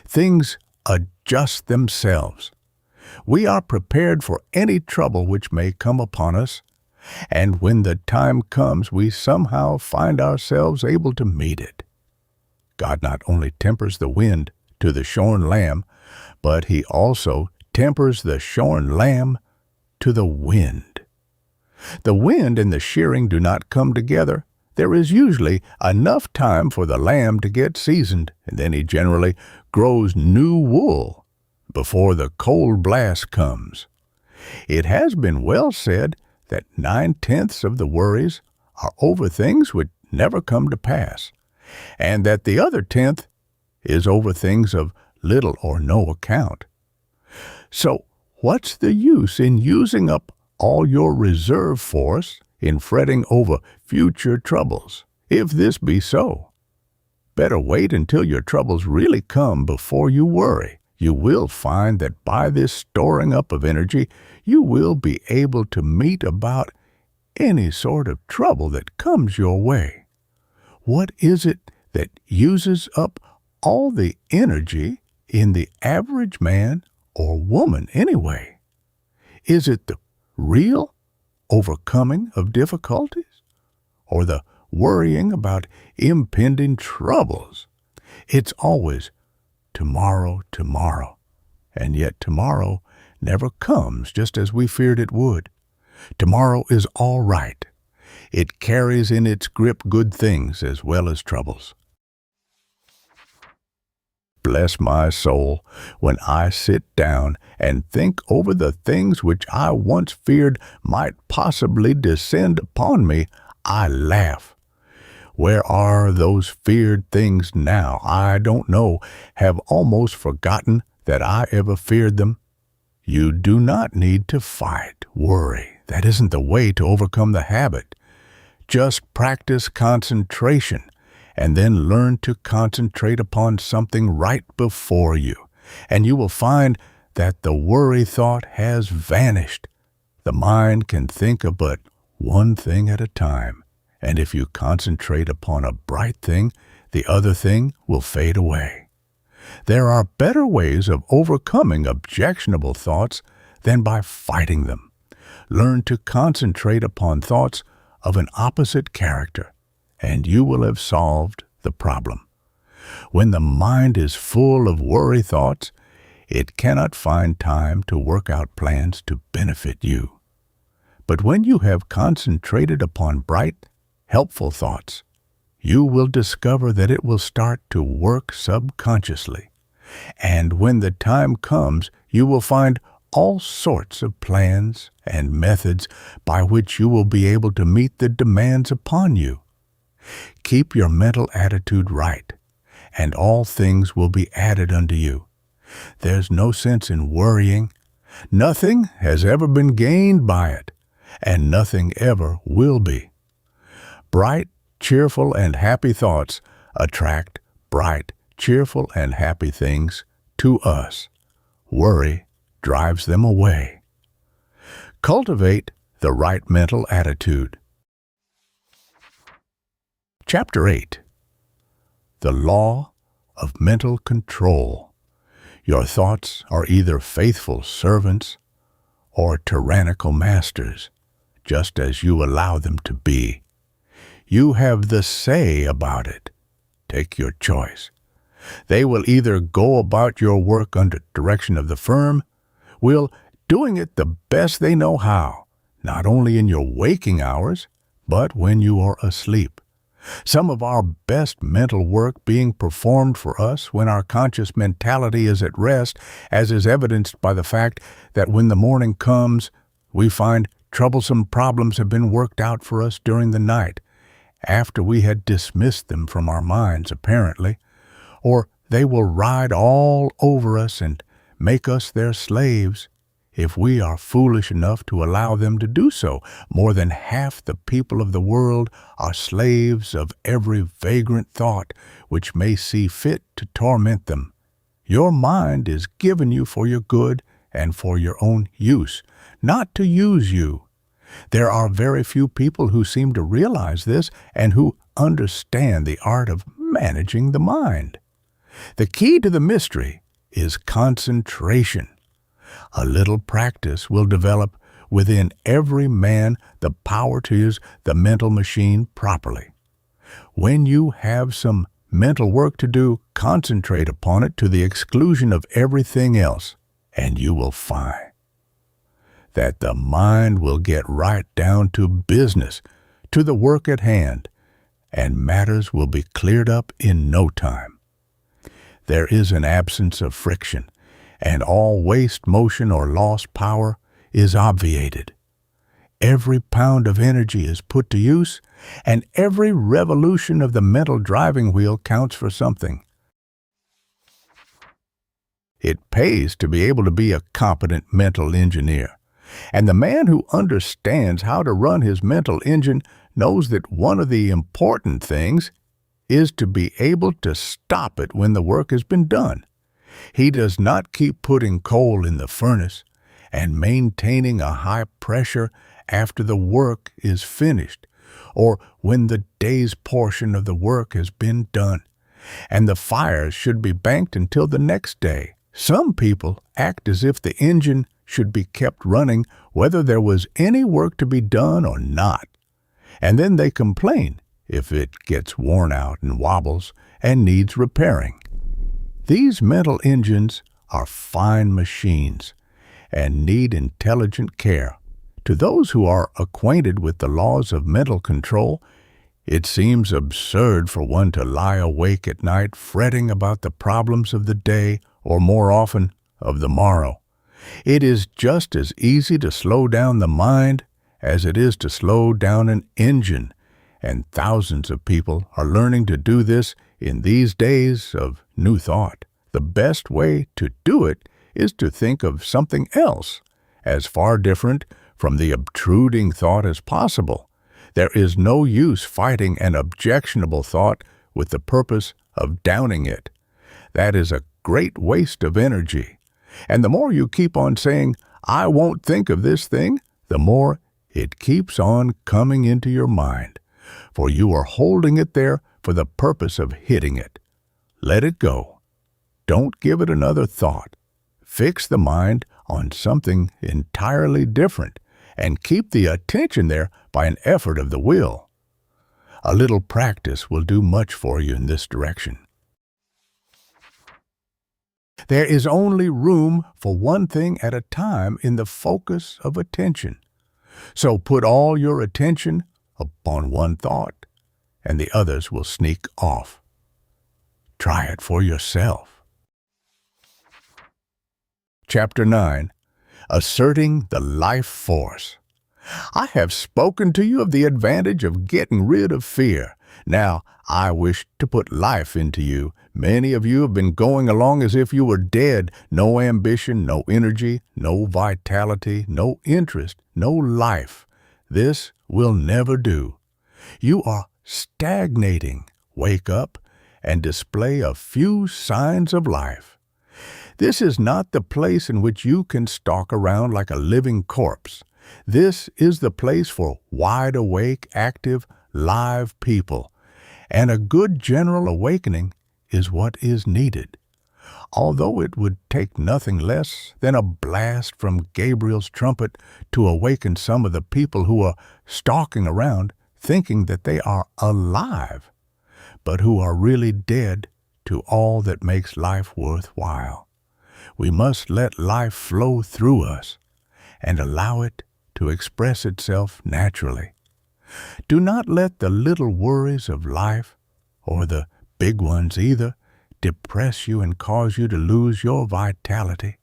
Things adjust themselves. We are prepared for any trouble which may come upon us, and when the time comes, we somehow find ourselves able to meet it. God not only tempers the wind to the shorn lamb, but He also tempers the shorn lamb to the wind. The wind and the shearing do not come together. There is usually enough time for the lamb to get seasoned, and then he generally grows new wool before the cold blast comes. It has been well said that 9/10 of the worries are over things which never come to pass, and that the other 10th is over things of little or no account. So, what's the use in using up all your reserve force in fretting over future troubles, if this be so? Better wait until your troubles really come before you worry. You will find that by this storing up of energy, you will be able to meet about any sort of trouble that comes your way. What is it that uses up all the energy in the average man or woman anyway? Is it the real overcoming of difficulties, or the worrying about impending troubles? It's always tomorrow, tomorrow, and yet tomorrow never comes just as we feared it would. Tomorrow is all right. It carries in its grip good things as well as troubles. Bless my soul, when I sit down and think over the things which I once feared might possibly descend upon me, I laugh. Where are those feared things now? I don't know, have almost forgotten that I ever feared them. You do not need to fight worry. That isn't the way to overcome the habit. Just practice concentration and then learn to concentrate upon something right before you, and you will find that the worry thought has vanished. The mind can think of but one thing at a time, and if you concentrate upon a bright thing, the other thing will fade away. There are better ways of overcoming objectionable thoughts than by fighting them. Learn to concentrate upon thoughts of an opposite character, and you will have solved the problem. When the mind is full of worry thoughts, it cannot find time to work out plans to benefit you. But when you have concentrated upon bright, helpful thoughts, you will discover that it will start to work subconsciously. And when the time comes, you will find all sorts of plans and methods by which you will be able to meet the demands upon you. Keep your mental attitude right, and all things will be added unto you. There's no sense in worrying. Nothing has ever been gained by it, and nothing ever will be. Bright, cheerful, and happy thoughts attract bright, cheerful, and happy things to us. Worry drives them away. Cultivate the right mental attitude. Chapter 8. The Law of Mental Control. Your thoughts are either faithful servants or tyrannical masters, just as you allow them to be. You have the say about it. Take your choice. They will either go about your work under direction of the firm, doing it the best they know how, not only in your waking hours, but when you are asleep. Some of our best mental work being performed for us when our conscious mentality is at rest, as is evidenced by the fact that when the morning comes, we find troublesome problems have been worked out for us during the night, after we had dismissed them from our minds, apparently, or they will ride all over us and make us their slaves, if we are foolish enough to allow them to do so. More than half the people of the world are slaves of every vagrant thought which may see fit to torment them. Your mind is given you for your good and for your own use, not to use you. There are very few people who seem to realize this and who understand the art of managing the mind. The key to the mystery is concentration. A little practice will develop within every man the power to use the mental machine properly. When you have some mental work to do, concentrate upon it to the exclusion of everything else, and you will find that the mind will get right down to business, to the work at hand, and matters will be cleared up in no time. There is an absence of friction, and all waste motion or lost power is obviated. Every pound of energy is put to use, and every revolution of the mental driving wheel counts for something. It pays to be able to be a competent mental engineer, and the man who understands how to run his mental engine knows that one of the important things is to be able to stop it when the work has been done. He does not keep putting coal in the furnace and maintaining a high pressure after the work is finished, or when the day's portion of the work has been done, and the fires should be banked until the next day. Some people act as if the engine should be kept running whether there was any work to be done or not, and then they complain if it gets worn out and wobbles and needs repairing. These mental engines are fine machines and need intelligent care. To those who are acquainted with the laws of mental control, it seems absurd for one to lie awake at night fretting about the problems of the day, or more often, of the morrow. It is just as easy to slow down the mind as it is to slow down an engine, and thousands of people are learning to do this in these days of new thought. The best way to do it is to think of something else, as far different from the obtruding thought as possible. There is no use fighting an objectionable thought with the purpose of downing it. That is a great waste of energy. And the more you keep on saying, "I won't think of this thing," the more it keeps on coming into your mind, for you are holding it there for the purpose of hitting it. Let it go. Don't give it another thought. Fix the mind on something entirely different and keep the attention there by an effort of the will. A little practice will do much for you in this direction. There is only room for one thing at a time in the focus of attention. So put all your attention upon one thought, and the others will sneak off. Try it for yourself. Chapter 9. Asserting the Life Force. I have spoken to you of the advantage of getting rid of fear. Now, I wish to put life into you. Many of you have been going along as if you were dead. No ambition, no energy, no vitality, no interest, no life. This will never do. You are stagnating. Wake up and display a few signs of life. This is not the place in which you can stalk around like a living corpse. This is the place for wide-awake, active, live people. And a good general awakening is what is needed. Although it would take nothing less than a blast from Gabriel's trumpet to awaken some of the people who are stalking around thinking that they are alive, but who are really dead to all that makes life worthwhile. We must let life flow through us and allow it to express itself naturally. Do not let the little worries of life, or the big ones either, depress you and cause you to lose your vitality.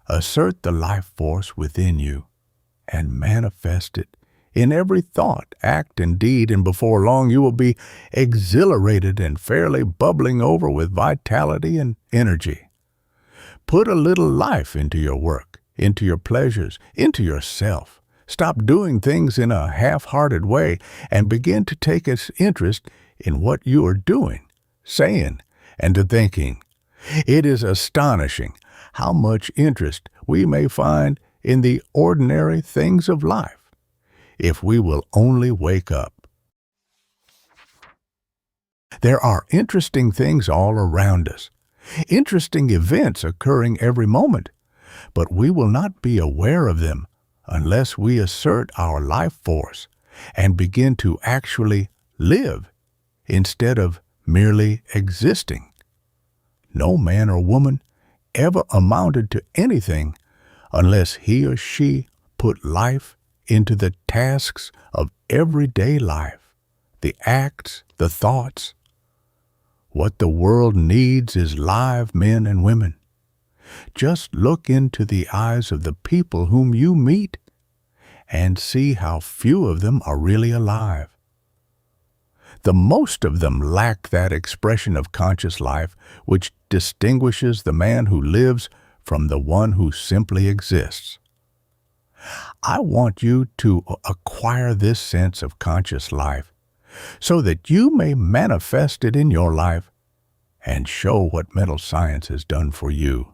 Assert the life force within you and manifest it in every thought, act, and deed, and before long you will be exhilarated and fairly bubbling over with vitality and energy. Put a little life into your work, into your pleasures, into yourself. Stop doing things in a half-hearted way and begin to take its interest in what you are doing, saying, and thinking. It is astonishing how much interest we may find in the ordinary things of life, if we will only wake up. There are interesting things all around us, interesting events occurring every moment, but we will not be aware of them unless we assert our life force and begin to actually live instead of merely existing. No man or woman ever amounted to anything unless he or she put life into the tasks of everyday life, the acts, the thoughts. What the world needs is live men and women. Just look into the eyes of the people whom you meet and see how few of them are really alive. The most of them lack that expression of conscious life which distinguishes the man who lives from the one who simply exists. I want you to acquire this sense of conscious life so that you may manifest it in your life and show what mental science has done for you.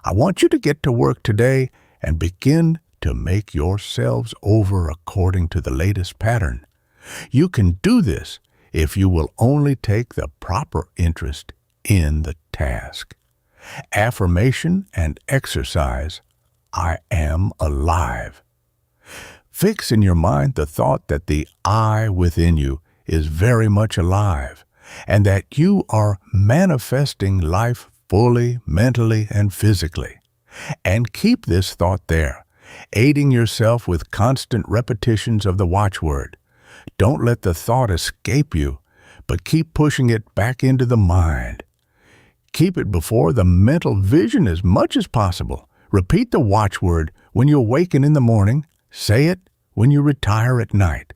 I want you to get to work today and begin to make yourselves over according to the latest pattern. You can do this if you will only take the proper interest in the task. Affirmation and exercise. I am alive. Fix in your mind the thought that the I within you is very much alive, and that you are manifesting life fully, mentally, and physically. And keep this thought there, aiding yourself with constant repetitions of the watchword. Don't let the thought escape you, but keep pushing it back into the mind. Keep it before the mental vision as much as possible. Repeat the watchword when you awaken in the morning. Say it when you retire at night.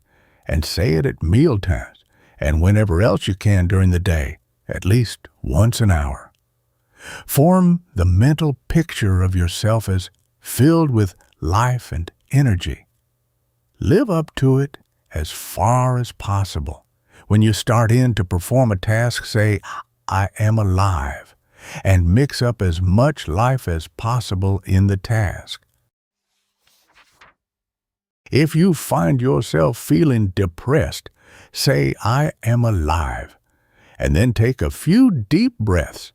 and say it at mealtimes and whenever else you can during the day, at least once an hour. Form the mental picture of yourself as filled with life and energy. Live up to it as far as possible. When you start in to perform a task, say, "I am alive," and mix up as much life as possible in the task. If you find yourself feeling depressed, say, "I am alive," and then take a few deep breaths.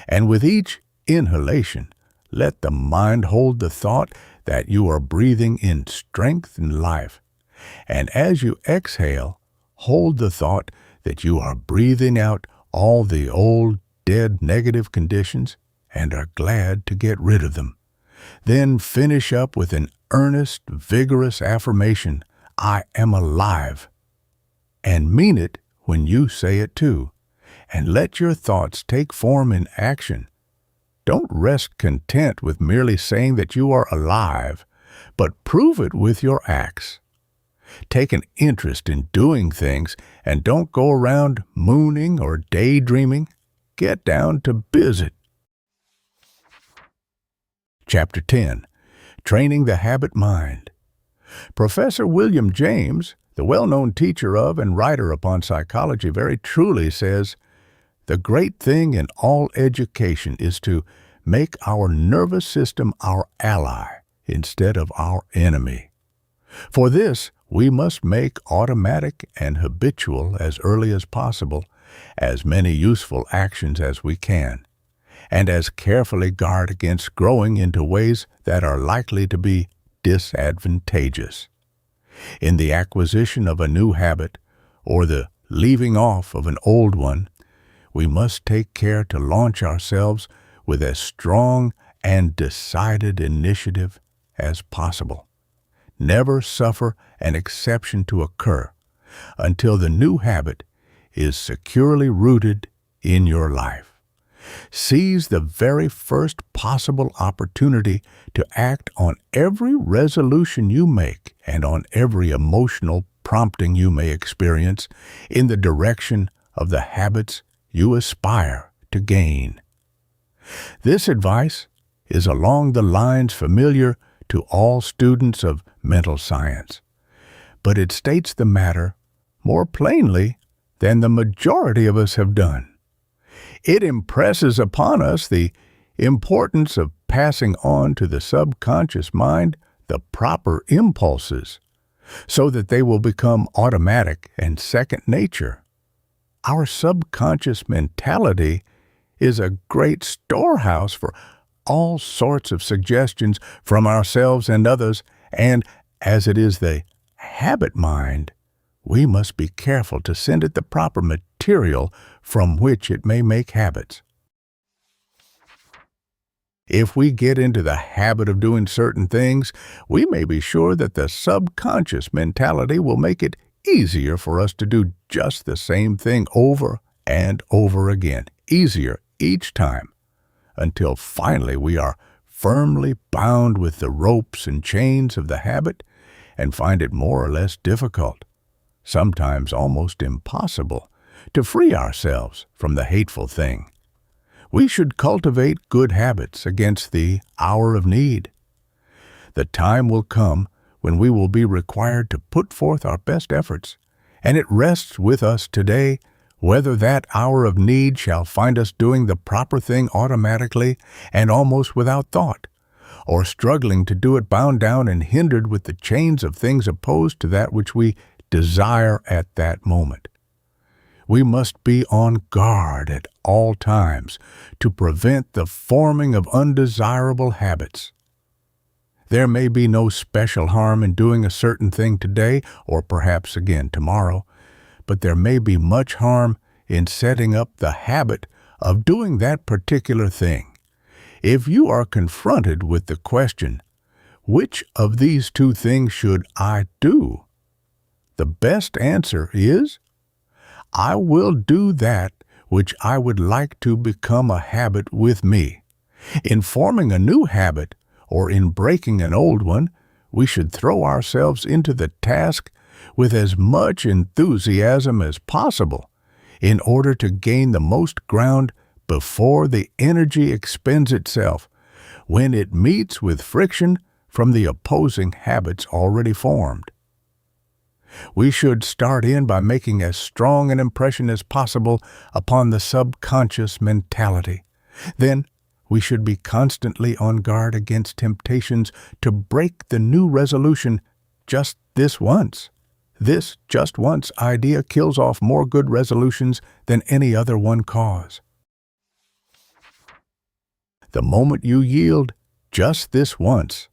And with each inhalation, let the mind hold the thought that you are breathing in strength and life. And as you exhale, hold the thought that you are breathing out all the old, dead, negative conditions and are glad to get rid of them. Then finish up with an earnest, vigorous affirmation, "I am alive." And mean it when you say it too. And let your thoughts take form in action. Don't rest content with merely saying that you are alive, but prove it with your acts. Take an interest in doing things and don't go around mooning or daydreaming. Get down to business. Chapter 10. Training the Habit Mind. Professor William James, the well-known teacher of and writer upon psychology, very truly says, "The great thing in all education is to make our nervous system our ally instead of our enemy. For this, we must make automatic and habitual as early as possible as many useful actions as we can, and as carefully guard against growing into ways that are likely to be disadvantageous. In the acquisition of a new habit or the leaving off of an old one, we must take care to launch ourselves with as strong and decided initiative as possible. Never suffer an exception to occur until the new habit is securely rooted in your life. Seize the very first possible opportunity to act on every resolution you make and on every emotional prompting you may experience in the direction of the habits you aspire to gain. This advice is along the lines familiar to all students of mental science, but it states the matter more plainly than the majority of us have done. It impresses upon us the importance of passing on to the subconscious mind the proper impulses so that they will become automatic and second nature. Our subconscious mentality is a great storehouse for all sorts of suggestions from ourselves and others, and as it is the habit mind, we must be careful to send it the proper material from which it may make habits. If we get into the habit of doing certain things, we may be sure that the subconscious mentality will make it easier for us to do just the same thing over and over again, easier each time, until finally we are firmly bound with the ropes and chains of the habit and find it more or less difficult, sometimes almost impossible, to free ourselves from the hateful thing. We should cultivate good habits against the hour of need. The time will come when we will be required to put forth our best efforts, and it rests with us today whether that hour of need shall find us doing the proper thing automatically and almost without thought, or struggling to do it bound down and hindered with the chains of things opposed to that which we desire at that moment. We must be on guard at all times to prevent the forming of undesirable habits. There may be no special harm in doing a certain thing today, or perhaps again tomorrow, but there may be much harm in setting up the habit of doing that particular thing. If you are confronted with the question, which of these two things should I do? The best answer is, I will do that which I would like to become a habit with me. In forming a new habit, or in breaking an old one, we should throw ourselves into the task with as much enthusiasm as possible in order to gain the most ground before the energy expends itself when it meets with friction from the opposing habits already formed. We should start in by making as strong an impression as possible upon the subconscious mentality. Then we should be constantly on guard against temptations to break the new resolution just this once. This just once idea kills off more good resolutions than any other one cause. The moment you yield just this once,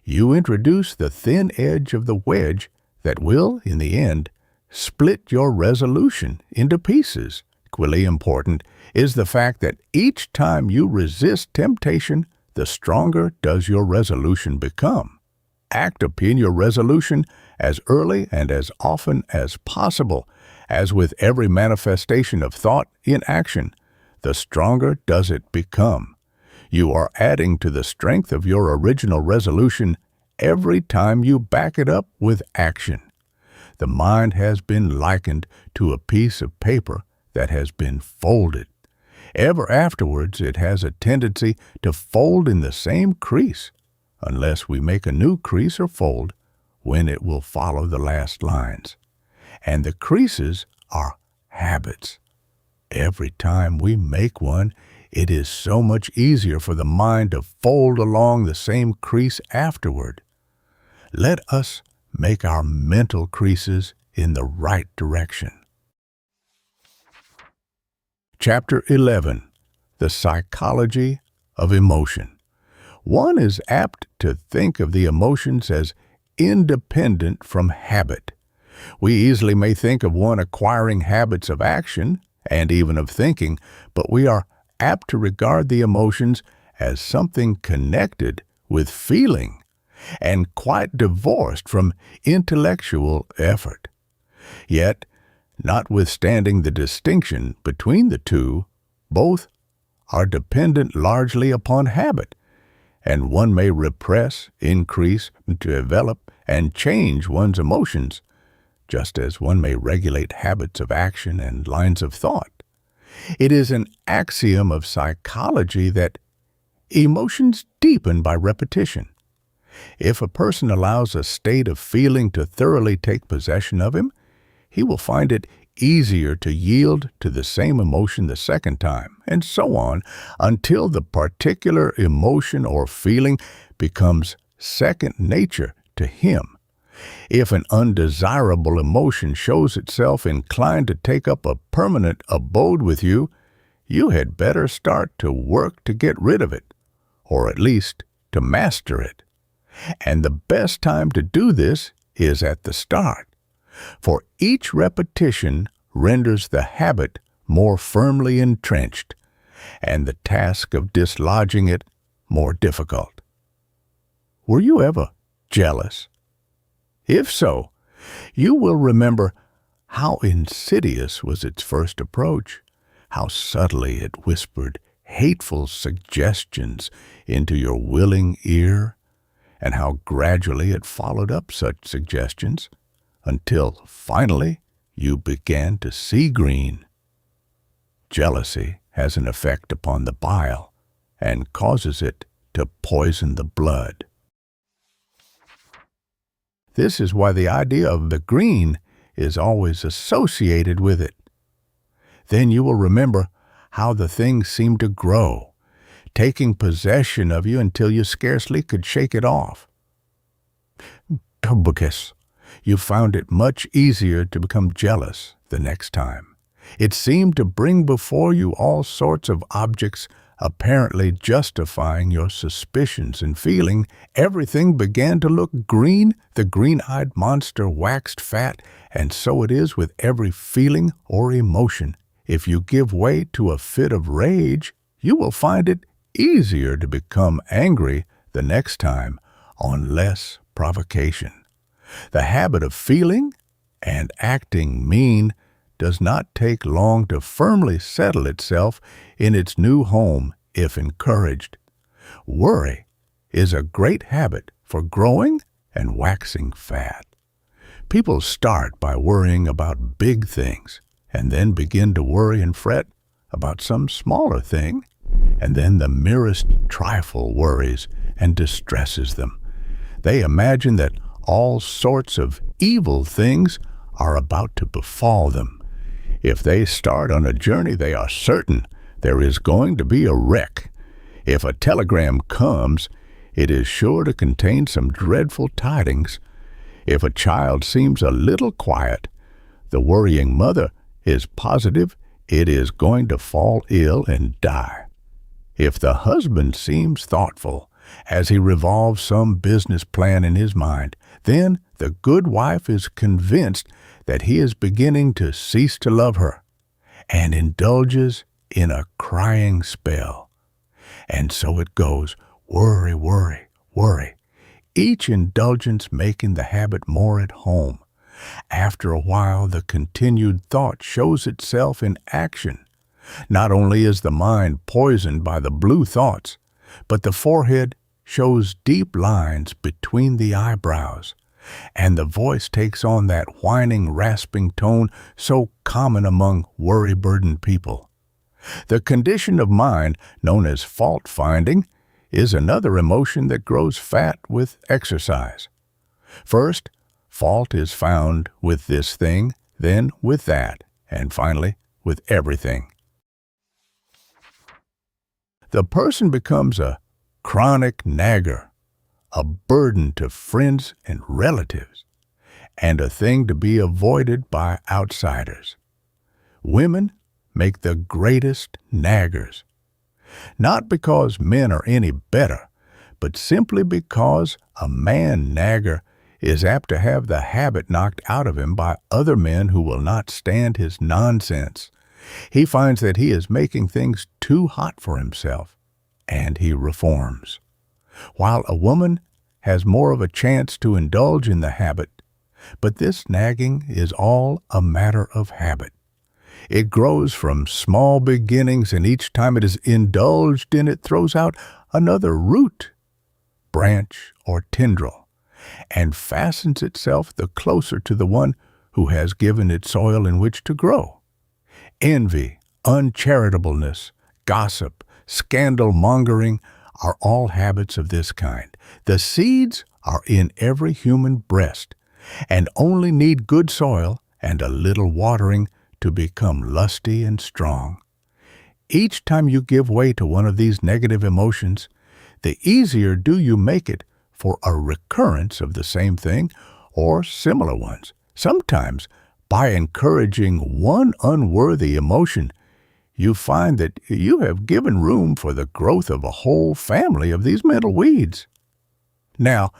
you introduce the thin edge of the wedge that will, in the end, split your resolution into pieces. Equally important is the fact that each time you resist temptation, the stronger does your resolution become. Act upon your resolution as early and as often as possible. As with every manifestation of thought in action, the stronger does it become. You are adding to the strength of your original resolution every time you back it up with action. The mind has been likened to a piece of paper that has been folded. Ever afterwards, it has a tendency to fold in the same crease, unless we make a new crease or fold when it will follow the last lines. And the creases are habits. Every time we make one, it is so much easier for the mind to fold along the same crease afterward. Let us make our mental creases in the right direction. Chapter 11. The Psychology of Emotion. One is apt to think of the emotions as independent from habit. We easily may think of one acquiring habits of action and even of thinking, but we are apt to regard the emotions as something connected with feeling and quite divorced from intellectual effort. Yet, notwithstanding the distinction between the two, both are dependent largely upon habit, and one may repress, increase, develop, and change one's emotions, just as one may regulate habits of action and lines of thought. It is an axiom of psychology that emotions deepen by repetition. If a person allows a state of feeling to thoroughly take possession of him, he will find it easier to yield to the same emotion the second time, and so on, until the particular emotion or feeling becomes second nature to him. If an undesirable emotion shows itself inclined to take up a permanent abode with you, you had better start to work to get rid of it, or at least to master it. And the best time to do this is at the start, for each repetition renders the habit more firmly entrenched, and the task of dislodging it more difficult. Were you ever jealous? If so, you will remember how insidious was its first approach, how subtly it whispered hateful suggestions into your willing ear, and how gradually it followed up such suggestions until finally you began to see green. Jealousy has an effect upon the bile and causes it to poison the blood. This is why the idea of the green is always associated with it. Then you will remember how the thing seemed to grow, taking possession of you until you scarcely could shake it off. Because you found it much easier to become jealous the next time. It seemed to bring before you all sorts of objects apparently justifying your suspicions and feeling. Everything began to look green, the green-eyed monster waxed fat, and so it is with every feeling or emotion. If you give way to a fit of rage, you will find it easier to become angry the next time on less provocation. The habit of feeling and acting mean does not take long to firmly settle itself in its new home if encouraged. Worry is a great habit for growing and waxing fat. People start by worrying about big things, and then begin to worry and fret about some smaller thing, and then the merest trifle worries and distresses them. They imagine that all sorts of evil things are about to befall them. If they start on a journey, they are certain there is going to be a wreck. If a telegram comes, it is sure to contain some dreadful tidings. If a child seems a little quiet, the worrying mother is positive it is going to fall ill and die. If the husband seems thoughtful as he revolves some business plan in his mind, then the good wife is convinced that he is beginning to cease to love her, and indulges in a crying spell. And so it goes, worry, worry, worry, each indulgence making the habit more at home. After a while, the continued thought shows itself in action. Not only is the mind poisoned by the blue thoughts, but the forehead shows deep lines between the eyebrows, and the voice takes on that whining, rasping tone so common among worry-burdened people. The condition of mind known as fault-finding is another emotion that grows fat with exercise. First, fault is found with this thing, then with that, and finally with everything. The person becomes a chronic nagger, a burden to friends and relatives, and a thing to be avoided by outsiders. Women make the greatest naggers, not because men are any better, but simply because a man nagger is apt to have the habit knocked out of him by other men who will not stand his nonsense. He finds that he is making things too hot for himself, and he reforms. While a woman has more of a chance to indulge in the habit, but this nagging is all a matter of habit. It grows from small beginnings, and each time it is indulged in, it throws out another root, branch, or tendril, and fastens itself the closer to the one who has given it soil in which to grow. Envy, uncharitableness, gossip, scandal-mongering are all habits of this kind. The seeds are in every human breast, and only need good soil and a little watering to become lusty and strong. Each time you give way to one of these negative emotions, the easier do you make it for a recurrence of the same thing or similar ones. Sometimes, by encouraging one unworthy emotion, you find that you have given room for the growth of a whole family of these mental weeds. Now,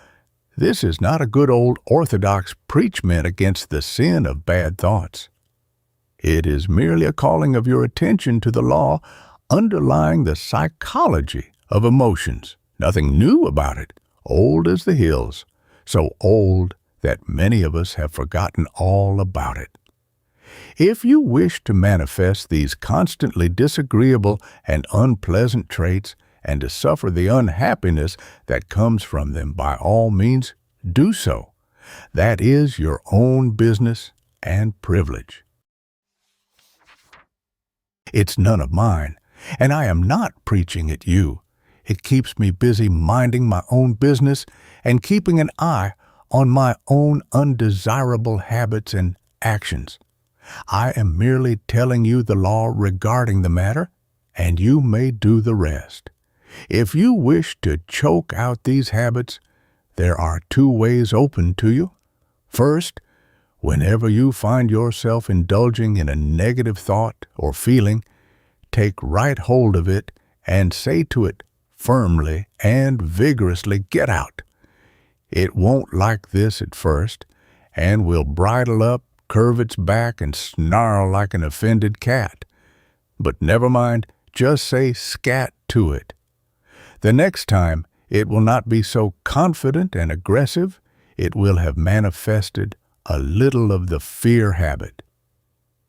this is not a good old orthodox preachment against the sin of bad thoughts. It is merely a calling of your attention to the law underlying the psychology of emotions. Nothing new about it, old as the hills, so old that many of us have forgotten all about it. If you wish to manifest these constantly disagreeable and unpleasant traits and to suffer the unhappiness that comes from them, by all means do so. That is your own business and privilege. It's none of mine, and I am not preaching at you. It keeps me busy minding my own business and keeping an eye on my own undesirable habits and actions. I am merely telling you the law regarding the matter, and you may do the rest. If you wish to choke out these habits, there are two ways open to you. First, whenever you find yourself indulging in a negative thought or feeling, take right hold of it and say to it firmly and vigorously, "Get out." It won't like this at first, and will bridle up, curve its back, and snarl like an offended cat. But never mind, just say "scat" to it. The next time, it will not be so confident and aggressive. It will have manifested a little of the fear habit.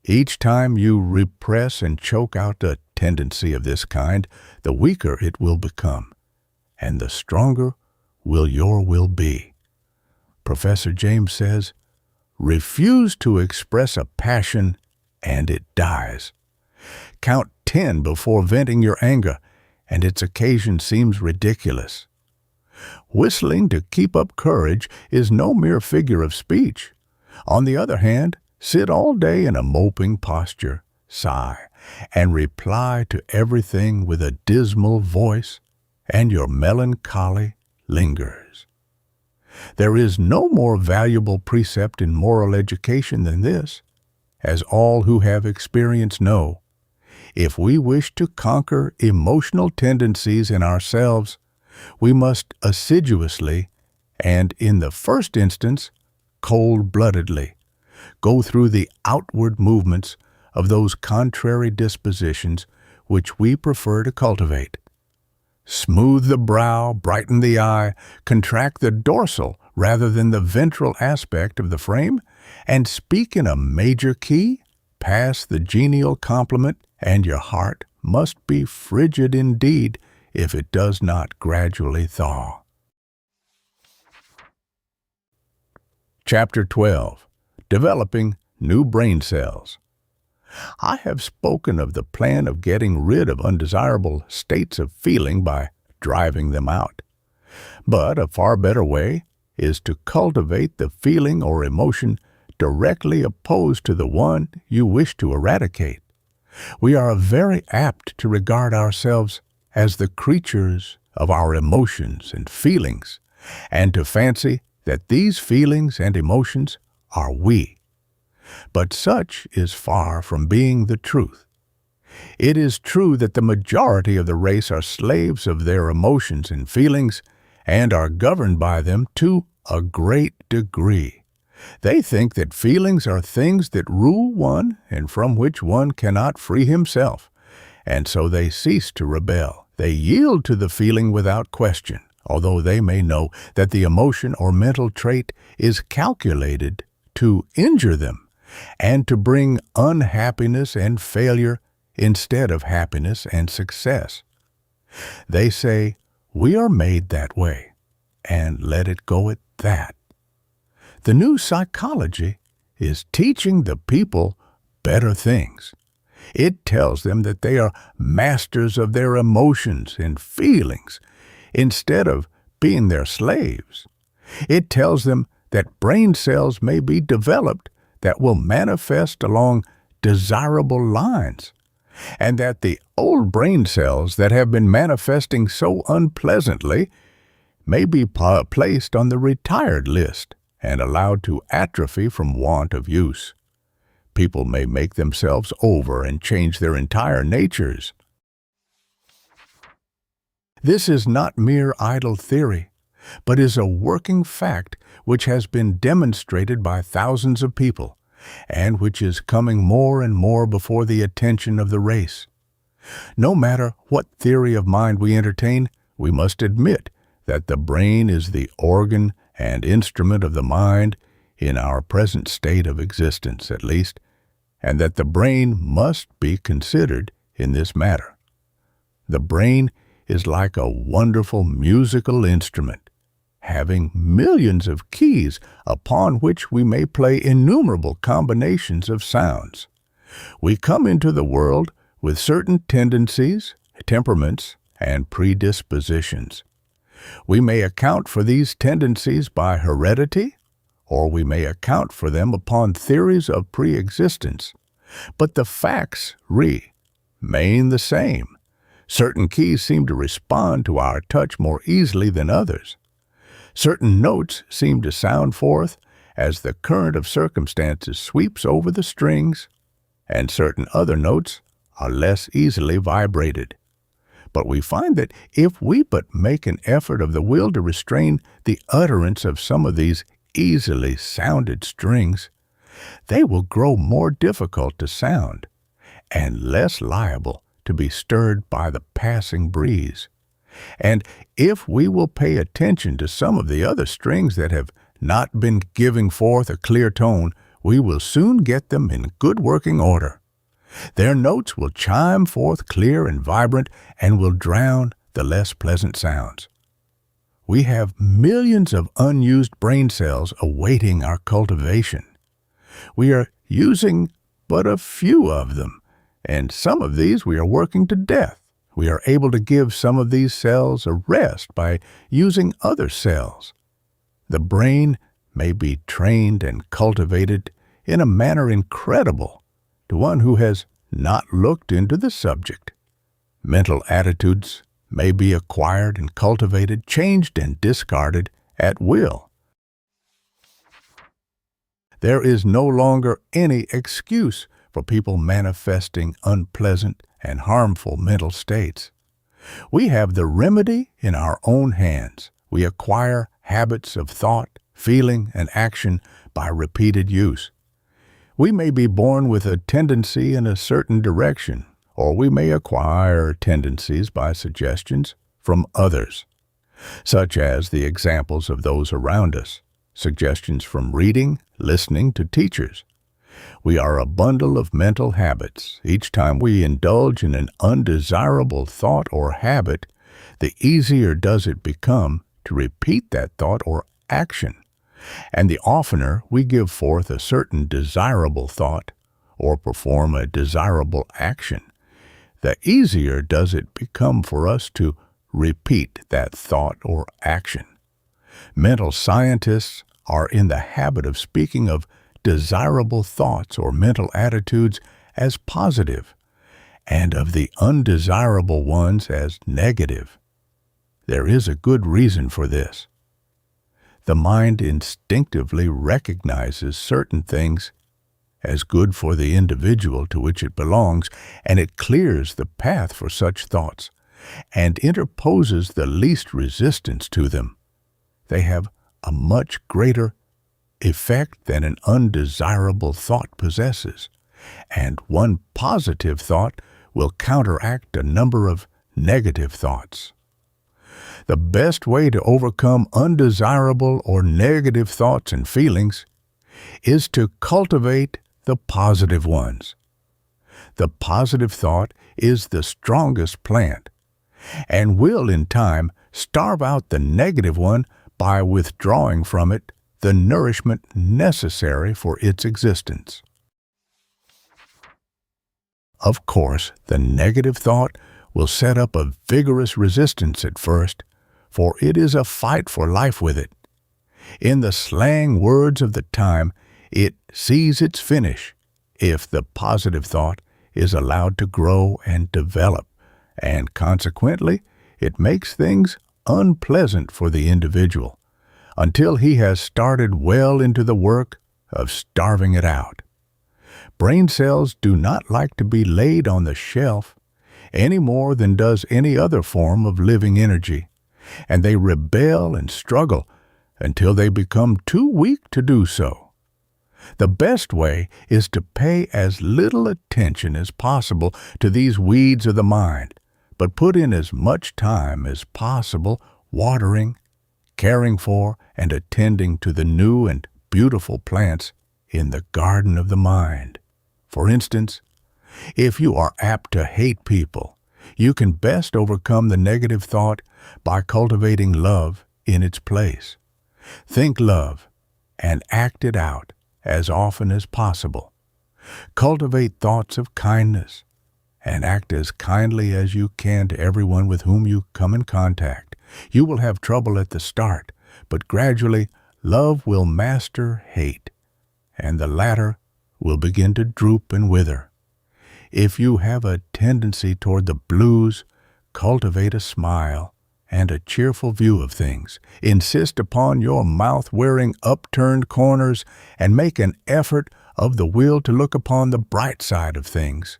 Each time you repress and choke out a tendency of this kind, the weaker it will become, and the stronger will your will be. Professor James says, Refuse to express a passion, and it dies. Count 10 before venting your anger, and its occasion seems ridiculous. Whistling to keep up courage is no mere figure of speech. On the other hand, sit all day in a moping posture, sigh, and reply to everything with a dismal voice, and your melancholy lingers. There is no more valuable precept in moral education than this, as all who have experience know. If we wish to conquer emotional tendencies in ourselves, we must assiduously, and in the first instance, cold-bloodedly, go through the outward movements of those contrary dispositions which we prefer to cultivate. Smooth the brow, brighten the eye, contract the dorsal rather than the ventral aspect of the frame, and speak in a major key, pass the genial compliment, and your heart must be frigid indeed if it does not gradually thaw. Chapter 12. Developing New Brain Cells. I have spoken of the plan of getting rid of undesirable states of feeling by driving them out. But a far better way is to cultivate the feeling or emotion directly opposed to the one you wish to eradicate. We are very apt to regard ourselves as the creatures of our emotions and feelings, and to fancy that these feelings and emotions are we. But such is far from being the truth. It is true that the majority of the race are slaves of their emotions and feelings, and are governed by them to a great degree. They think that feelings are things that rule one and from which one cannot free himself, and so they cease to rebel. They yield to the feeling without question, although they may know that the emotion or mental trait is calculated to injure them and to bring unhappiness and failure instead of happiness and success. They say, "We are made that way," and let it go at that. The new psychology is teaching the people better things. It tells them that they are masters of their emotions and feelings instead of being their slaves. It tells them that brain cells may be developed that will manifest along desirable lines, and that the old brain cells that have been manifesting so unpleasantly may be placed on the retired list and allowed to atrophy from want of use. People may make themselves over and change their entire natures. This is not mere idle theory, but is a working fact which has been demonstrated by thousands of people, and which is coming more and more before the attention of the race. No matter what theory of mind we entertain, we must admit that the brain is the organ and instrument of the mind, in our present state of existence at least, and that the brain must be considered in this matter. The brain is like a wonderful musical instrument, having millions of keys upon which we may play innumerable combinations of sounds. We come into the world with certain tendencies, temperaments, and predispositions. We may account for these tendencies by heredity, or we may account for them upon theories of pre-existence. But the facts remain the same. Certain keys seem to respond to our touch more easily than others. Certain notes seem to sound forth as the current of circumstances sweeps over the strings, and certain other notes are less easily vibrated. But we find that if we but make an effort of the will to restrain the utterance of some of these easily sounded strings, they will grow more difficult to sound and less liable to be stirred by the passing breeze. And if we will pay attention to some of the other strings that have not been giving forth a clear tone, we will soon get them in good working order. Their notes will chime forth clear and vibrant and will drown the less pleasant sounds. We have millions of unused brain cells awaiting our cultivation. We are using but a few of them, and some of these we are working to death. We are able to give some of these cells a rest by using other cells. The brain may be trained and cultivated in a manner incredible to one who has not looked into the subject. Mental attitudes may be acquired and cultivated, changed and discarded at will. There is no longer any excuse for people manifesting unpleasant and harmful mental states. We have the remedy in our own hands. We acquire habits of thought, feeling, and action by repeated use. We may be born with a tendency in a certain direction, or we may acquire tendencies by suggestions from others, such as the examples of those around us, suggestions from reading, listening to teachers. We are a bundle of mental habits. Each time we indulge in an undesirable thought or habit, the easier does it become to repeat that thought or action. And the oftener we give forth a certain desirable thought or perform a desirable action, the easier does it become for us to repeat that thought or action. Mental scientists are in the habit of speaking of desirable thoughts or mental attitudes as positive, and of the undesirable ones as negative. There is a good reason for this. The mind instinctively recognizes certain things as good for the individual to which it belongs, and it clears the path for such thoughts and interposes the least resistance to them. They have a much greater effect than an undesirable thought possesses, and one positive thought will counteract a number of negative thoughts. The best way to overcome undesirable or negative thoughts and feelings is to cultivate the positive ones. The positive thought is the strongest plant, and will in time starve out the negative one by withdrawing from it the nourishment necessary for its existence. Of course, the negative thought will set up a vigorous resistance at first, for it is a fight for life with it. In the slang words of the time, it sees its finish if the positive thought is allowed to grow and develop, and consequently, it makes things unpleasant for the individual until he has started well into the work of starving it out. Brain cells do not like to be laid on the shelf any more than does any other form of living energy, and they rebel and struggle until they become too weak to do so. The best way is to pay as little attention as possible to these weeds of the mind, but put in as much time as possible watering, caring for, and attending to the new and beautiful plants in the garden of the mind. For instance, if you are apt to hate people, you can best overcome the negative thought by cultivating love in its place. Think love and act it out as often as possible. Cultivate thoughts of kindness and act as kindly as you can to everyone with whom you come in contact. You will have trouble at the start, but gradually love will master hate, and the latter will begin to droop and wither. If you have a tendency toward the blues, cultivate a smile and a cheerful view of things. Insist upon your mouth wearing upturned corners, and make an effort of the will to look upon the bright side of things.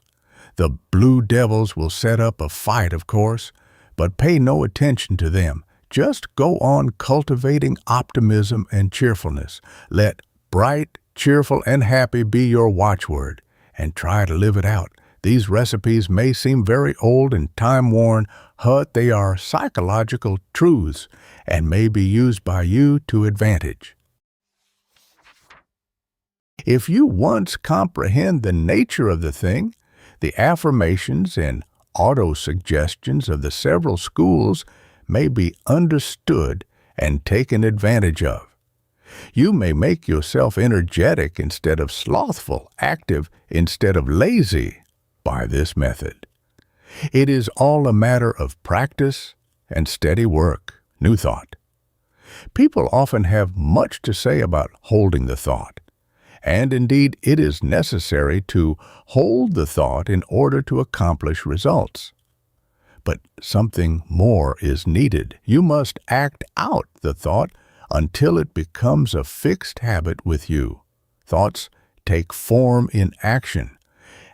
The blue devils will set up a fight, of course, but pay no attention to them. Just go on cultivating optimism and cheerfulness. Let bright, cheerful, and happy be your watchword, and try to live it out. These recipes may seem very old and time-worn, but they are psychological truths and may be used by you to advantage. If you once comprehend the nature of the thing, the affirmations and auto-suggestions of the several schools may be understood and taken advantage of. You may make yourself energetic instead of slothful, active instead of lazy by this method. It is all a matter of practice and steady work. New thought. People often have much to say about holding the thought, and indeed it is necessary to hold the thought in order to accomplish results. But something more is needed. You must act out the thought until it becomes a fixed habit with you. Thoughts take form in action,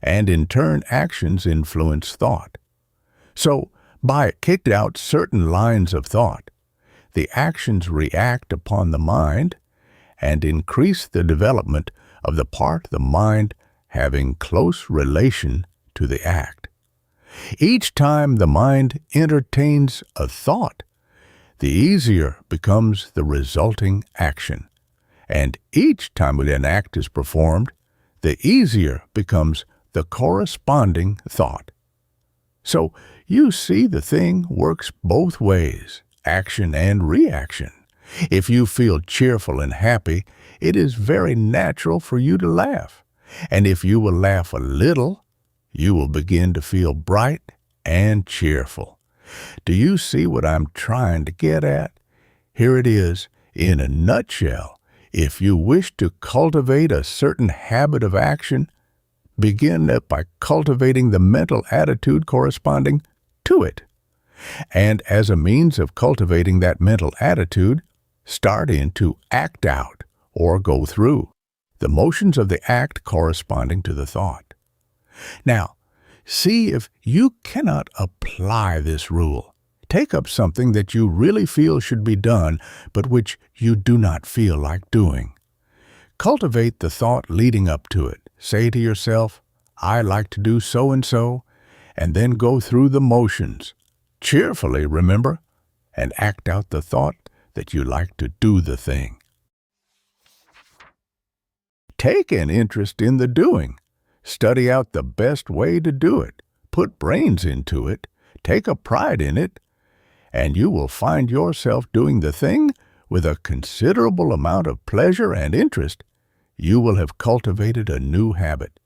and in turn actions influence thought. So, by kicking out certain lines of thought, the actions react upon the mind and increase the development of the part of the mind having close relation to the act. Each time the mind entertains a thought, the easier becomes the resulting action. And each time an act is performed, the easier becomes the corresponding thought. So you see the thing works both ways, action and reaction. If you feel cheerful and happy, it is very natural for you to laugh. And if you will laugh a little, you will begin to feel bright and cheerful. Do you see what I'm trying to get at? Here it is, in a nutshell. If you wish to cultivate a certain habit of action, begin by cultivating the mental attitude corresponding to it. And as a means of cultivating that mental attitude, start in to act out or go through the motions of the act corresponding to the thought. Now, see if you cannot apply this rule. Take up something that you really feel should be done, but which you do not feel like doing. Cultivate the thought leading up to it. Say to yourself, I like to do so and then go through the motions. Cheerfully, remember, and act out the thought that you like to do the thing. Take an interest in the doing. Study out the best way to do it. Put brains into it. Take a pride in it. And you will find yourself doing the thing with a considerable amount of pleasure and interest. You will have cultivated a new habit.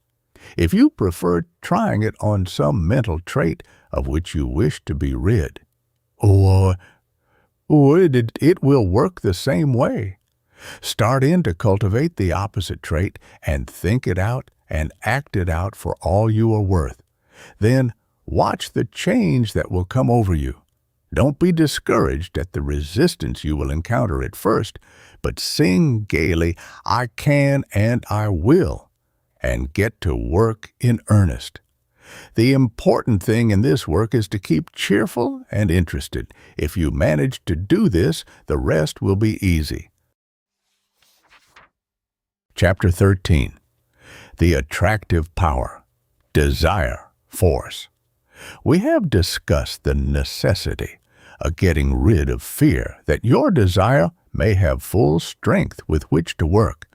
If you prefer trying it on some mental trait of which you wish to be rid, or it will work the same way. Start in to cultivate the opposite trait and think it out and act it out for all you are worth. Then watch the change that will come over you. Don't be discouraged at the resistance you will encounter at first, but sing gaily, I can and I will, and get to work in earnest. The important thing in this work is to keep cheerful and interested. If you manage to do this, the rest will be easy. Chapter 13. The Attractive Power, Desire, Force. We have discussed the necessity of getting rid of fear that your desire may have full strength with which to work.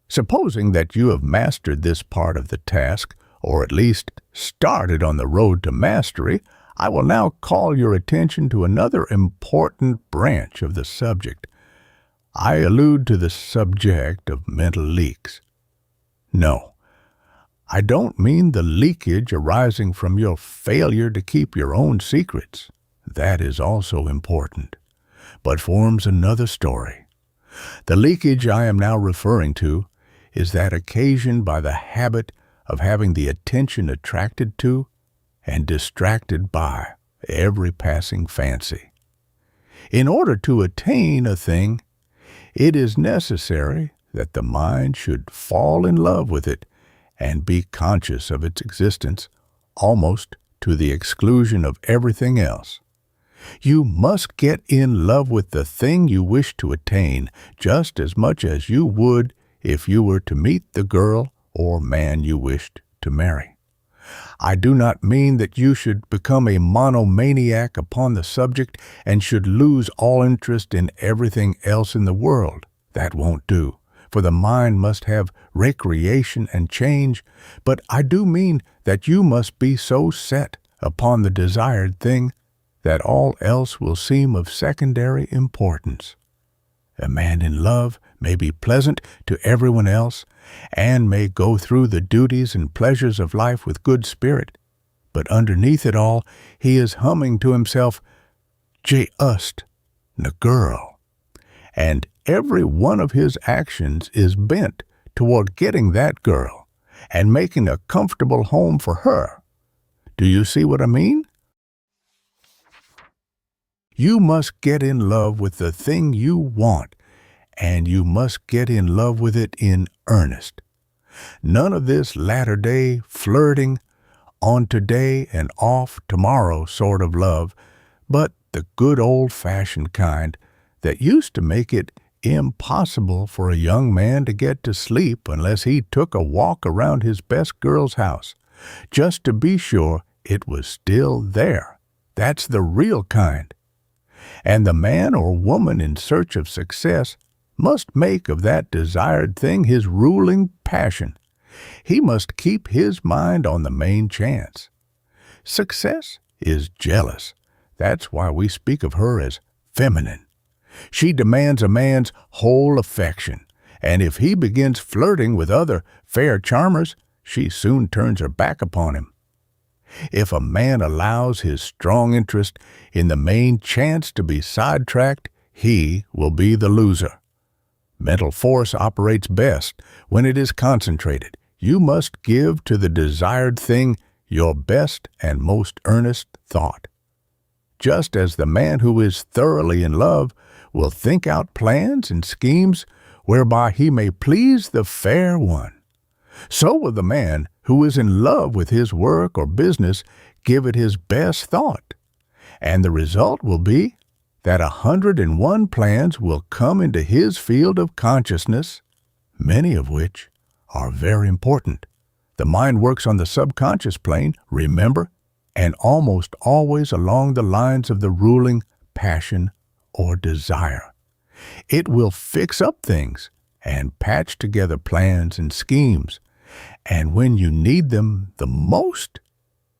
Supposing that you have mastered this part of the task, or at least started on the road to mastery, I will now call your attention to another important branch of the subject. I allude to the subject of mental leaks. No, I don't mean the leakage arising from your failure to keep your own secrets. That is also important, but forms another story. The leakage I am now referring to is that occasioned by the habit of having the attention attracted to and distracted by every passing fancy. In order to attain a thing, it is necessary that the mind should fall in love with it and be conscious of its existence almost to the exclusion of everything else. You must get in love with the thing you wish to attain just as much as you would if you were to meet the girl or man you wished to marry. I do not mean that you should become a monomaniac upon the subject and should lose all interest in everything else in the world. That won't do, for the mind must have recreation and change, but I do mean that you must be so set upon the desired thing that all else will seem of secondary importance. A man in love may be pleasant to everyone else, and may go through the duties and pleasures of life with good spirit, but underneath it all he is humming to himself, "Just n girl," and every one of his actions is bent toward getting that girl and making a comfortable home for her. Do you see what I mean? You must get in love with the thing you want, and you must get in love with it in earnest. None of this latter-day flirting, on today and off tomorrow sort of love, but the good old-fashioned kind that used to make it impossible for a young man to get to sleep unless he took a walk around his best girl's house, just to be sure it was still there. That's the real kind. And the man or woman in search of success must make of that desired thing his ruling passion. He must keep his mind on the main chance. Success is jealous. That's why we speak of her as feminine. She demands a man's whole affection, and if he begins flirting with other fair charmers, she soon turns her back upon him. If a man allows his strong interest in the main chance to be sidetracked, he will be the loser. Mental force operates best when it is concentrated. You must give to the desired thing your best and most earnest thought. Just as the man who is thoroughly in love will think out plans and schemes whereby he may please the fair one, so will the man who is in love with his work or business give it his best thought, and the result will be that 101 plans will come into his field of consciousness, many of which are very important. The mind works on the subconscious plane, remember, and almost always along the lines of the ruling passion or desire. It will fix up things and patch together plans and schemes, and when you need them the most,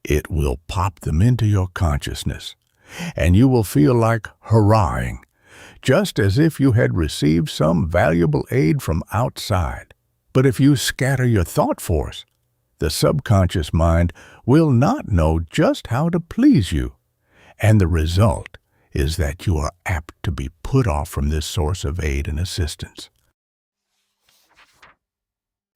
it will pop them into your consciousness, and you will feel like hurrahing, just as if you had received some valuable aid from outside. But if you scatter your thought force, the subconscious mind will not know just how to please you, and the result is that you are apt to be put off from this source of aid and assistance.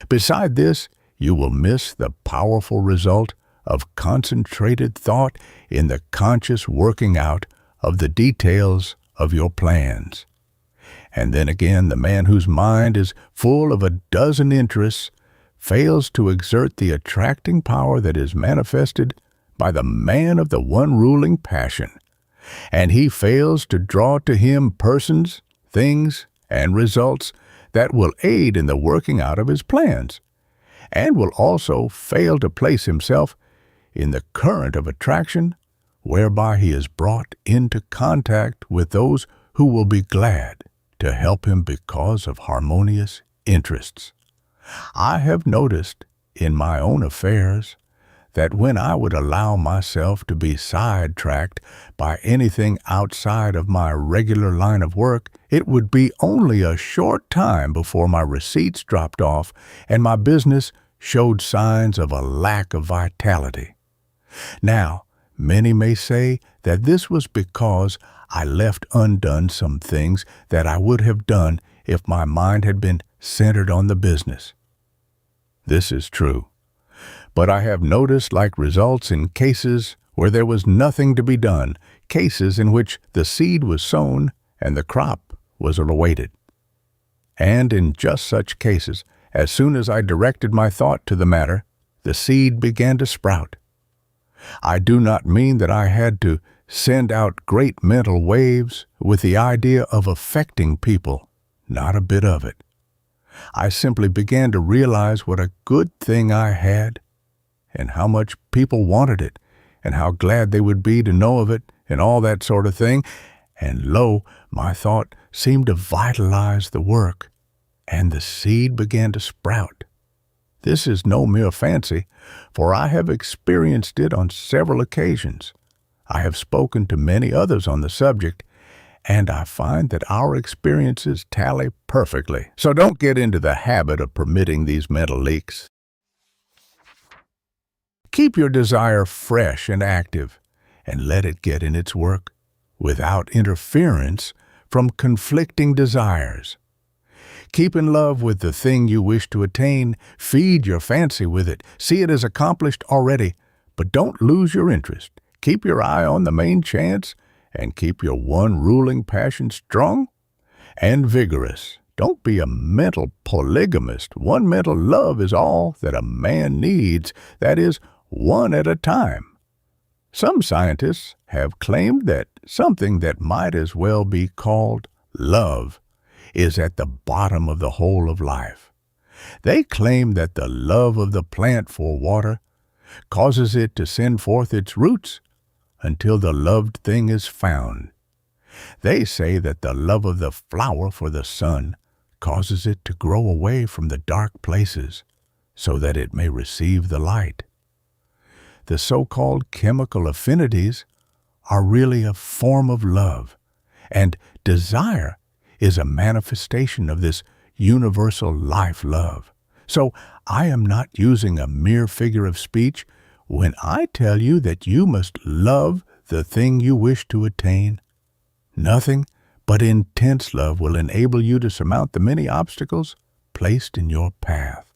Beside this, you will miss the powerful result of concentrated thought in the conscious working out of the details of your plans. And then again, the man whose mind is full of a dozen interests fails to exert the attracting power that is manifested by the man of the one ruling passion, and he fails to draw to him persons, things, and results that will aid in the working out of his plans, and will also fail to place himself in the current of attraction whereby he is brought into contact with those who will be glad to help him because of harmonious interests. I have noticed in my own affairs that when I would allow myself to be sidetracked by anything outside of my regular line of work, it would be only a short time before my receipts dropped off and my business showed signs of a lack of vitality. Now, many may say that this was because I left undone some things that I would have done if my mind had been centered on the business. This is true, but I have noticed like results in cases where there was nothing to be done, cases in which the seed was sown and the crop was awaited. And in just such cases, as soon as I directed my thought to the matter, the seed began to sprout. I do not mean that I had to send out great mental waves with the idea of affecting people, not a bit of it. I simply began to realize what a good thing I had, and how much people wanted it, and how glad they would be to know of it, and all that sort of thing, and lo, my thought seemed to vitalize the work, and the seed began to sprout. This is no mere fancy, for I have experienced it on several occasions. I have spoken to many others on the subject, and I find that our experiences tally perfectly. So don't get into the habit of permitting these mental leaks. Keep your desire fresh and active, and let it get in its work without interference from conflicting desires. Keep in love with the thing you wish to attain, feed your fancy with it, see it as accomplished already, but don't lose your interest. Keep your eye on the main chance, and keep your one ruling passion strong and vigorous. Don't be a mental polygamist. One mental love is all that a man needs, that is, one at a time. Some scientists have claimed that something that might as well be called love is at the bottom of the whole of life. They claim that the love of the plant for water causes it to send forth its roots until the loved thing is found. They say that the love of the flower for the sun causes it to grow away from the dark places so that it may receive the light. The so-called chemical affinities are really a form of love, and desire is a manifestation of this universal life love. So I am not using a mere figure of speech when I tell you that you must love the thing you wish to attain. Nothing but intense love will enable you to surmount the many obstacles placed in your path.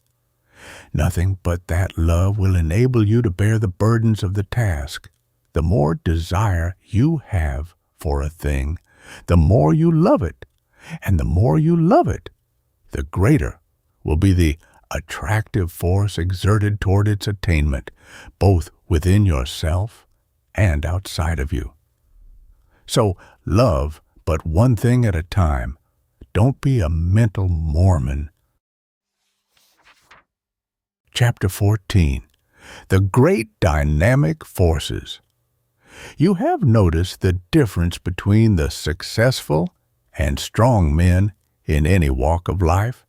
Nothing but that love will enable you to bear the burdens of the task. The more desire you have for a thing, the more you love it, and the more you love it, the greater will be the attractive force exerted toward its attainment, both within yourself and outside of you. So love but one thing at a time. Don't be a mental Mormon. Chapter 14. The Great Dynamic Forces. You have noticed the difference between the successful and strong men in any walk of life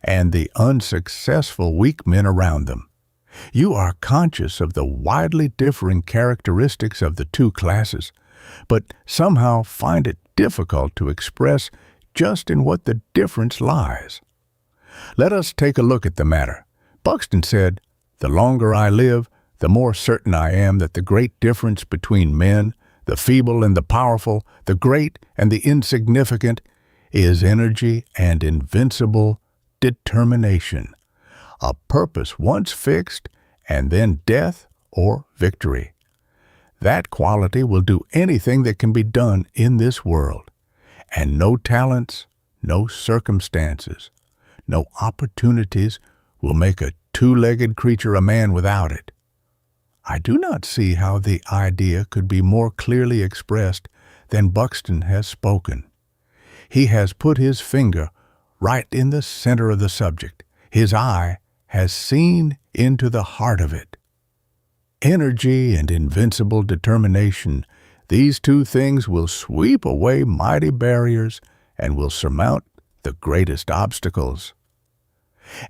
and the unsuccessful weak men around them. You are conscious of the widely differing characteristics of the two classes, but somehow find it difficult to express just in what the difference lies. Let us take a look at the matter. Buxton said, "The longer I live, the more certain I am that the great difference between men, the feeble and the powerful, the great and the insignificant, is energy and invincible determination, a purpose once fixed, and then death or victory. That quality will do anything that can be done in this world, and no talents, no circumstances, no opportunities will make a two-legged creature a man without it." I do not see how the idea could be more clearly expressed than Buxton has spoken. He has put his finger right in the center of the subject. His eye has seen into the heart of it. Energy and invincible determination, these two things will sweep away mighty barriers and will surmount the greatest obstacles.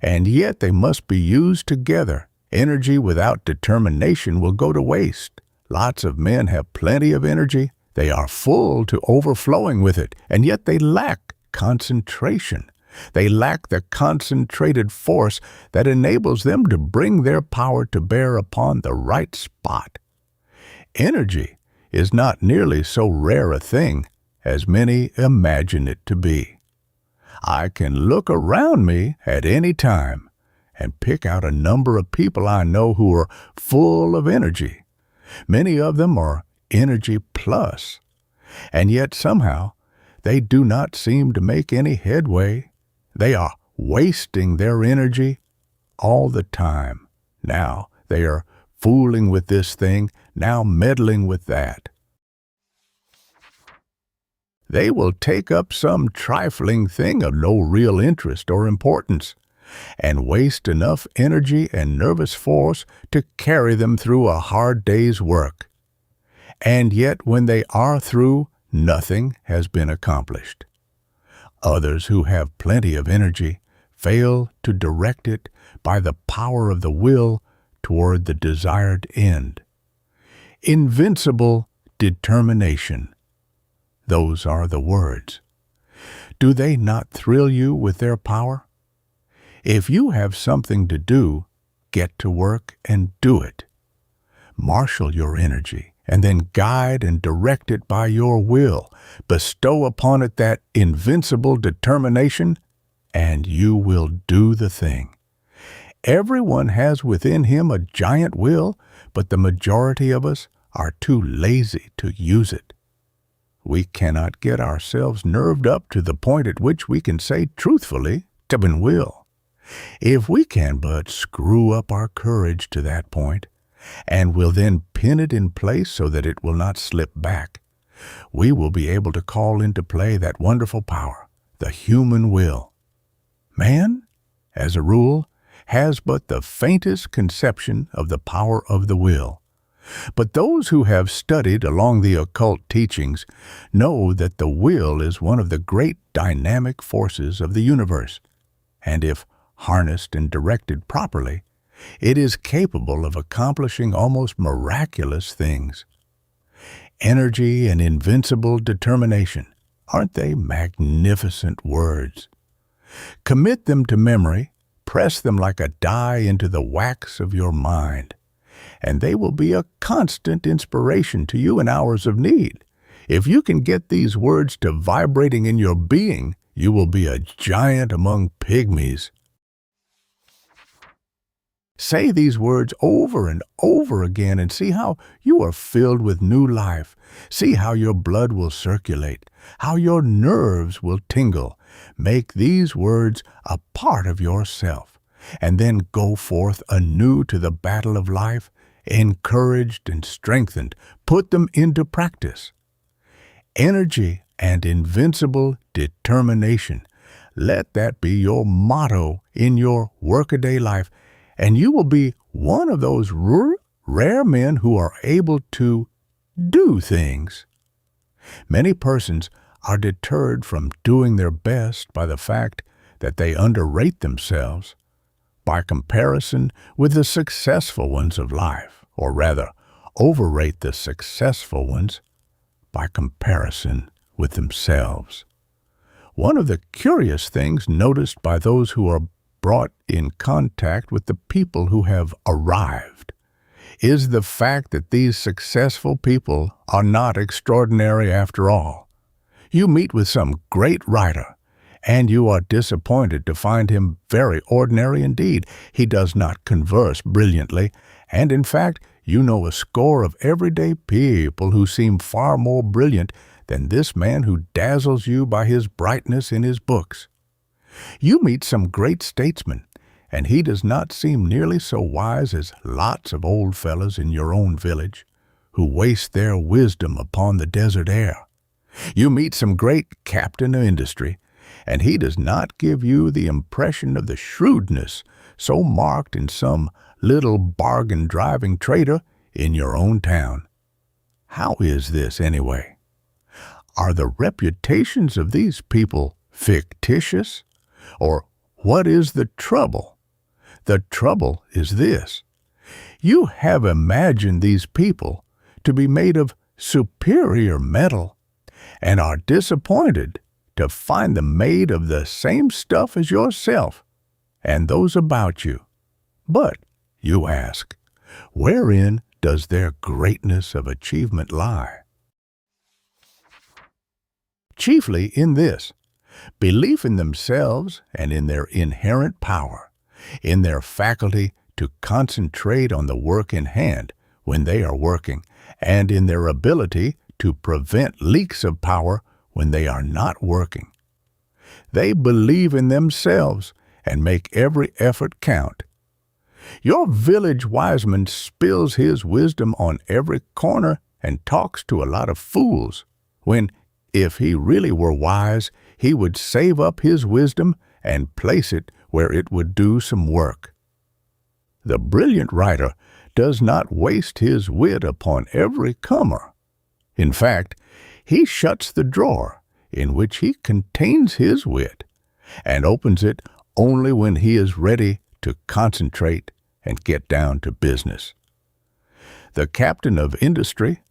And yet they must be used together. Energy without determination will go to waste. Lots of men have plenty of energy. They are full to overflowing with it, and yet they lack concentration. They lack the concentrated force that enables them to bring their power to bear upon the right spot. Energy is not nearly so rare a thing as many imagine it to be. I can look around me at any time and pick out a number of people I know who are full of energy. Many of them are energy plus, and yet somehow they do not seem to make any headway. They are wasting their energy all the time. Now they are fooling with this thing, now meddling with that. They will take up some trifling thing of no real interest or importance, and waste enough energy and nervous force to carry them through a hard day's work. And yet when they are through, nothing has been accomplished. Others who have plenty of energy fail to direct it by the power of the will toward the desired end. Invincible determination. Those are the words. Do they not thrill you with their power? If you have something to do, get to work and do it. Marshal your energy and then guide and direct it by your will. Bestow upon it that invincible determination, and you will do the thing. Everyone has within him a giant will, but the majority of us are too lazy to use it. We cannot get ourselves nerved up to the point at which we can say truthfully, "Tibbin will." If we can but screw up our courage to that point, and will then pin it in place so that it will not slip back, we will be able to call into play that wonderful power, the human will. Man, as a rule, has but the faintest conception of the power of the will. But those who have studied along the occult teachings know that the will is one of the great dynamic forces of the universe, and if harnessed and directed properly, it is capable of accomplishing almost miraculous things. Energy and invincible determination, aren't they magnificent words? Commit them to memory, press them like a die into the wax of your mind, and they will be a constant inspiration to you in hours of need. If you can get these words to vibrating in your being, you will be a giant among pygmies. Say these words over and over again and see how you are filled with new life. See how your blood will circulate, how your nerves will tingle. Make these words a part of yourself, and then go forth anew to the battle of life, encouraged and strengthened. Put them into practice. Energy and invincible determination. Let that be your motto in your workaday life, and you will be one of those rare men who are able to do things. Many persons are deterred from doing their best by the fact that they underrate themselves by comparison with the successful ones of life, or rather, overrate the successful ones by comparison with themselves. One of the curious things noticed by those who are brought in contact with the people who have arrived is the fact that these successful people are not extraordinary after all. You meet with some great writer, and you are disappointed to find him very ordinary indeed. He does not converse brilliantly, and in fact, you know a score of everyday people who seem far more brilliant than this man who dazzles you by his brightness in his books. You meet some great statesman, and he does not seem nearly so wise as lots of old fellows in your own village who waste their wisdom upon the desert air. You meet some great captain of industry, and he does not give you the impression of the shrewdness so marked in some little bargain-driving trader in your own town. How is this, anyway? Are the reputations of these people fictitious? Or what is the trouble? The trouble is this. You have imagined these people to be made of superior metal and are disappointed to find them made of the same stuff as yourself and those about you. But, you ask, wherein does their greatness of achievement lie? Chiefly in this: belief in themselves and in their inherent power, in their faculty to concentrate on the work in hand when they are working, and in their ability to prevent leaks of power when they are not working. They believe in themselves and make every effort count. Your village wiseman spills his wisdom on every corner and talks to a lot of fools, when, if he really were wise, he would save up his wisdom and place it where it would do some work. The brilliant writer does not waste his wit upon every comer. In fact, he shuts the drawer in which he contains his wit and opens it only when he is ready to concentrate and get down to business. The captain of industry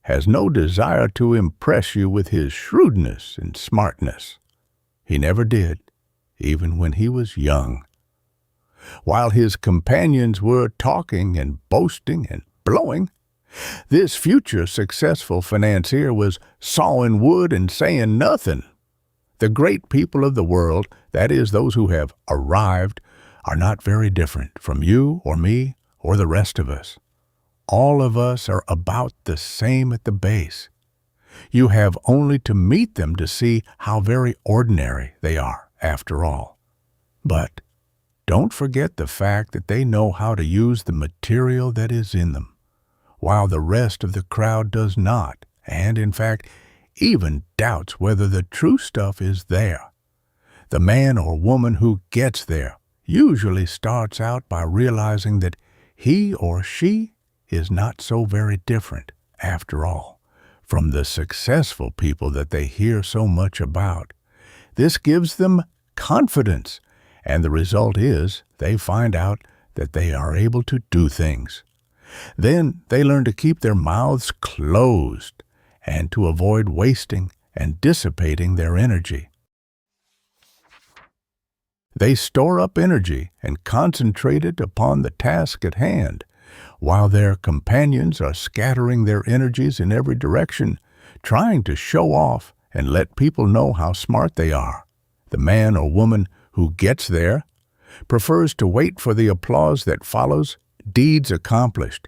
has no desire to impress you with his shrewdness and smartness. He never did, even when he was young. While his companions were talking and boasting and blowing, this future successful financier was sawing wood and saying nothing. The great people of the world, that is, those who have arrived, are not very different from you or me or the rest of us. All of us are about the same at the base. You have only to meet them to see how very ordinary they are, after all. But don't forget the fact that they know how to use the material that is in them, while the rest of the crowd does not, and in fact, even doubts whether the true stuff is there. The man or woman who gets there usually starts out by realizing that he or she is not so very different, after all, from the successful people that they hear so much about. This gives them confidence, and the result is they find out that they are able to do things. Then they learn to keep their mouths closed and to avoid wasting and dissipating their energy. They store up energy and concentrate it upon the task at hand, while their companions are scattering their energies in every direction, trying to show off and let people know how smart they are. The man or woman who gets there prefers to wait for the applause that follows deeds accomplished,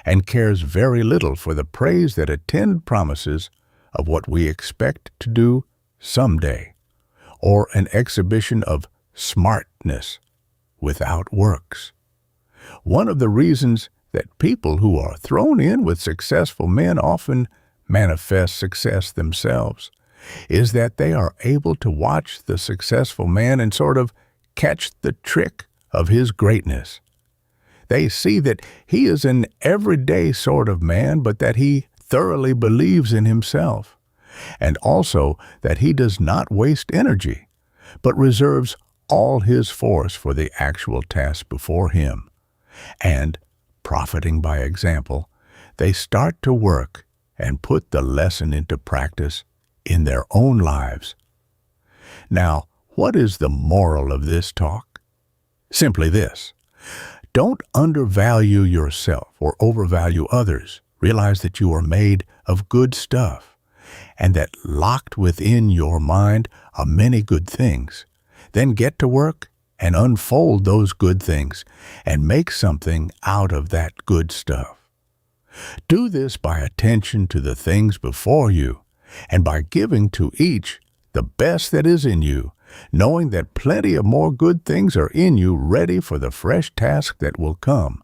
and cares very little for the praise that attend promises of what we expect to do someday, or an exhibition of smartness without works. One of the reasons that people who are thrown in with successful men often manifest success themselves is that they are able to watch the successful man and sort of catch the trick of his greatness. They see that he is an everyday sort of man, but that he thoroughly believes in himself, and also that he does not waste energy, but reserves all his force for the actual task before him. And, profiting by example, they start to work and put the lesson into practice in their own lives. Now, what is the moral of this talk? Simply this: don't undervalue yourself or overvalue others. Realize that you are made of good stuff, and that locked within your mind are many good things. Then get to work and unfold those good things and make something out of that good stuff. Do this by attention to the things before you and by giving to each the best that is in you, knowing that plenty of more good things are in you ready for the fresh task that will come.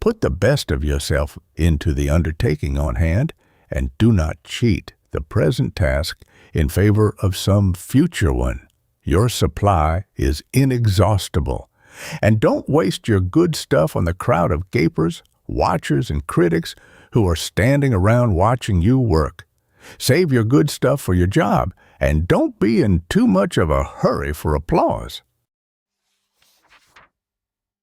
Put the best of yourself into the undertaking on hand, and do not cheat the present task in favor of some future one. Your supply is inexhaustible, and don't waste your good stuff on the crowd of gapers, watchers, and critics who are standing around watching you work. Save your good stuff for your job, and don't be in too much of a hurry for applause.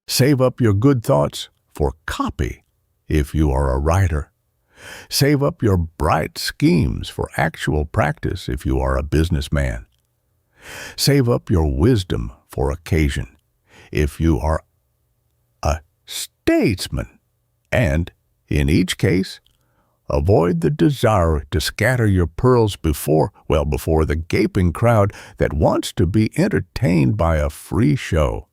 Save up your good thoughts for copy if you are a writer. Save up your bright schemes for actual practice if you are a businessman. Save up your wisdom for occasion if you are a statesman. And, in each case, avoid the desire to scatter your pearls before the gaping crowd that wants to be entertained by a free show.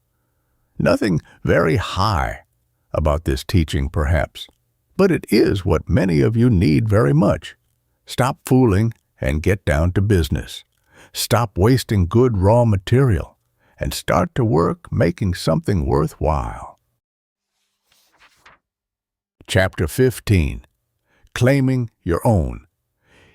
Nothing very high about this teaching, perhaps, but it is what many of you need very much. Stop fooling and get down to business. Stop wasting good raw material and start to work making something worthwhile. Chapter 15. Claiming Your Own.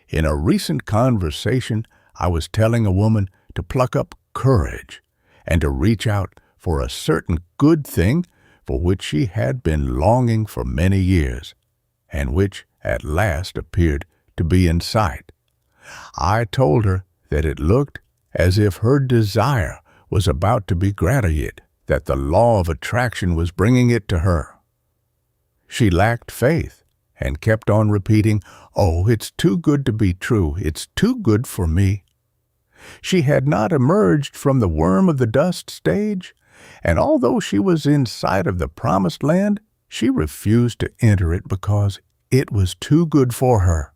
In a recent conversation, I was telling a woman to pluck up courage and to reach out for a certain good thing for which she had been longing for many years, and which at last appeared to be in sight. I told her that it looked as if her desire was about to be gratified, that the law of attraction was bringing it to her. She lacked faith and kept on repeating, "Oh, it's too good to be true. It's too good for me." She had not emerged from the worm of the dust stage, and although she was in sight of the promised land, she refused to enter it because it was too good for her.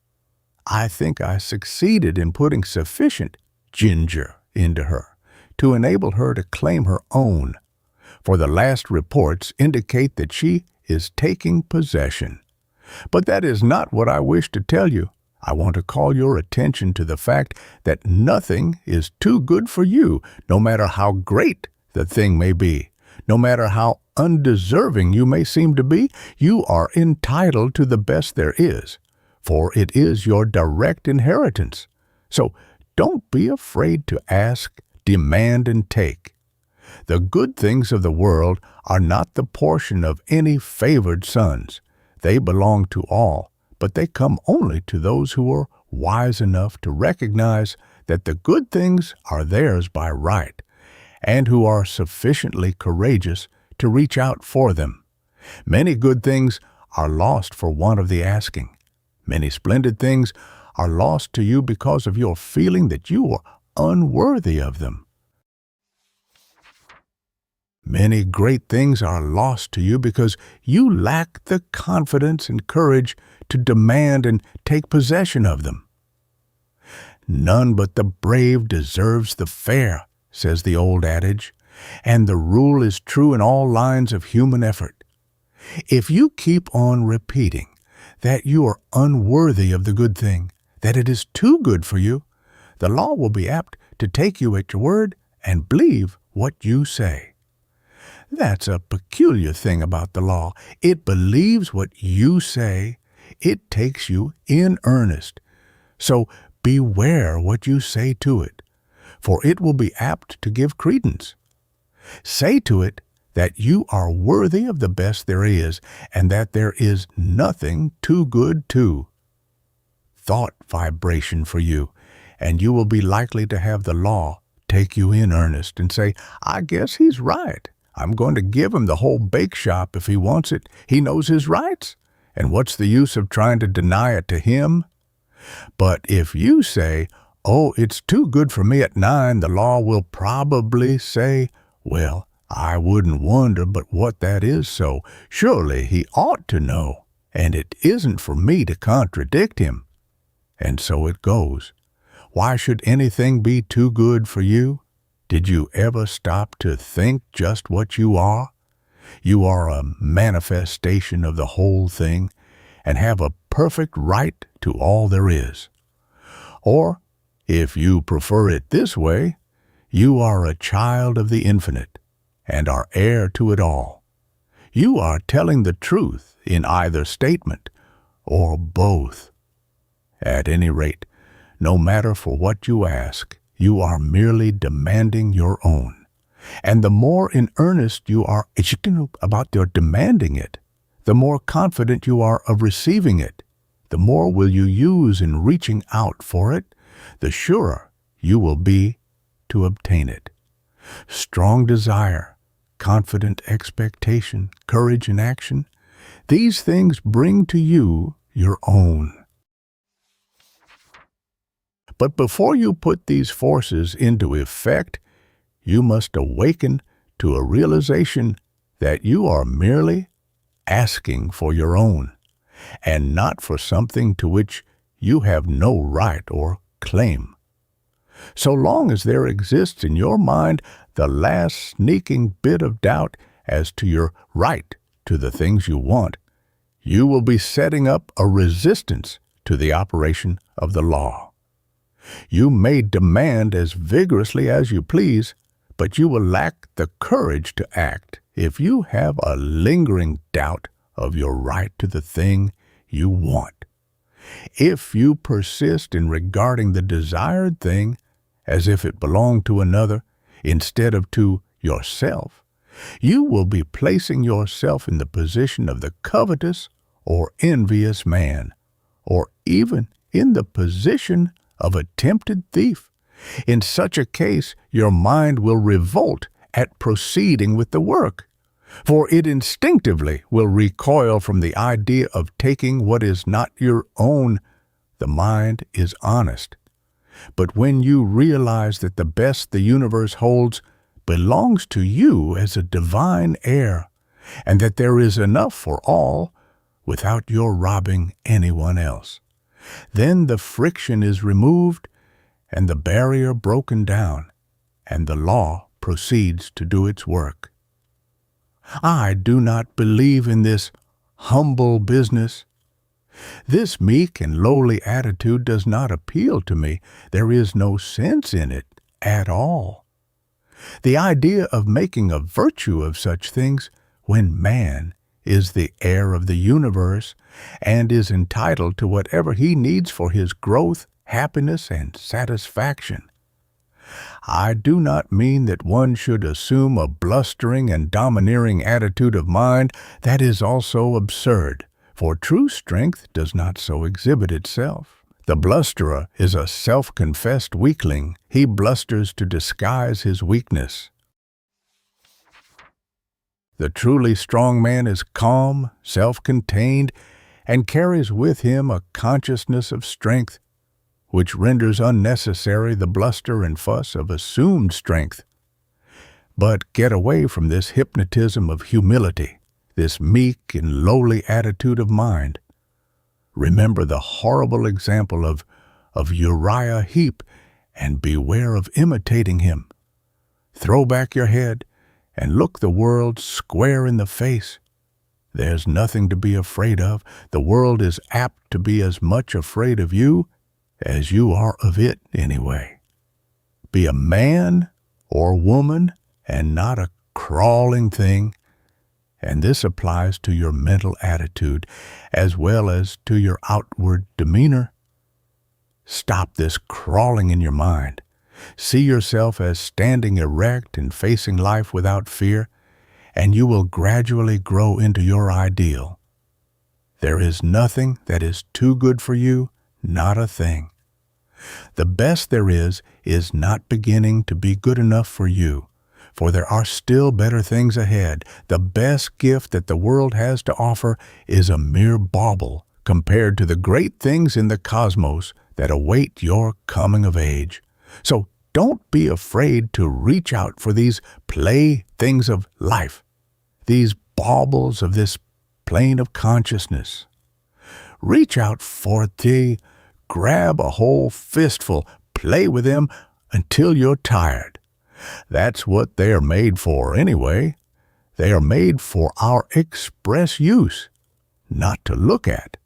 I think I succeeded in putting sufficient ginger into her to enable her to claim her own, for the last reports indicate that she is taking possession. But that is not what I wish to tell you. I want to call your attention to the fact that nothing is too good for you, no matter how great the thing may be. No matter how undeserving you may seem to be, you are entitled to the best there is, for it is your direct inheritance. So don't be afraid to ask, demand, and take. The good things of the world are not the portion of any favored sons. They belong to all, but they come only to those who are wise enough to recognize that the good things are theirs by right, and who are sufficiently courageous to reach out for them. Many good things are lost for want of the asking. Many splendid things are lost to you because of your feeling that you are unworthy of them. Many great things are lost to you because you lack the confidence and courage to demand and take possession of them. None but the brave deserves the fair, says the old adage, and the rule is true in all lines of human effort. If you keep on repeating that you are unworthy of the good thing, that it is too good for you, the law will be apt to take you at your word and believe what you say. That's a peculiar thing about the law. It believes what you say. It takes you in earnest. So beware what you say to it, for it will be apt to give credence. Say to it that you are worthy of the best there is, and that there is nothing too good to. Thought vibration for you, and you will be likely to have the law take you in earnest and say, "I guess he's right. I'm going to give him the whole bake shop if he wants it. He knows his rights. And what's the use of trying to deny it to him?" But if you say, "Oh, it's too good for me at 9, the law will probably say, "Well, I wouldn't wonder but what that is so. Surely he ought to know, and it isn't for me to contradict him." And so it goes. Why should anything be too good for you? Did you ever stop to think just what you are? You are a manifestation of the whole thing and have a perfect right to all there is. Or, if you prefer it this way, you are a child of the infinite and are heir to it all. You are telling the truth in either statement or both. At any rate, no matter for what you ask, you are merely demanding your own. And the more in earnest you are about your demanding it, the more confident you are of receiving it, the more will you use in reaching out for it, the surer you will be to obtain it. Strong desire, confident expectation, courage in action, these things bring to you your own. But before you put these forces into effect, you must awaken to a realization that you are merely asking for your own, and not for something to which you have no right or claim. So long as there exists in your mind the last sneaking bit of doubt as to your right to the things you want, you will be setting up a resistance to the operation of the law. You may demand as vigorously as you please, but you will lack the courage to act if you have a lingering doubt of your right to the thing you want. If you persist in regarding the desired thing as if it belonged to another instead of to yourself, you will be placing yourself in the position of the covetous or envious man, or even in the position of a tempted thief. In such a case, your mind will revolt at proceeding with the work. For it instinctively will recoil from the idea of taking what is not your own. The mind is honest. But when you realize that the best the universe holds belongs to you as a divine heir, and that there is enough for all without your robbing anyone else, then the friction is removed and the barrier broken down, and the law proceeds to do its work. I do not believe in this humble business. This meek and lowly attitude does not appeal to me. There is no sense in it at all. The idea of making a virtue of such things when man is the heir of the universe and is entitled to whatever he needs for his growth, happiness, and satisfaction. I do not mean that one should assume a blustering and domineering attitude of mind. That is also absurd, for true strength does not so exhibit itself. The blusterer is a self-confessed weakling. He blusters to disguise his weakness. The truly strong man is calm, self-contained, and carries with him a consciousness of strength, which renders unnecessary the bluster and fuss of assumed strength. But get away from this hypnotism of humility, this meek and lowly attitude of mind. Remember the horrible example of Uriah Heep, and beware of imitating him. Throw back your head and look the world square in the face. There's nothing to be afraid of. The world is apt to be as much afraid of you as you are of it anyway. Be a man or woman and not a crawling thing. And this applies to your mental attitude as well as to your outward demeanor. Stop this crawling in your mind. See yourself as standing erect and facing life without fear, and you will gradually grow into your ideal. There is nothing that is too good for you, not a thing. The best there is not beginning to be good enough for you, for there are still better things ahead. The best gift that the world has to offer is a mere bauble compared to the great things in the cosmos that await your coming of age. So don't be afraid to reach out for these playthings of life, these baubles of this plane of consciousness. Reach out for thee, grab a whole fistful, play with them until you're tired. That's what they are made for anyway. They are made for our express use, not to look at,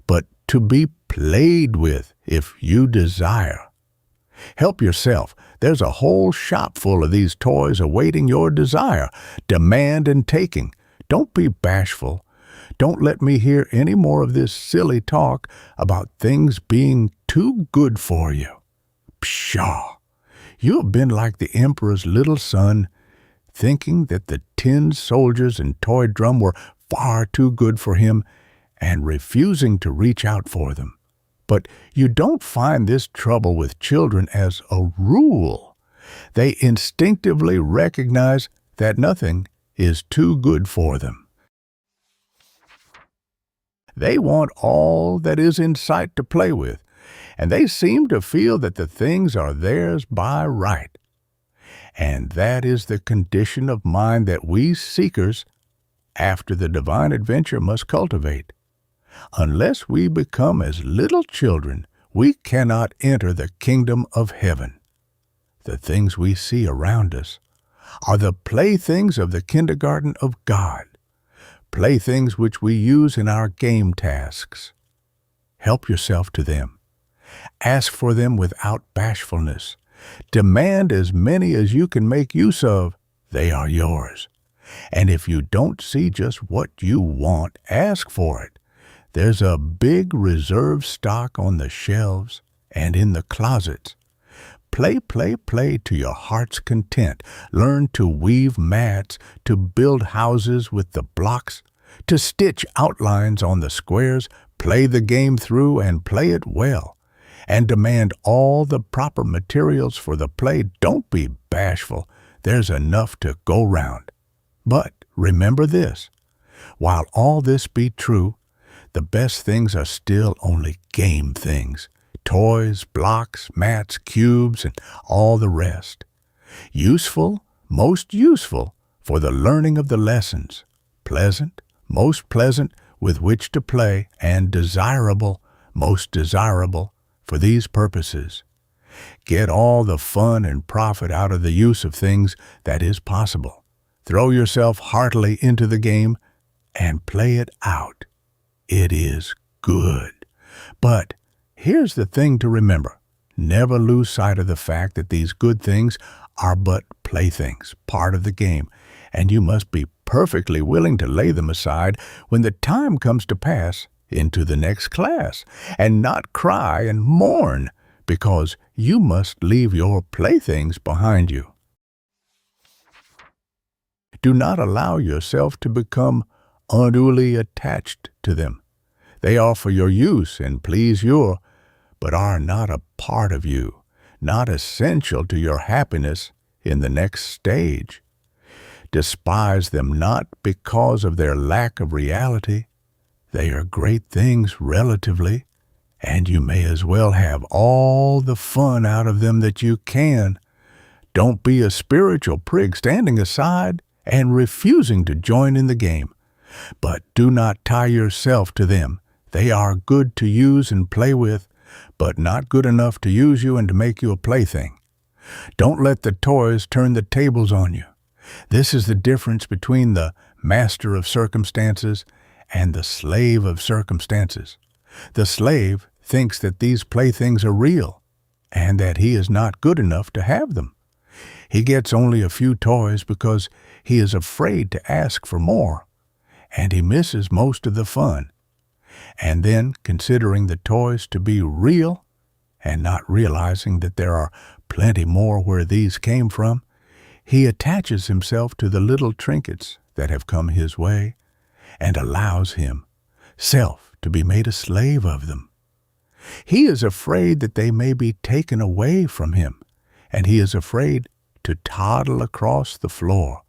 but to be played with if you desire. Help yourself. There's a whole shop full of these toys awaiting your desire, demand and taking. Don't be bashful. Don't let me hear any more of this silly talk about things being too good for you. Pshaw! You have been like the emperor's little son, thinking that the tin soldiers and toy drum were far too good for him and refusing to reach out for them. But you don't find this trouble with children as a rule. They instinctively recognize that nothing is too good for them. They want all that is in sight to play with, and they seem to feel that the things are theirs by right. And that is the condition of mind that we seekers after the divine adventure must cultivate. Unless we become as little children, we cannot enter the kingdom of heaven. The things we see around us are the playthings of the kindergarten of God, playthings which we use in our game tasks. Help yourself to them. Ask for them without bashfulness. Demand as many as you can make use of. They are yours. And if you don't see just what you want, ask for it. There's a big reserve stock on the shelves and in the closets. Play, play, play to your heart's content. Learn to weave mats, to build houses with the blocks, to stitch outlines on the squares. Play the game through and play it well. And demand all the proper materials for the play. Don't be bashful. There's enough to go round. But remember this. While all this be true, the best things are still only game things. Toys, blocks, mats, cubes, and all the rest. Useful, most useful, for the learning of the lessons. Pleasant, most pleasant, with which to play, and desirable, most desirable, for these purposes. Get all the fun and profit out of the use of things that is possible. Throw yourself heartily into the game and play it out. It is good. But here's the thing to remember. Never lose sight of the fact that these good things are but playthings, part of the game, and you must be perfectly willing to lay them aside when the time comes to pass into the next class, and not cry and mourn because you must leave your playthings behind you. Do not allow yourself to become unduly attached to them. They are for your use and please you, but are not a part of you, not essential to your happiness in the next stage. Despise them not because of their lack of reality. They are great things relatively, and you may as well have all the fun out of them that you can. Don't be a spiritual prig standing aside and refusing to join in the game. But do not tie yourself to them. They are good to use and play with, but not good enough to use you and to make you a plaything. Don't let the toys turn the tables on you. This is the difference between the master of circumstances and the slave of circumstances. The slave thinks that these playthings are real and that he is not good enough to have them. He gets only a few toys because he is afraid to ask for more, and he misses most of the fun. And then, considering the toys to be real and not realizing that there are plenty more where these came from, he attaches himself to the little trinkets that have come his way and allows himself to be made a slave of them. He is afraid that they may be taken away from him, and he is afraid to toddle across the floor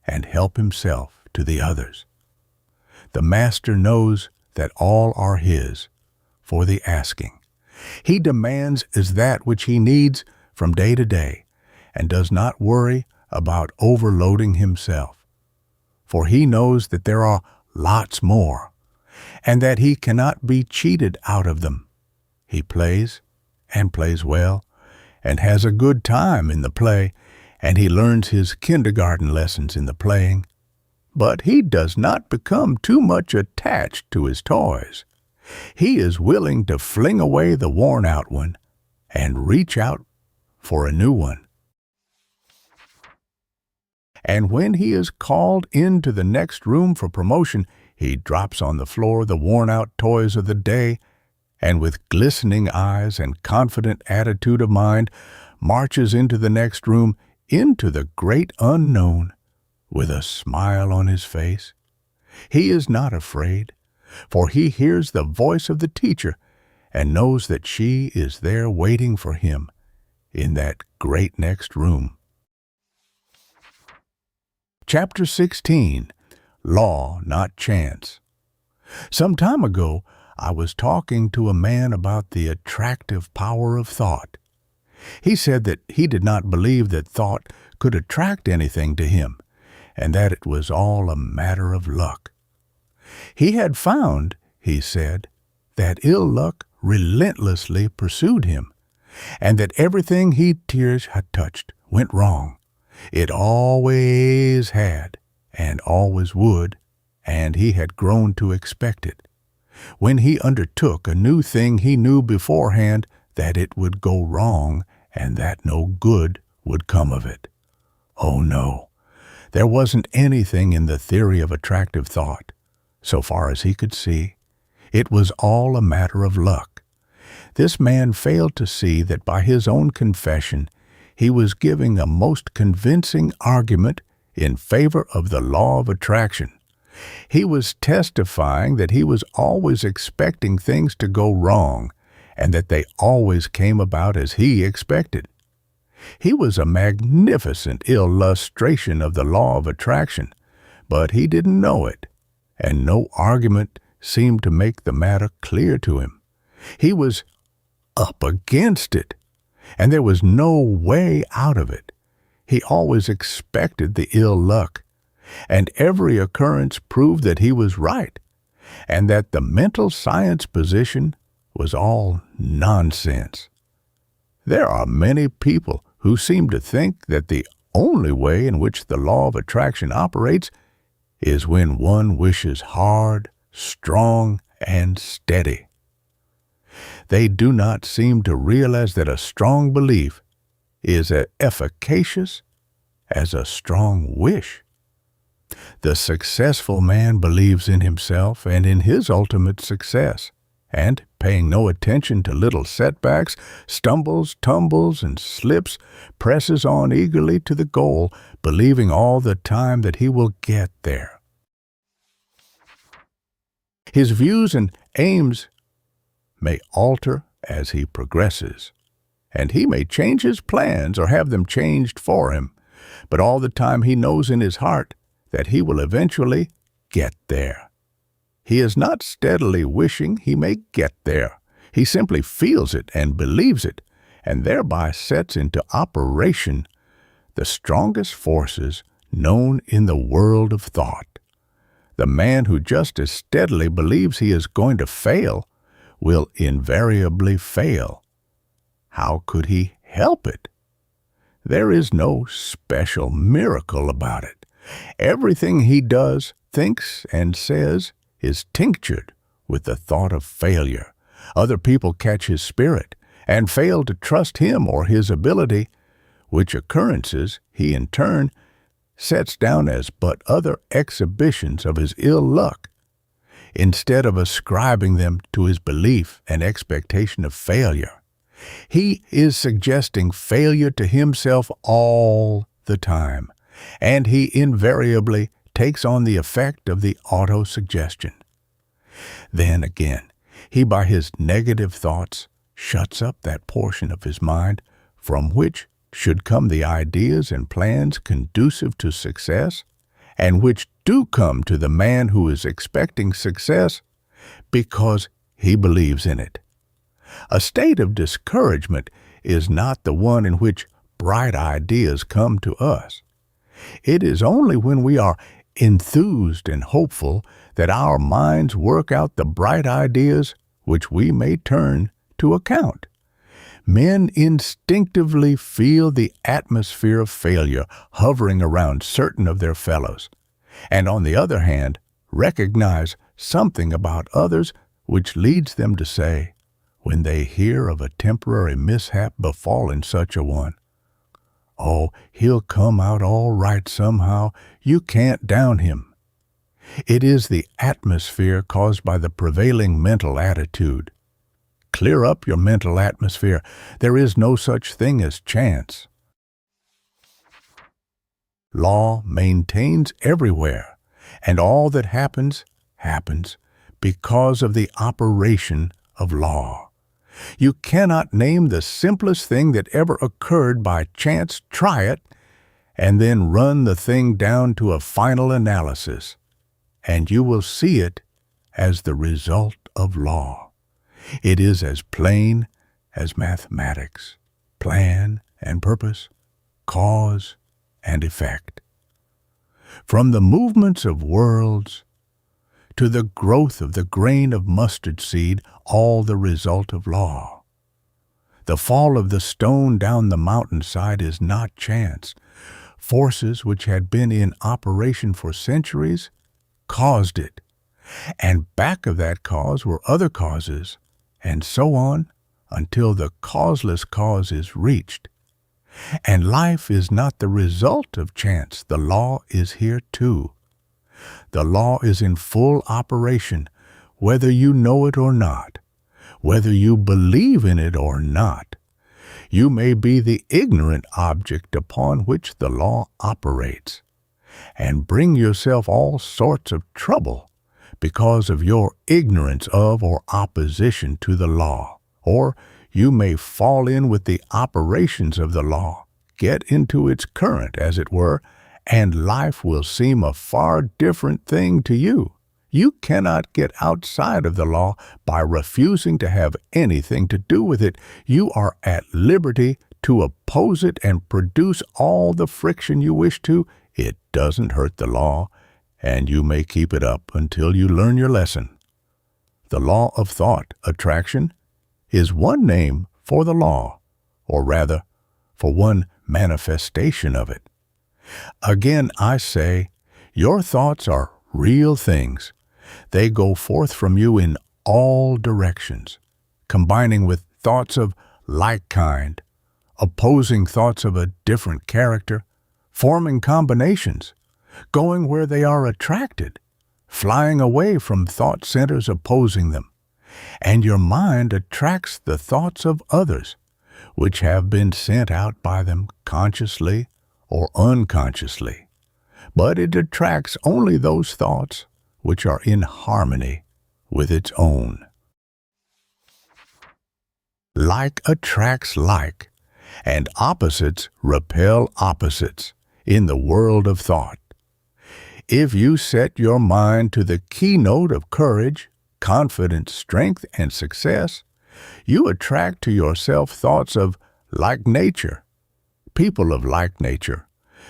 and help himself to the others. The master knows that all are his for the asking. He demands as that which he needs from day to day, and does not worry about overloading himself. For he knows that there are lots more, and that he cannot be cheated out of them. He plays, and plays well, and has a good time in the play, and he learns his kindergarten lessons in the playing. But he does not become too much attached to his toys. He is willing to fling away the worn-out one and reach out for a new one. And when he is called into the next room for promotion, he drops on the floor the worn-out toys of the day, and with glistening eyes and confident attitude of mind, marches into the next room, into the great unknown, with a smile on his face. He is not afraid, for he hears the voice of the teacher and knows that she is there waiting for him in that great next room. Chapter 16. Law, Not Chance. Some time ago, I was talking to a man about the attractive power of thought. He said that he did not believe that thought could attract anything to him, and that it was all a matter of luck. He had found, he said, that ill luck relentlessly pursued him, and that everything he had touched went wrong. It always had, and always would, and he had grown to expect it. When he undertook a new thing, he knew beforehand that it would go wrong and that no good would come of it. Oh no, there wasn't anything in the theory of attractive thought. So far as he could see, it was all a matter of luck. This man failed to see that by his own confession, he was giving a most convincing argument in favor of the law of attraction. He was testifying that he was always expecting things to go wrong, and that they always came about as he expected. He was a magnificent illustration of the law of attraction, but he didn't know it, and no argument seemed to make the matter clear to him. He was up against it, and there was no way out of it. He always expected the ill luck, and every occurrence proved that he was right, and that the mental science position was all nonsense. There are many people who seem to think that the only way in which the law of attraction operates is when one wishes hard, strong, and steady. They do not seem to realize that a strong belief is as efficacious as a strong wish. The successful man believes in himself and in his ultimate success, and, paying no attention to little setbacks, stumbles, tumbles, and slips, presses on eagerly to the goal, believing all the time that he will get there. His views and aims may alter as he progresses, and he may change his plans or have them changed for him, but all the time he knows in his heart that he will eventually get there. He is not steadily wishing he may get there. He simply feels it and believes it, and thereby sets into operation the strongest forces known in the world of thought. The man who just as steadily believes he is going to fail will invariably fail. How could he help it? There is no special miracle about it. Everything he does, thinks, and says is tinctured with the thought of failure. Other people catch his spirit and fail to trust him or his ability, which occurrences he in turn sets down as but other exhibitions of his ill luck, instead of ascribing them to his belief and expectation of failure. He is suggesting failure to himself all the time, and he invariably takes on the effect of the auto-suggestion. Then again, he by his negative thoughts shuts up that portion of his mind from which should come the ideas and plans conducive to success, and which do come to the man who is expecting success because he believes in it. A state of discouragement is not the one in which bright ideas come to us. It is only when we are enthused and hopeful that our minds work out the bright ideas which we may turn to account. Men instinctively feel the atmosphere of failure hovering around certain of their fellows, and on the other hand, recognize something about others which leads them to say, when they hear of a temporary mishap befallen such a one, "Oh, he'll come out all right somehow. You can't down him." It is the atmosphere caused by the prevailing mental attitude. Clear up your mental atmosphere. There is no such thing as chance. Law maintains everywhere, and all that happens, happens because of the operation of law. You cannot name the simplest thing that ever occurred by chance, try it, and then run the thing down to a final analysis, and you will see it as the result of law. It is as plain as mathematics, plan and purpose, cause and effect. From the movements of worlds to the growth of the grain of mustard seed, all the result of law. The fall of the stone down the mountainside is not chance. Forces which had been in operation for centuries caused it, and back of that cause were other causes, and so on until the causeless cause is reached. And life is not the result of chance. The law is here too. The law is in full operation, whether you know it or not, whether you believe in it or not. You may be the ignorant object upon which the law operates, and bring yourself all sorts of trouble because of your ignorance of or opposition to the law. Or you may fall in with the operations of the law, get into its current, as it were, and life will seem a far different thing to you. You cannot get outside of the law by refusing to have anything to do with it. You are at liberty to oppose it and produce all the friction you wish to. It doesn't hurt the law, and you may keep it up until you learn your lesson. The law of thought attraction is one name for the law, or rather, for one manifestation of it. Again, I say, your thoughts are real things. They go forth from you in all directions, combining with thoughts of like kind, opposing thoughts of a different character, forming combinations, going where they are attracted, flying away from thought centers opposing them. And your mind attracts the thoughts of others, which have been sent out by them consciously or unconsciously. But it attracts only those thoughts which are in harmony with its own. Like attracts like, and opposites repel opposites in the world of thought. If you set your mind to the keynote of courage, confidence, strength, and success, you attract to yourself thoughts of like nature, people of like nature,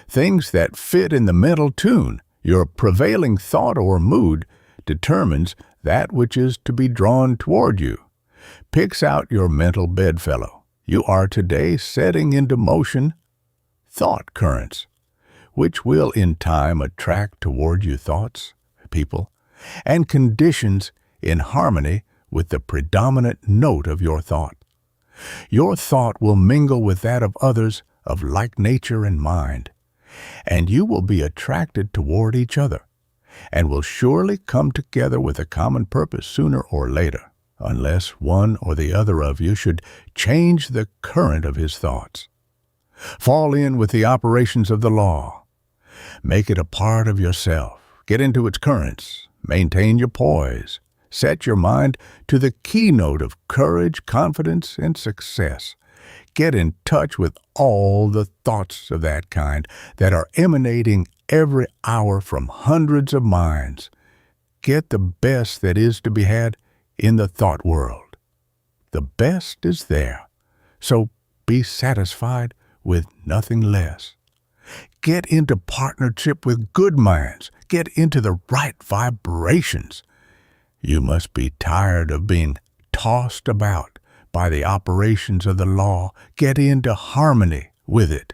things that fit in the mental tune. Your prevailing thought or mood determines that which is to be drawn toward you, picks out your mental bedfellow. You are today setting into motion thought currents, which will in time attract toward you thoughts, people, and conditions in harmony with the predominant note of your thought. Your thought will mingle with that of others of like nature and mind, and you will be attracted toward each other, and will surely come together with a common purpose sooner or later, unless one or the other of you should change the current of his thoughts. Fall in with the operations of the law. Make it a part of yourself. Get into its currents. Maintain your poise. Set your mind to the keynote of courage, confidence, and success. Get in touch with all the thoughts of that kind that are emanating every hour from hundreds of minds. Get the best that is to be had in the thought world. The best is there, so be satisfied with nothing less. Get into partnership with good minds. Get into the right vibrations. You must be tired of being tossed about by the operations of the law. Get into harmony with it.